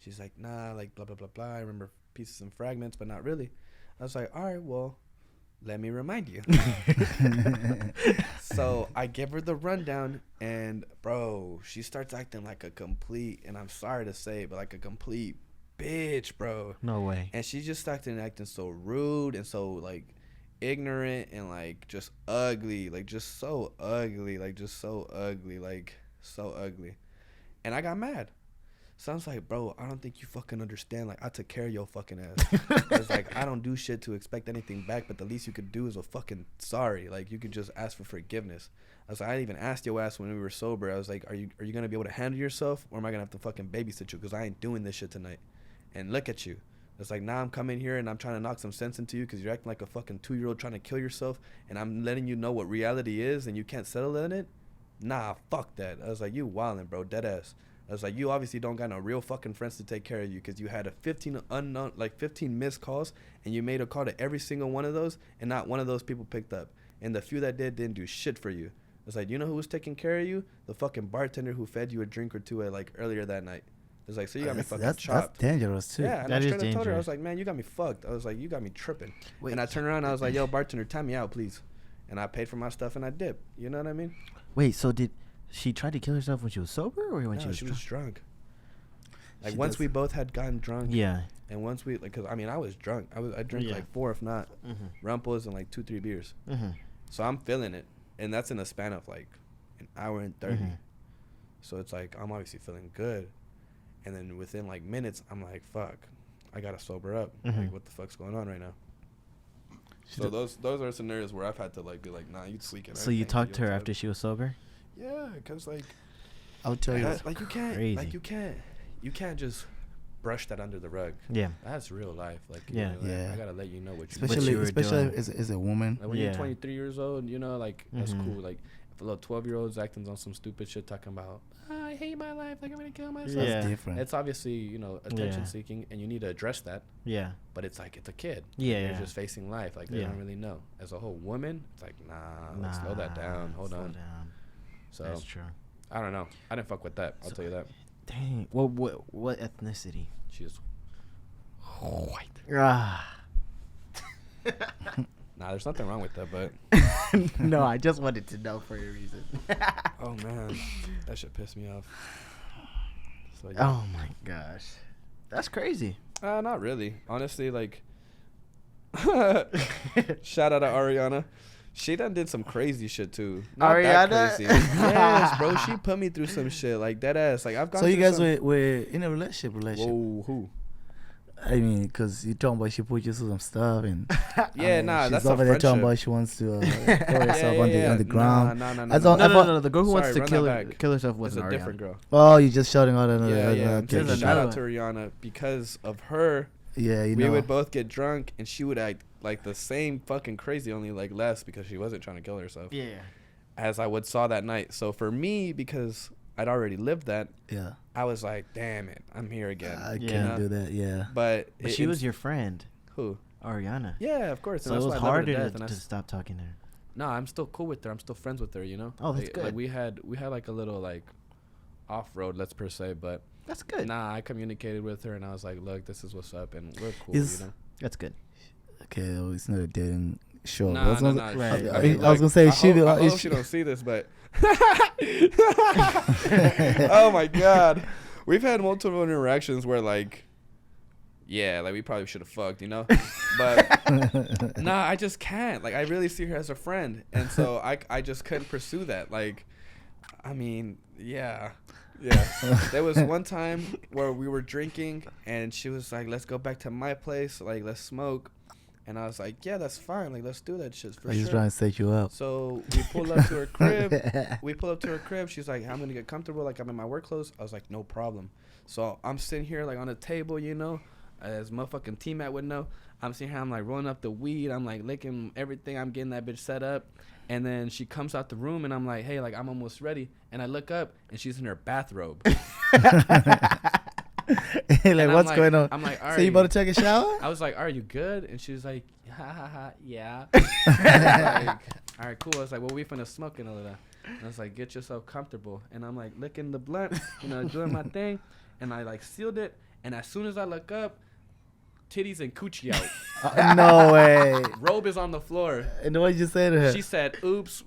She's like, nah, like, blah, blah, blah, blah. I remember pieces and fragments, but not really. I was like, all right, well, let me remind you. So I give her the rundown, and, bro, she starts acting like a complete, and I'm sorry to say, but like a complete bitch, bro. No way. And she just started acting so rude and so, like, ignorant and, like, just ugly. Like, just so ugly. Like, just so ugly. Like, so ugly. And I got mad. So I was like, bro, I don't think you fucking understand. Like, I took care of your fucking ass. I was like, I don't do shit to expect anything back, but the least you could do is a fucking sorry. Like, you could just ask for forgiveness. I was like, I even asked your ass when we were sober. I was like, are you going to be able to handle yourself, or am I going to have to fucking babysit you? Because I ain't doing this shit tonight. And look at you. It's like, now I'm coming here and I'm trying to knock some sense into you because you're acting like a fucking 2-year-old trying to kill yourself, and I'm letting you know what reality is and you can't settle in it? Nah, fuck that. I was like, you wildin', bro, dead ass. I was like, you obviously don't got no real fucking friends to take care of you because you had 15 missed calls, and you made a call to every single one of those, and not one of those people picked up. And the few that didn't do shit for you. It's like, you know who was taking care of you? The fucking bartender who fed you a drink or two earlier that night. It's like, so you got me fucking chopped. That's dangerous too. Yeah, and That I is straight up told her, I dangerous. was like, man, you got me fucked. I was like, you got me tripping. Wait. And I turned around and I was like, yo, bartender, time me out, please. And I paid for my stuff and I dipped. You know what I mean? Wait, so did she try to kill herself when she was sober or when No, she was drunk? drunk. Like, She once does- we both had gotten drunk. Yeah. And once we, like, because, I mean, I was drunk. I drank Yeah. like 4, if not, Mm-hmm. Rumples and like 2-3 beers. Mm-hmm. So I'm feeling it. And that's in a span of like an hour and 30. Mhm. So it's like, I'm obviously feeling good. And then within like minutes, I'm like, fuck, I got to sober up. Mhm. Like, what the fuck's going on right now? So those are scenarios where I've had to like be like, nah, you tweaking. So you talked to her after she was sober? Yeah, because like, I'll tell you. like you can't, Crazy. you can't just brush that under the rug. Yeah. That's real life. Like, Yeah. you know, like, Yeah. I gotta let you know what you. What Especially, you were especially doing. as a woman. Like when Yeah. you're 23 years old, you know, like that's Mhm. cool. Like if a little 12-year-old's acting on some stupid shit, talking about, I hate my life, like I'm gonna kill myself. Yeah. That's different. It's obviously, you know, attention Yeah. seeking, and you need to address that. Yeah. But it's like, it's a kid. Yeah, They're yeah. just facing life. Like they Yeah. don't really know. As a whole woman, it's like, nah, let's slow that down. Hold slow on. down. So That's true. I don't know. I didn't fuck with that. I'll So- tell you that. Dang. Well, what ethnicity? She's white. Ah. Nah, there's nothing wrong with that, but No, I just wanted to know for a reason. oh man, that shit pissed me off. So, yeah. Oh my gosh. That's crazy. Not really. Honestly, like, shout out to Ariana. She done did some crazy shit too. Not Ariana? that crazy. Yes, bro. She put me through some shit like that ass. Like I've gone. So you through guys some- were in a relationship. Whoa, who? I mean, because you're talking about she put you through some stuff, and Yeah, nah, she's that's a over there talking friendship. about she wants to throw herself on the ground. Nah, I thought- No, I no, thought- no. The girl who wants Sorry, to run kill that back. kill herself It's wasn't a Ariana. different girl. Oh, you're just shouting out another. Yeah, yeah. okay, I'm saying There's shout another out to Rihanna because of her. yeah, you We know. would both get drunk, and she would act like the same fucking crazy, only like less because she wasn't trying to kill herself. Yeah. As I would saw that night. So for me, because I'd already lived that, Yeah, I was like, damn it, I'm here again. I Yeah. can't do that. Yeah. But But she was your friend, who? Ariana. Yeah, of course. So and it that's was why I love her harder to to, death, and to that's- stop talking to her. No, I'm still cool with her. I'm still friends with her. You know. Oh, that's Like good. we had like a little like off road, let's per se, but That's good. nah, I communicated with her and I was like, look, this is what's up, and we're cool. Is- You know. That's good. Okay, well, it's not a dating show. Nah, I was nah, gonna- nah. Right. she- I mean, mean, I was gonna say, I she- hope, I is hope she she- don't see this, but oh my god, we've had multiple interactions where like, yeah, like we probably should have fucked, you know, but nah, I just can't. Like I really see her as a friend, and so I just couldn't pursue that. Like, I mean, yeah. There was one time where we were drinking and she was like, let's go back to my place, like let's smoke, and I was like, yeah, that's fine, like let's do that shit for I sure. just trying to set you up. So we pull up to her crib. She's like, I'm gonna get comfortable, like I'm in my work clothes. I was like, no problem. So I'm sitting here like on a table, you know, as motherfucking T-Mac would know. I'm seeing her. I'm like rolling up the weed. I'm like licking everything. I'm getting that bitch set up. And then she comes out the room, and I'm like, hey, like I'm almost ready. And I look up, and she's in her bathrobe. Like, what's going on? I'm like, all right. So you about to take a shower? I was like, are you good? And she was like, ha ha ha, yeah. I was like, all right, cool. I was like, well, we finna smoke and all of that. And I was like, get yourself comfortable. And I'm like licking the blunt, doing my thing. And I like sealed it. And as soon as I look up, titties and coochie out. No way. Robe is on the floor. And what did you say to her? She said, oops,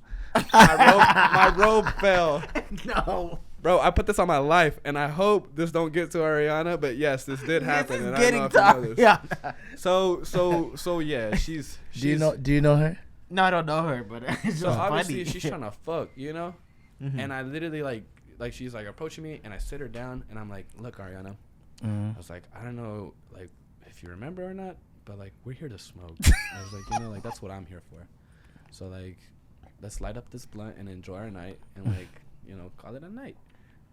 my robe fell. No. Bro, I put this on my life, and I hope this don't get to Ariana, but yes, this did happen. This is and getting I don't know if you know tough. this. Yeah. So yeah, she's Do you know her? No, I don't know her, but it's so just obviously funny. she's trying to fuck, And I literally like she's like approaching me, and I sit her down, and I'm like, look, Ariana, I was like, I don't know, like if you remember or not, but like we're here to smoke. I was like, like that's what I'm here for. So like, let's light up this blunt and enjoy our night, and like call it a night.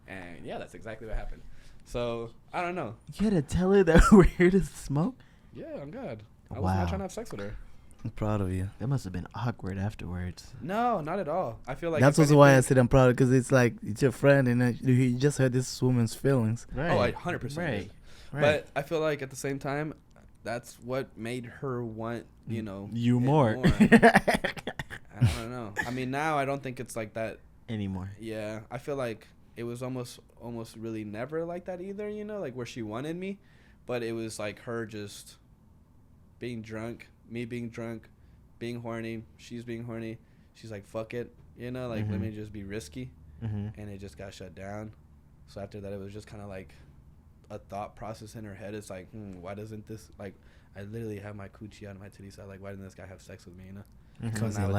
And yeah, that's exactly what happened. So I don't know. You had to tell her that we're here to smoke? Yeah, I'm good. I was Wow. not trying to have sex with her. I'm proud of you. That must have been awkward afterwards. No, not at all. I feel like That's also why I said I'm proud, because it's like it's your friend, and you just hurt this woman's feelings. Right. Oh, I 100%. Right. But I feel like at the same time, that's what made her want, you more. I don't know. I mean, now I don't think it's like that anymore. Yeah, I feel like it was almost really never like that either, like where she wanted me, but it was like her just being drunk, me being drunk, being horny, she's being horny. She's like, fuck it, let me just be risky. And it just got shut down. So after that, it was just kind of like a thought process in her head. It's like, why doesn't this, like, I literally have my coochie out of my titty, so like, why didn't this guy have sex with me, So now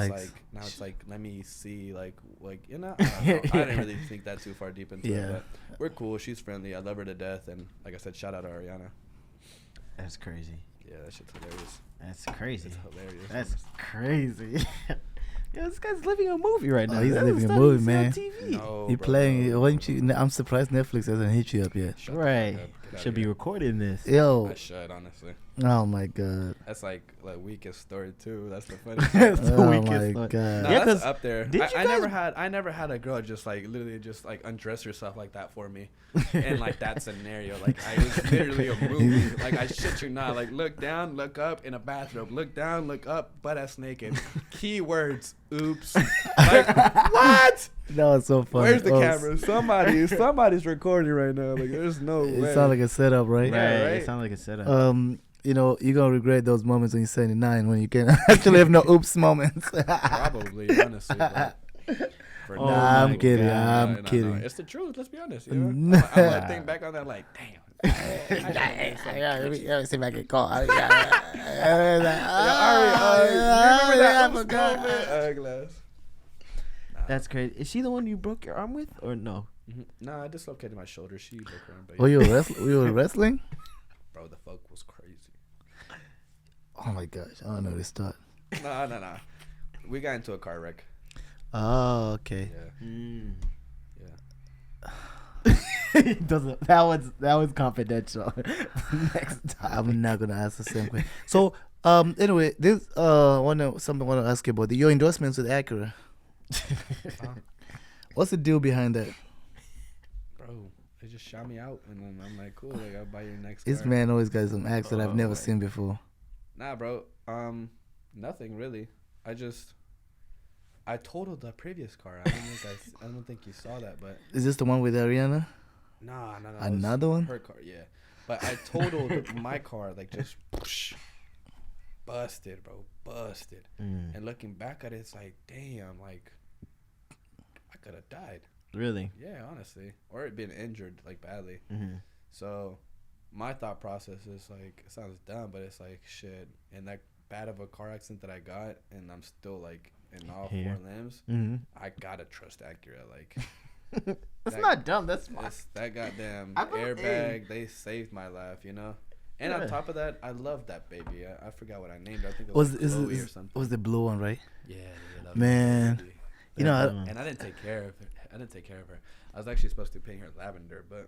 it's like let me see I don't know. I didn't really think that too far deep into it, but we're cool. She's friendly. I love her to death, and like I said, shout out to Ariana. That's crazy. Yeah, that shit's hilarious. That's crazy. It's hilarious. That's crazy. Yeah, this guy's living a movie right now. Oh, he's living a movie, man. TV. No, You bro, playing? no. Why don't you? I'm surprised Netflix hasn't hit you up yet. Shut Right. the fuck up. Get Should outta be here. recording this. Yo. I should, honestly. Oh my god. That's like the weakest story too. That's the funny. That's the Oh weakest my one. god. No, Yeah, that's 'cause up there. did you I guys- never had a girl just like literally just like undress herself like that for me, in like that scenario. Like I was literally a movie. Like I shit you not. Like look down, look up in a bathrobe. Look down, look up, butt ass naked. Keywords. Oops. Like what? That was so funny. Where's the camera? Somebody's recording right now. Like there's no way. It sounded like a setup, right? Yeah, right? It sounds like a setup. You're gonna regret those moments when you're 79 when you can actually have no oops moments. Probably, honestly. But for Oh now, Nah, I'm my kidding. God. I'm kidding. It's the truth. Let's be honest. I'm Nah. gonna think back on that like, damn. Let me see if I can call. You remember that oops moment? Glass. That's crazy. Is she the one you broke your arm with, or no? Nah, I dislocated my shoulder. She broke her arm. But Oh, you were wrestling? bro, the fuck was crazy. Oh my gosh, I don't know this start. Nah. We got into a car wreck. Oh, okay. Yeah. Doesn't that was confidential. Next time. I'm not gonna ask the same question. So, anyway, this something I want to ask you about your endorsements with Acura. What's the deal behind that? Bro, they just shot me out, and then I'm like, cool, like I'll buy your next This car. man always got some acts that I've never Oh. seen before. Nah, bro. Nothing really. I totaled the previous car. I don't think you saw that, but Is this the one with Ariana? no. Another one? Her car, yeah. But I totaled my car, like just whoosh, busted, bro, busted. And looking back at it, it's like, damn, like I could have died. Really? Yeah, honestly, or it'd been injured like badly. Mm-hmm. So my thought process is like, it sounds dumb, but it's like shit. And that bad of a car accident that I got, and I'm still like in all Here. 4 limbs. Mm-hmm. I gotta trust Acura. Like That's that- not dumb. That's smart. that goddamn I believe- airbag, they saved my life, And Yeah. on top of that, I love that baby. I forgot what I named it. I think it Was was is Chloe or it something. was the blue one, right? Yeah, that Man. baby. You know, Definitely. And I didn't take care of her. I was actually supposed to paint her lavender, but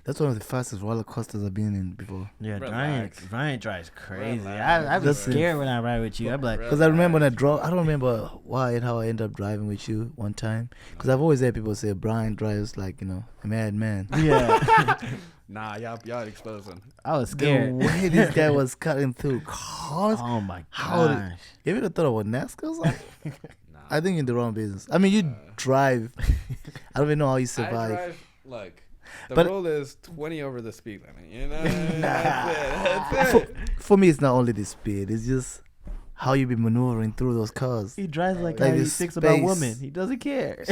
That's one of the fastest roller coasters I've been in before. Yeah, Relax. Bryant drives crazy. Relax. I'd be That's it. scared when I ride with you. I'd be like, Because I remember when I drove, I don't remember why and how I ended up driving with you one time. Because I've always heard people say Brian drives like, a madman. yeah. Nah, y'all exposing. I was The scared. way this guy was cutting through cars. Oh my How did- gosh. You ever thought about NASCAR or something? Nah. I think you're in the wrong business. I mean, you drive. I don't even know how you I survive. drive, look, the But- rule is 20 over the speed limit, you know? That's it. For me, it's not only the speed. It's just how you be maneuvering through those cars. He drives like Like how he the thinks about space. women. He doesn't care.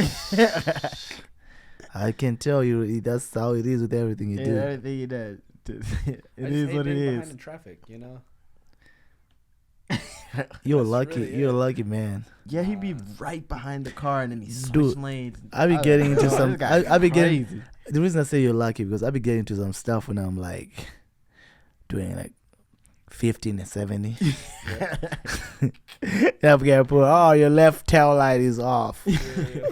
I can tell you, that's how it is with everything you Yeah, do. everything he does. It I just is hate what it being is. behind in traffic, you know? You're That's lucky. really You're a it. lucky man. Yeah, he'd be right behind the car and then he switch Dude, lanes. I be getting into this some. guy's I be getting. crazy. The reason I say you're lucky because I be getting into some stuff when I'm like doing like 15 and 70. I'm getting put. Oh, your left tail light is off.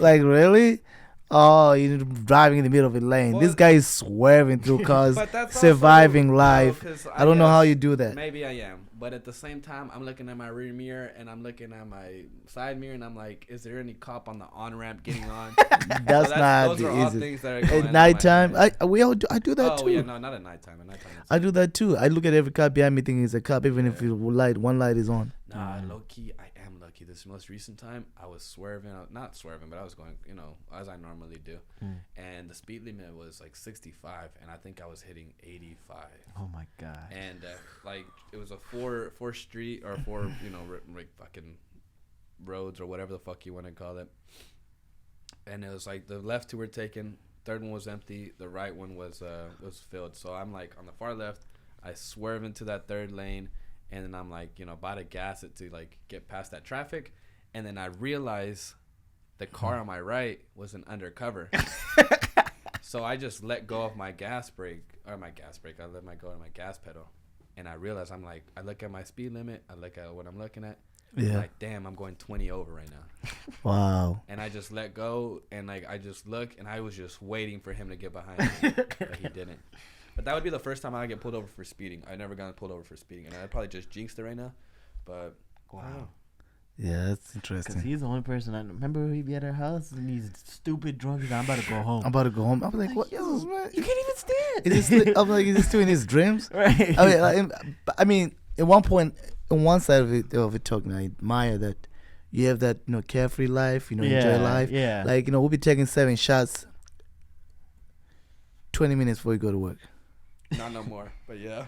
Like really? Oh, you're driving in the middle of a lane. Well, This guy is swerving through cars, But that's surviving also, life. No, 'cause I don't know how guess you do that. Maybe I am, but at the same time, I'm looking at my rear mirror and I'm looking at my side mirror and I'm like, is there any cop on the on ramp getting on? That's not those the are all easy. things that are going At on nighttime, in my head. I do that Oh too. yeah, no, not at nighttime. At nighttime, it's I do that too. I look at every car behind me thinking it's a cop, even if one light is on. Nah, low key, I am lucky. This most recent time, I was swerving, not swerving, but I was going, as I normally do. And the speed limit was like 65, and I think I was hitting 85. Oh my god. And like it was a four street or four, like fucking roads or whatever the fuck you want to call it. And it was like the left two were taken, third one was empty, the right one was filled. So I'm like on the far left, I swerve into that third lane. And then I'm like, about to gas it to like get past that traffic. And then I realize the car on my right was an undercover. So I just let go of my gas brake. I let go of my gas pedal. And I realize I look at my speed limit. I look at what I'm looking at. Yeah. I'm like, damn, I'm going 20 over right now. Wow. And I just let go. And like, I just look and I was just waiting for him to get behind me. But he didn't. But that would be the first time I get pulled over for speeding. I never got pulled over for speeding, and I probably just jinxed it right now. But Wow. Yeah, that's Because interesting. he's the only person I remember he'd be at our house and he's stupid drunk and I'm about to go home. I'm about to go home. I'm like, what? Yo, Is this, man? you can't even stand. Is this, I'm like, is this doing his dreams? Right. I mean, at one point, on one side of it talking, I admire that you have that, carefree life, enjoy life. Yeah. Like, we'll be taking 7 shots 20 minutes before you go to work. not no more. But yeah.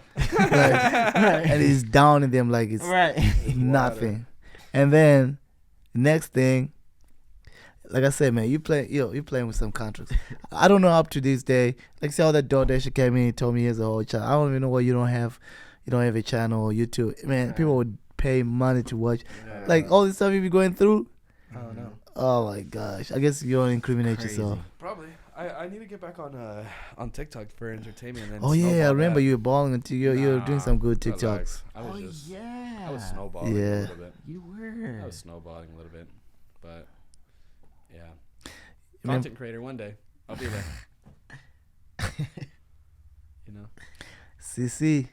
And he's down in them like it's nothing. And then next thing, like I said, man, you're playing with some contracts. I don't know up to this day. Like say all that DoorDash came in and told me here's a whole channel. I don't even know why you don't have a channel or YouTube. Man, people would pay money to watch. Like all this stuff you be going through. I don't know. Oh my gosh. I guess you don't incriminate yourself. Probably. I need to get back on TikTok for entertainment. And then Oh yeah, I snowball remember that. you were balling until you were doing some good TikToks. Relax. I was Oh just. yeah. I was snowballing a Yeah. little bit. You were. I was snowballing a little bit, but yeah. Man, Content creator one day. I'll be there. CC.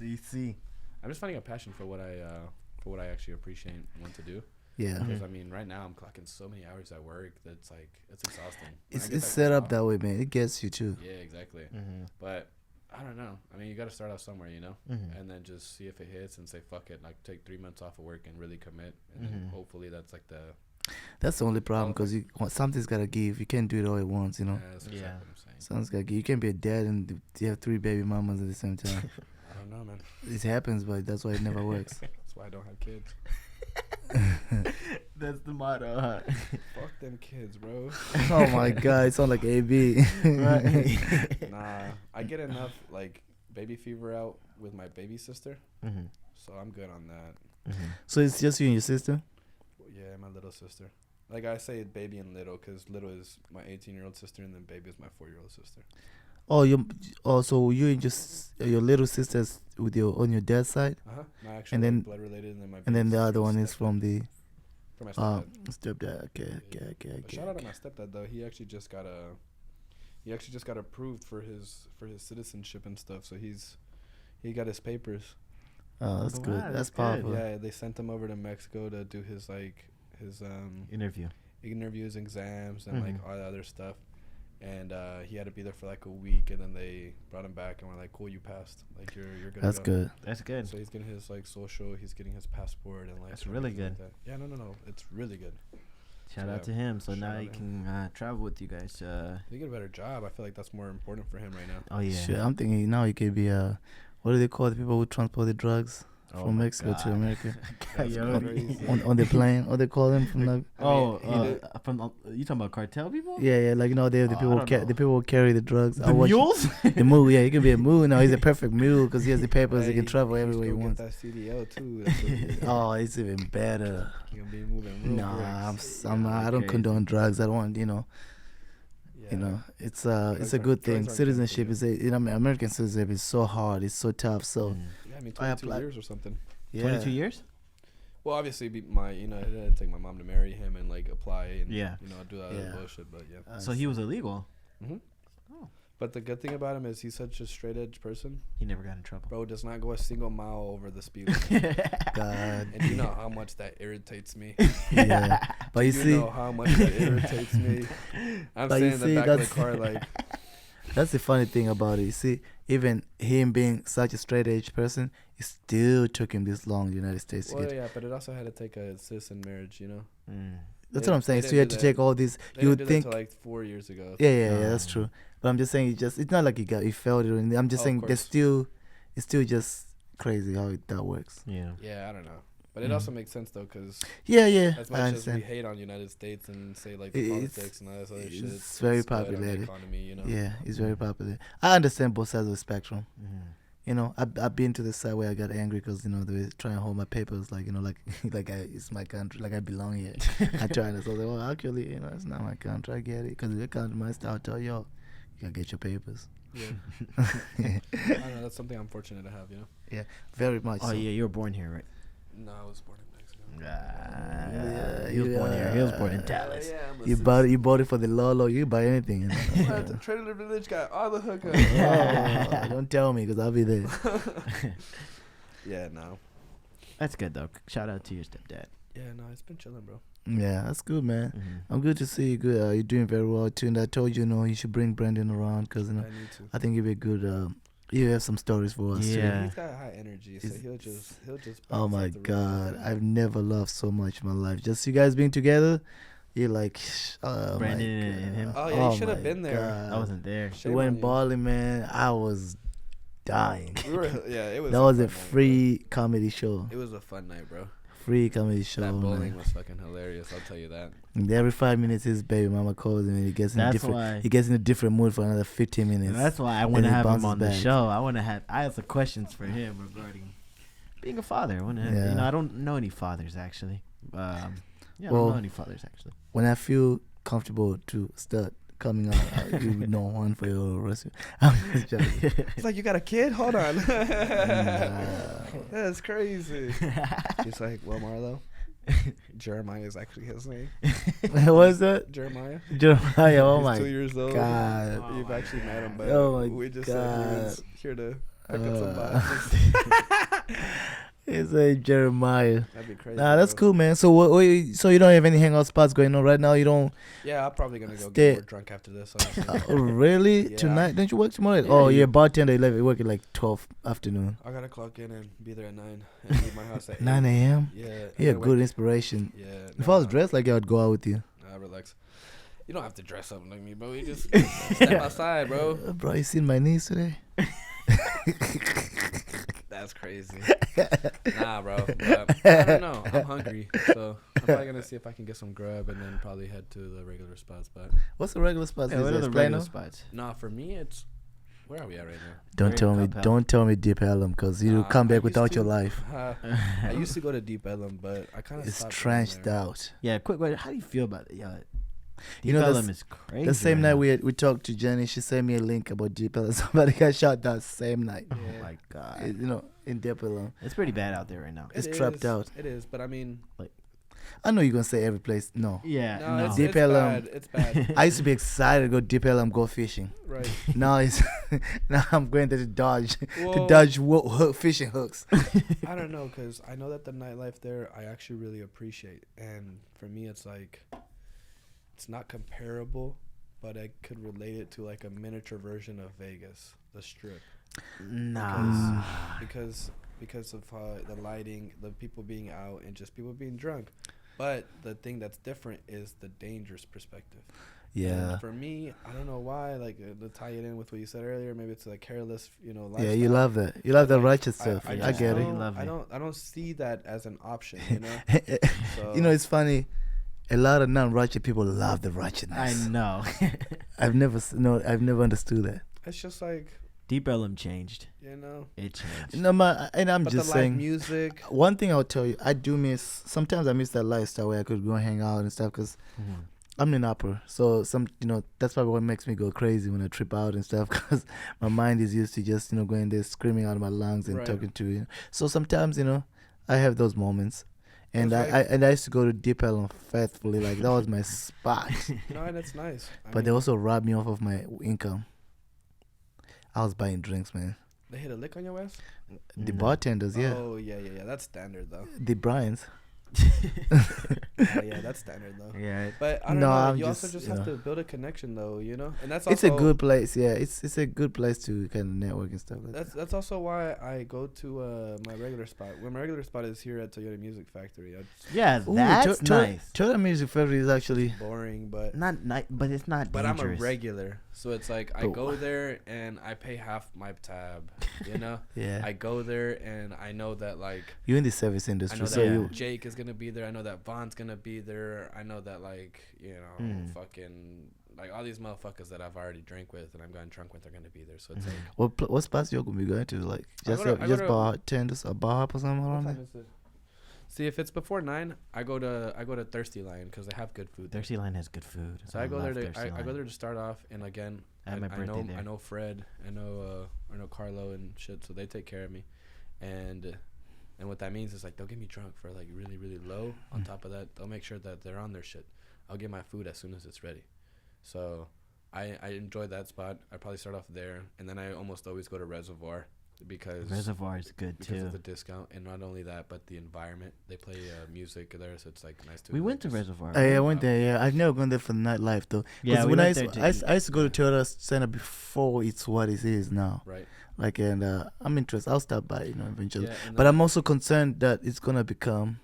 CC. I'm just finding a passion for what I actually appreciate and want to do. Yeah. Because I mean, right now I'm clocking so many hours at work that's like it's exhausting. When I It's get set time up off- that way, man. It gets you too. Yeah, exactly. Mm-hmm. But I don't know. I mean, you got to start off somewhere, Mm-hmm. and then just see if it hits and say fuck it. Like take 3 months off of work and really commit, and then hopefully that's like the That's the only problem because something's gotta give. You can't do it all at once, That's exactly Yeah. what I'm saying. Something's gotta give. You can't be a dad and you have 3 baby mamas at the same time. I don't know, man. It happens, but that's why it never works. That's why I don't have kids. That's the motto, huh? Fuck them kids, bro. Oh my god, it sounds like AB. Right. Nah, I get enough like baby fever out with my baby sister, Mm-hmm. so I'm good on that. Mm-hmm. So it's just you and your sister? Yeah, my little sister. Like I say baby and little because little is my 18-year-old sister and then baby is my 4-year-old sister. So you and just your little sisters with on your dad's side, My actual and then- like, blood related, and then my and then baby the other one sister's is from the from my stepdad. stepdad. Okay. But shout out to my stepdad though. He actually just got he actually just got approved for his citizenship and stuff. So he got his papers. Oh, that's Wow, good. that's That's good. powerful. Yeah, they sent him over to Mexico to do his Interview. interviews, exams, and like Mhm. all the other stuff. And he had to be there for like a week, and then they brought him back and were like, "Cool, you passed. Like you're good." That's to go. good. That's good. So he's getting his like social, he's getting his passport, and like That's really everything good. like that. Yeah, no, it's really good. Shout So, out to him. So shout now out he to can travel with you guys. He get a better job. I feel like that's more important for him right now. Oh yeah. Shit, I'm thinking now he could be what do they call the people who transport the drugs Oh from my Mexico to God. America? That's Yo. crazy. on the plane, what they call them from like. Oh, he did- from you talking about cartel people? Yeah, like they the Oh, I people don't know. the people who carry the drugs. The I watched- mules? The mule, yeah, he can be a mule. No, he's a perfect mule because he has the papers. Hey, he can travel he's everywhere he gonna wants. Get that CDL too. That's what he is. Oh, it's even better. He gonna be moving real Nah, bricks. I don't crazy. condone drugs. I don't want, Yeah. it's Drugs a aren't- good drugs thing. aren't good for Citizenship you. is American citizenship is so hard. It's so tough. So Yeah, I mean, I 22 years or something. yeah, 22 years? Well, obviously, it didn't take my mom to marry him and like apply and Yeah. do that Yeah. other bullshit. But yeah. So he was illegal. hmm Oh. But the good thing about him is he's such a straight edge person. He never got in trouble. Bro does not go a single mile over the speed limit. God, And you know how much that irritates me. yeah. But you see, know how much that irritates me. I'm But you sitting in see, the back of the that's- car like, that's the funny thing about it. You see, even him being such a straight edge person, it still took him this long in the United States to well, get. yeah, but it also had to take a citizen marriage, Mm. That's They- what I'm saying. they So you had didn't to do take all these. they You didn't would do think. that till like 4 years ago. Yeah, that's Oh. true. But I'm just saying, it's not like he failed it. Or anything. I'm just Oh, of saying, course. it's still just crazy how that works. Yeah. Yeah, I don't know. But it Mm. also makes sense though, because Yeah, as I much as we understand. hate on United States and say like It- the it's- politics and all this other shit, it's very good on the populated. economy, Yeah, it's very popular. I understand both sides of the spectrum. Mm. I've been to the side where I got angry because they were trying to hold my papers, like it's my country, like I belong here. I tried to say, well, actually, it's not my country. I get it because the country might start tell y'all, you gotta get your papers. Yeah. I don't know. That's something I'm fortunate to have, Very much. Oh so. yeah, you were born here, right? No, I was born in Mexico. Yeah, he was born here. He was born in yeah. Dallas. I'm a You bought it for the Lolo. You buy anything. The Trader Village got all the hookups. Oh, don't tell me because I'll be there. Yeah, no. That's good though. Shout out to your stepdad. Yeah, no, it's been chilling, bro. Yeah, that's good, man. Mm-hmm. I'm good to see you. Good, you're doing very well too. And I told you, you should bring Brandon around because I need to. I think he'll be good. You have some stories for us. too. Yeah. He's got high energy, so Is- he'll just. Oh bounce my off the roof. God, I've never laughed so much in my life. Just you guys being together, you're like, oh Brandon my and him? God. Oh, yeah, you should have my been there. God. I wasn't there. We Shame on went you. balling, man. I was dying. We were, yeah, it was. That was fun a night, bro. free comedy show. It was a fun night, bro. Free comedy show, That bowling man. was fucking hilarious. I'll tell you that. And every 5 minutes, his baby mama calls him, and he gets in a That's different. why. He gets in a different mood for another 15 minutes. That's why I want to he have him bounces on the back. show. I have some questions for him regarding being a father. I want to. Yeah. I don't know any fathers actually. I Well, don't know any fathers actually. When I feel comfortable to start coming out, you know one for your rest. I'm just joking. It's like, you got a kid? Hold on. Nah. That's crazy. He's like, well, Marlo, Jeremiah is actually his name. What's that? Jeremiah. Jeremiah, oh He's my 2 years old. God. You've my actually met him, but Oh my we just said he was God. here to pick up some Uh, boxes. It's a Jeremiah. That'd be crazy. Nah, that's bro. cool, man. So so you don't have any hangout spots going on right now? You don't? Yeah, I'm probably gonna go Stay- get more drunk after this. Honestly. Oh, really? Yeah. Tonight? Don't you work tomorrow? Yeah, Oh, you- you're a bartender. You work at like 12 afternoon. I gotta clock in and be there at 9 and leave my house at 8. 9 a.m. Yeah. I Yeah, gotta good wake- inspiration. Yeah. If I was dressed like you, I'd go out with you. Nah, relax. You don't have to dress up like me, bro. You just step outside, bro. Bro, you seen my knees today? That's crazy. Nah, bro. But I don't know. I'm hungry, so I'm probably gonna see if I can get some grub and then probably head to the regular spots. But What's the regular spot? Yeah, Is what it are the Plano? regular spots? nah, for me, it's where are we at right now? Don't Very tell me, Cup Hell. don't tell me Deep Ellum, because you Nah, come I back used without your to. life. I used to go to Deep Ellum, but I kind of It's stopped trenched going there. out. Yeah, quick. Wait, how do you feel about it? Yeah, You Deep know, Ellum that's- is crazy. The same right night now. we talked to Jenny, she sent me a link about Deep Ellum. Somebody got shot that same night. Oh Yeah. my god, In Deep Ellum. it's pretty bad out there right now. It's It trapped is, out. It is, but I mean, I know you're gonna say every place. No. Yeah, No, no. it's Deep bad. Ellum. It's bad. I used to be excited to go Deep Ellum, go fishing. Right. Now it's now I'm going to Dodge Well, fishing hooks. I don't know, because I know that the nightlife there I actually really appreciate. And for me, it's like, it's not comparable, but I could relate it to like a miniature version of Vegas, the Strip. Nah. Because of the lighting, the people being out, and just people being drunk. But the thing that's different is the dangerous perspective. Yeah. And for me, I don't know why. Like to tie it in with what you said earlier, maybe it's a careless, lifestyle. Yeah, you love that. You love the Like, righteous stuff. I I just get it. don't- Love I it. don't see that as an option. So, It's funny. A lot of non-righteous people love the righteousness. I know. I've never understood that. it's just like, Deep Ellum changed. It changed. No, and I'm but just the saying. live music. One thing I'll tell you, I do miss. Sometimes I miss that lifestyle where I could go hang out and stuff because Mhm. I'm an upper. So that's probably what makes me go crazy when I trip out and stuff because my mind is used to just going there screaming out of my lungs and Right. talking to you. So sometimes I have those moments. And It's I used to go to Deep Ellum faithfully, like that was my spot. And it's nice. But they also robbed me off of my income. I was buying drinks, man. they hit a lick on your ass. The No. bartenders, yeah. Oh yeah. That's standard though. The Bryants. Yeah, that's standard though. Yeah. But I don't No, know. I'm You also just, just you have know. to build a connection though. And that's It's also a good place, yeah. It's a good place to kind of network and stuff like that. That's also why I go to my regular spot. Well, my regular spot is here at Toyota Music Factory. It's Yeah, Ooh, that's nice. Toyota Music Factory is actually boring, but Not nice, but it's not I'm a dangerous. regular, so it's like I Oh. go there and I pay half my tab. yeah. I go there and I know that like You're in the service I industry, know so that you Jake is gonna be there. I know that Vaughn's gonna be there. I know that like fucking like all these motherfuckers that I've already drank with and I'm going drunk with are gonna be there. So it's like what spots you gonna be going to? Like I just go to- I go just to- bartenders or bar hop or something what around time there? is it? See, if it's before 9, I go to Thirsty Lion because they have good food. There. Thirsty Line has good food. So I go there love to Thirsty I go Line. there to start off, and again, I had my birthday there. I know Fred, I know Carlo and shit, so they take care of me, and what that means is like they'll get me drunk for like really really low. On top of that, they'll make sure that they're on their shit. I'll get my food as soon as it's ready, so I enjoy that spot. I probably start off there, and then I almost always go to Reservoir. Because Reservoir is good because too. of the discount, and not only that, but the environment. They play music there, so it's like nice to. We like, went to just- Reservoir. I went there. Yeah, I've never gone there for the nightlife though. Yeah, Because we when went I there used, to I, used, eat. I used to go to Toyota Center before it's what it is now. Right. Like and I'm interested. I'll stop by eventually. Yeah, and But then- I'm also concerned that it's gonna become.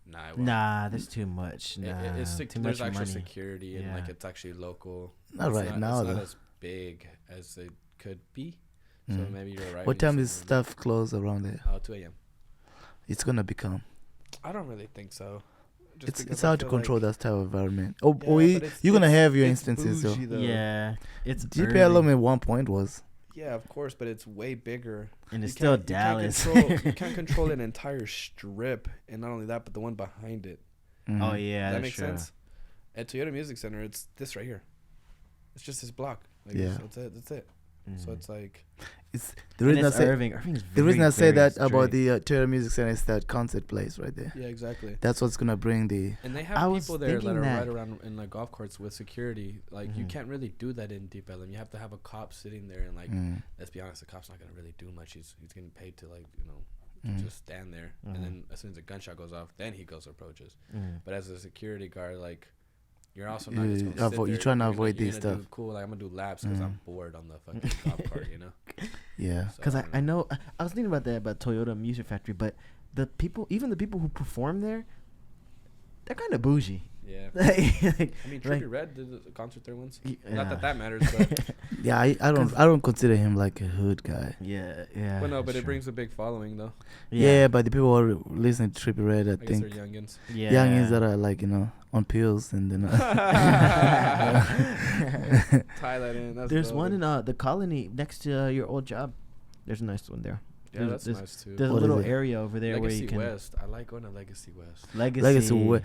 Nah, it won't. Nah, there's too much. Nah, It's too there's much actual money. security and like Yeah. it's actually local. Not It's right now, It's not though. as big as it could be. So Mm. maybe you're right. What when you time say is maybe. stuff closed around there? 2 a.m. It's gonna become. I don't really think so. Just because It's I hard to feel control like- that type of environment. Yeah, but You're gonna it's- have your it's instances though. bougie, though. Yeah, it's Deep early, Ellum at one point was. Yeah, of course, but it's way bigger. and it's You still can't- Dallas. You can't control an entire strip, and not only that, but the one behind it. Mhm. Oh yeah, that that's makes true. sense. At Toyota Music Center, it's this right here. It's just this block. Like, Yeah. That's it. That's it. So Mm. it's like. It's the And reason I it's say Irving. Irving's the reason very, I say very that about straight. the Toyota Music Center is that concert place right there. Yeah, exactly. That's what's gonna bring the. And they I have was people there that thinking are that- right around in like golf carts with security. Like you Mhm. can't really do that in Deep Ellum. You have to have a cop sitting there, and like let's be honest, the cop's not gonna really do much. He's getting paid to like to just stand there, Mhm. and then as soon as a gunshot goes off, then he goes approaches. Mm. But as a security guard, like you're also not You just gonna sit you're there. trying to You're avoid you're these gonna do stuff. Cool, like I'm gonna do laps because I'm bored on the fucking cop cart, Yeah. So, Because I don't know. I was thinking about that about Toyota Music Factory, but even the people who perform there, they're kind of bougie. Yeah. Like, I mean, like- Trippie Redd did a concert there once. Yeah. Not that that matters, but Yeah, I don't consider him like a hood guy. yeah. well, no, but that's it true. brings a big following though. Yeah, but the people who are listening to Trippie Redd, I I guess think they're youngins. yeah. youngins that are like on pills and then. Tie that in. That's There's dope. one in the colony next to your old job. There's a nice one there. Yeah, that's there's- nice too. There's a What is little it? area over there where Legacy you can West. I like going to Legacy West. Legacy.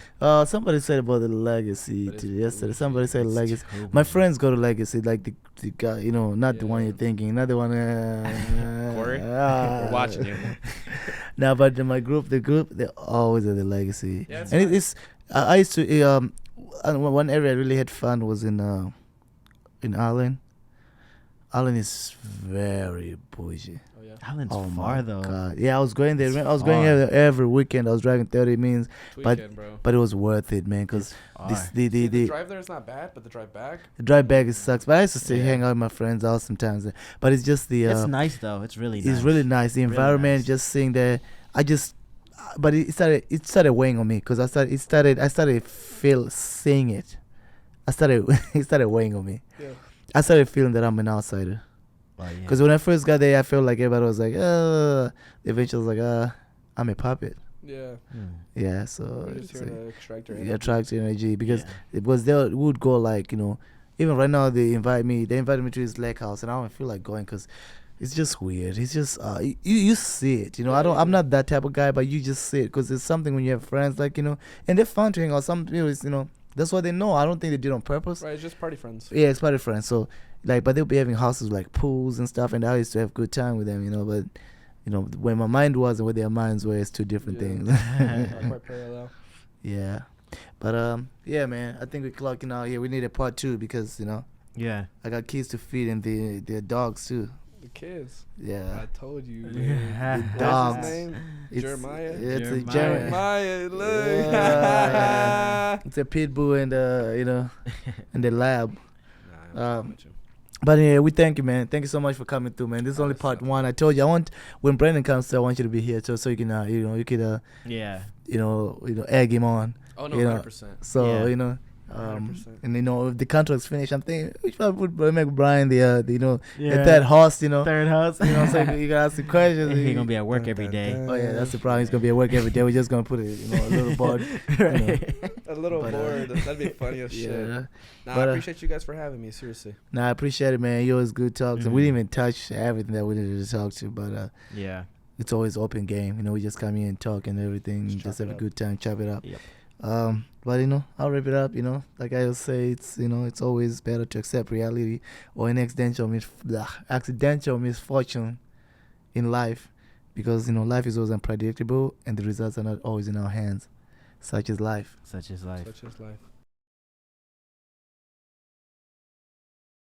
Somebody said about the Legacy But it's yesterday. bougie. Somebody said It's Legacy. too My bougie. friends go to Legacy, like the guy, not the one Yeah. you're thinking, not the one. Corey? We're We're watching you. Now, but in my group, they always are the legacy. Yeah, it's And nice. I used to one area I really had fun was in Ireland. Ireland is very bougie. Oh yeah. Island's Oh far my though. God. Yeah, I was going there. It's I was going far. there every weekend. I was driving 30 minutes, But- Weekend, bro. but it was worth it, man. Cause Far. this See, the the drive there is not bad, but the drive back. drive back it sucks. But I used to stay Yeah. hang out with my friends out sometimes. But it's just the It's nice though. It's really nice. it's really nice. The Really environment, nice. just seeing there. But it started weighing on me because I started seeing it. It started weighing on me. Yeah. I started feeling that I'm an outsider. Oh, yeah. Because when I first got there, I felt like everybody was like, eventually I was like, I'm a puppet. Yeah. Yeah, so We're just here to extract your it energy. attracts energy because Yeah. it was there. We would go like, even right now they invited me to this lake house and I don't feel like going because it's just weird. It's just you see it, I'm not that type of guy, but you just see it because it's something when you have friends like and they're fun to hang out. Some people, that's what they know. I don't think they did it on purpose. Right, it's just party friends. Yeah, it's party friends. So but they'll be having houses with, like pools and stuff, and I used to have good time with them, but where my mind was and where their minds were, it's two different Yeah. things. Not quite parallel. Yeah, but yeah, man, I think we're clocking out here. We need a part 2 because Yeah. I got kids to feed and the dogs too. The kids. Yeah, I told you. the What's dogs. his name? It's, Jeremiah? It's a Jeremiah. Jeremiah, look. Yeah. It's a pit bull and and the lab. Nah, I'm fucking with you. But yeah, we thank you, man. Thank you so much for coming through, man. This is only Yes, part sir. 1. I told you when Brandon comes through, I want you to be here too, so you can you could Yeah. egg him on. Oh, no, You know, 100%. So Yeah. 100%. and if the contract's finished, I'm thinking which one would make Brian the Yeah. that host, Third house. so you gotta ask the questions. He's gonna be at work every day. Oh yeah, that's the problem. He's gonna be at work every day. We're just gonna put a little board. A little But, bored. That'd be funny as shit. Yeah. Nah, But, I appreciate you guys for having me. Seriously. Nah, I appreciate it, man. You always good talks, and we Mhm. didn't even touch everything that we needed to talk to, but Yeah. it's always open game. We just come here and talk and everything, Just just chop have it a good time, chop it up. Yep. But I'll wrap it up. Like I always say, it's always better to accept reality or an accidental misfortune in life, because life is always unpredictable and the results are not always in our hands. Such is life. Such is life. Such is life.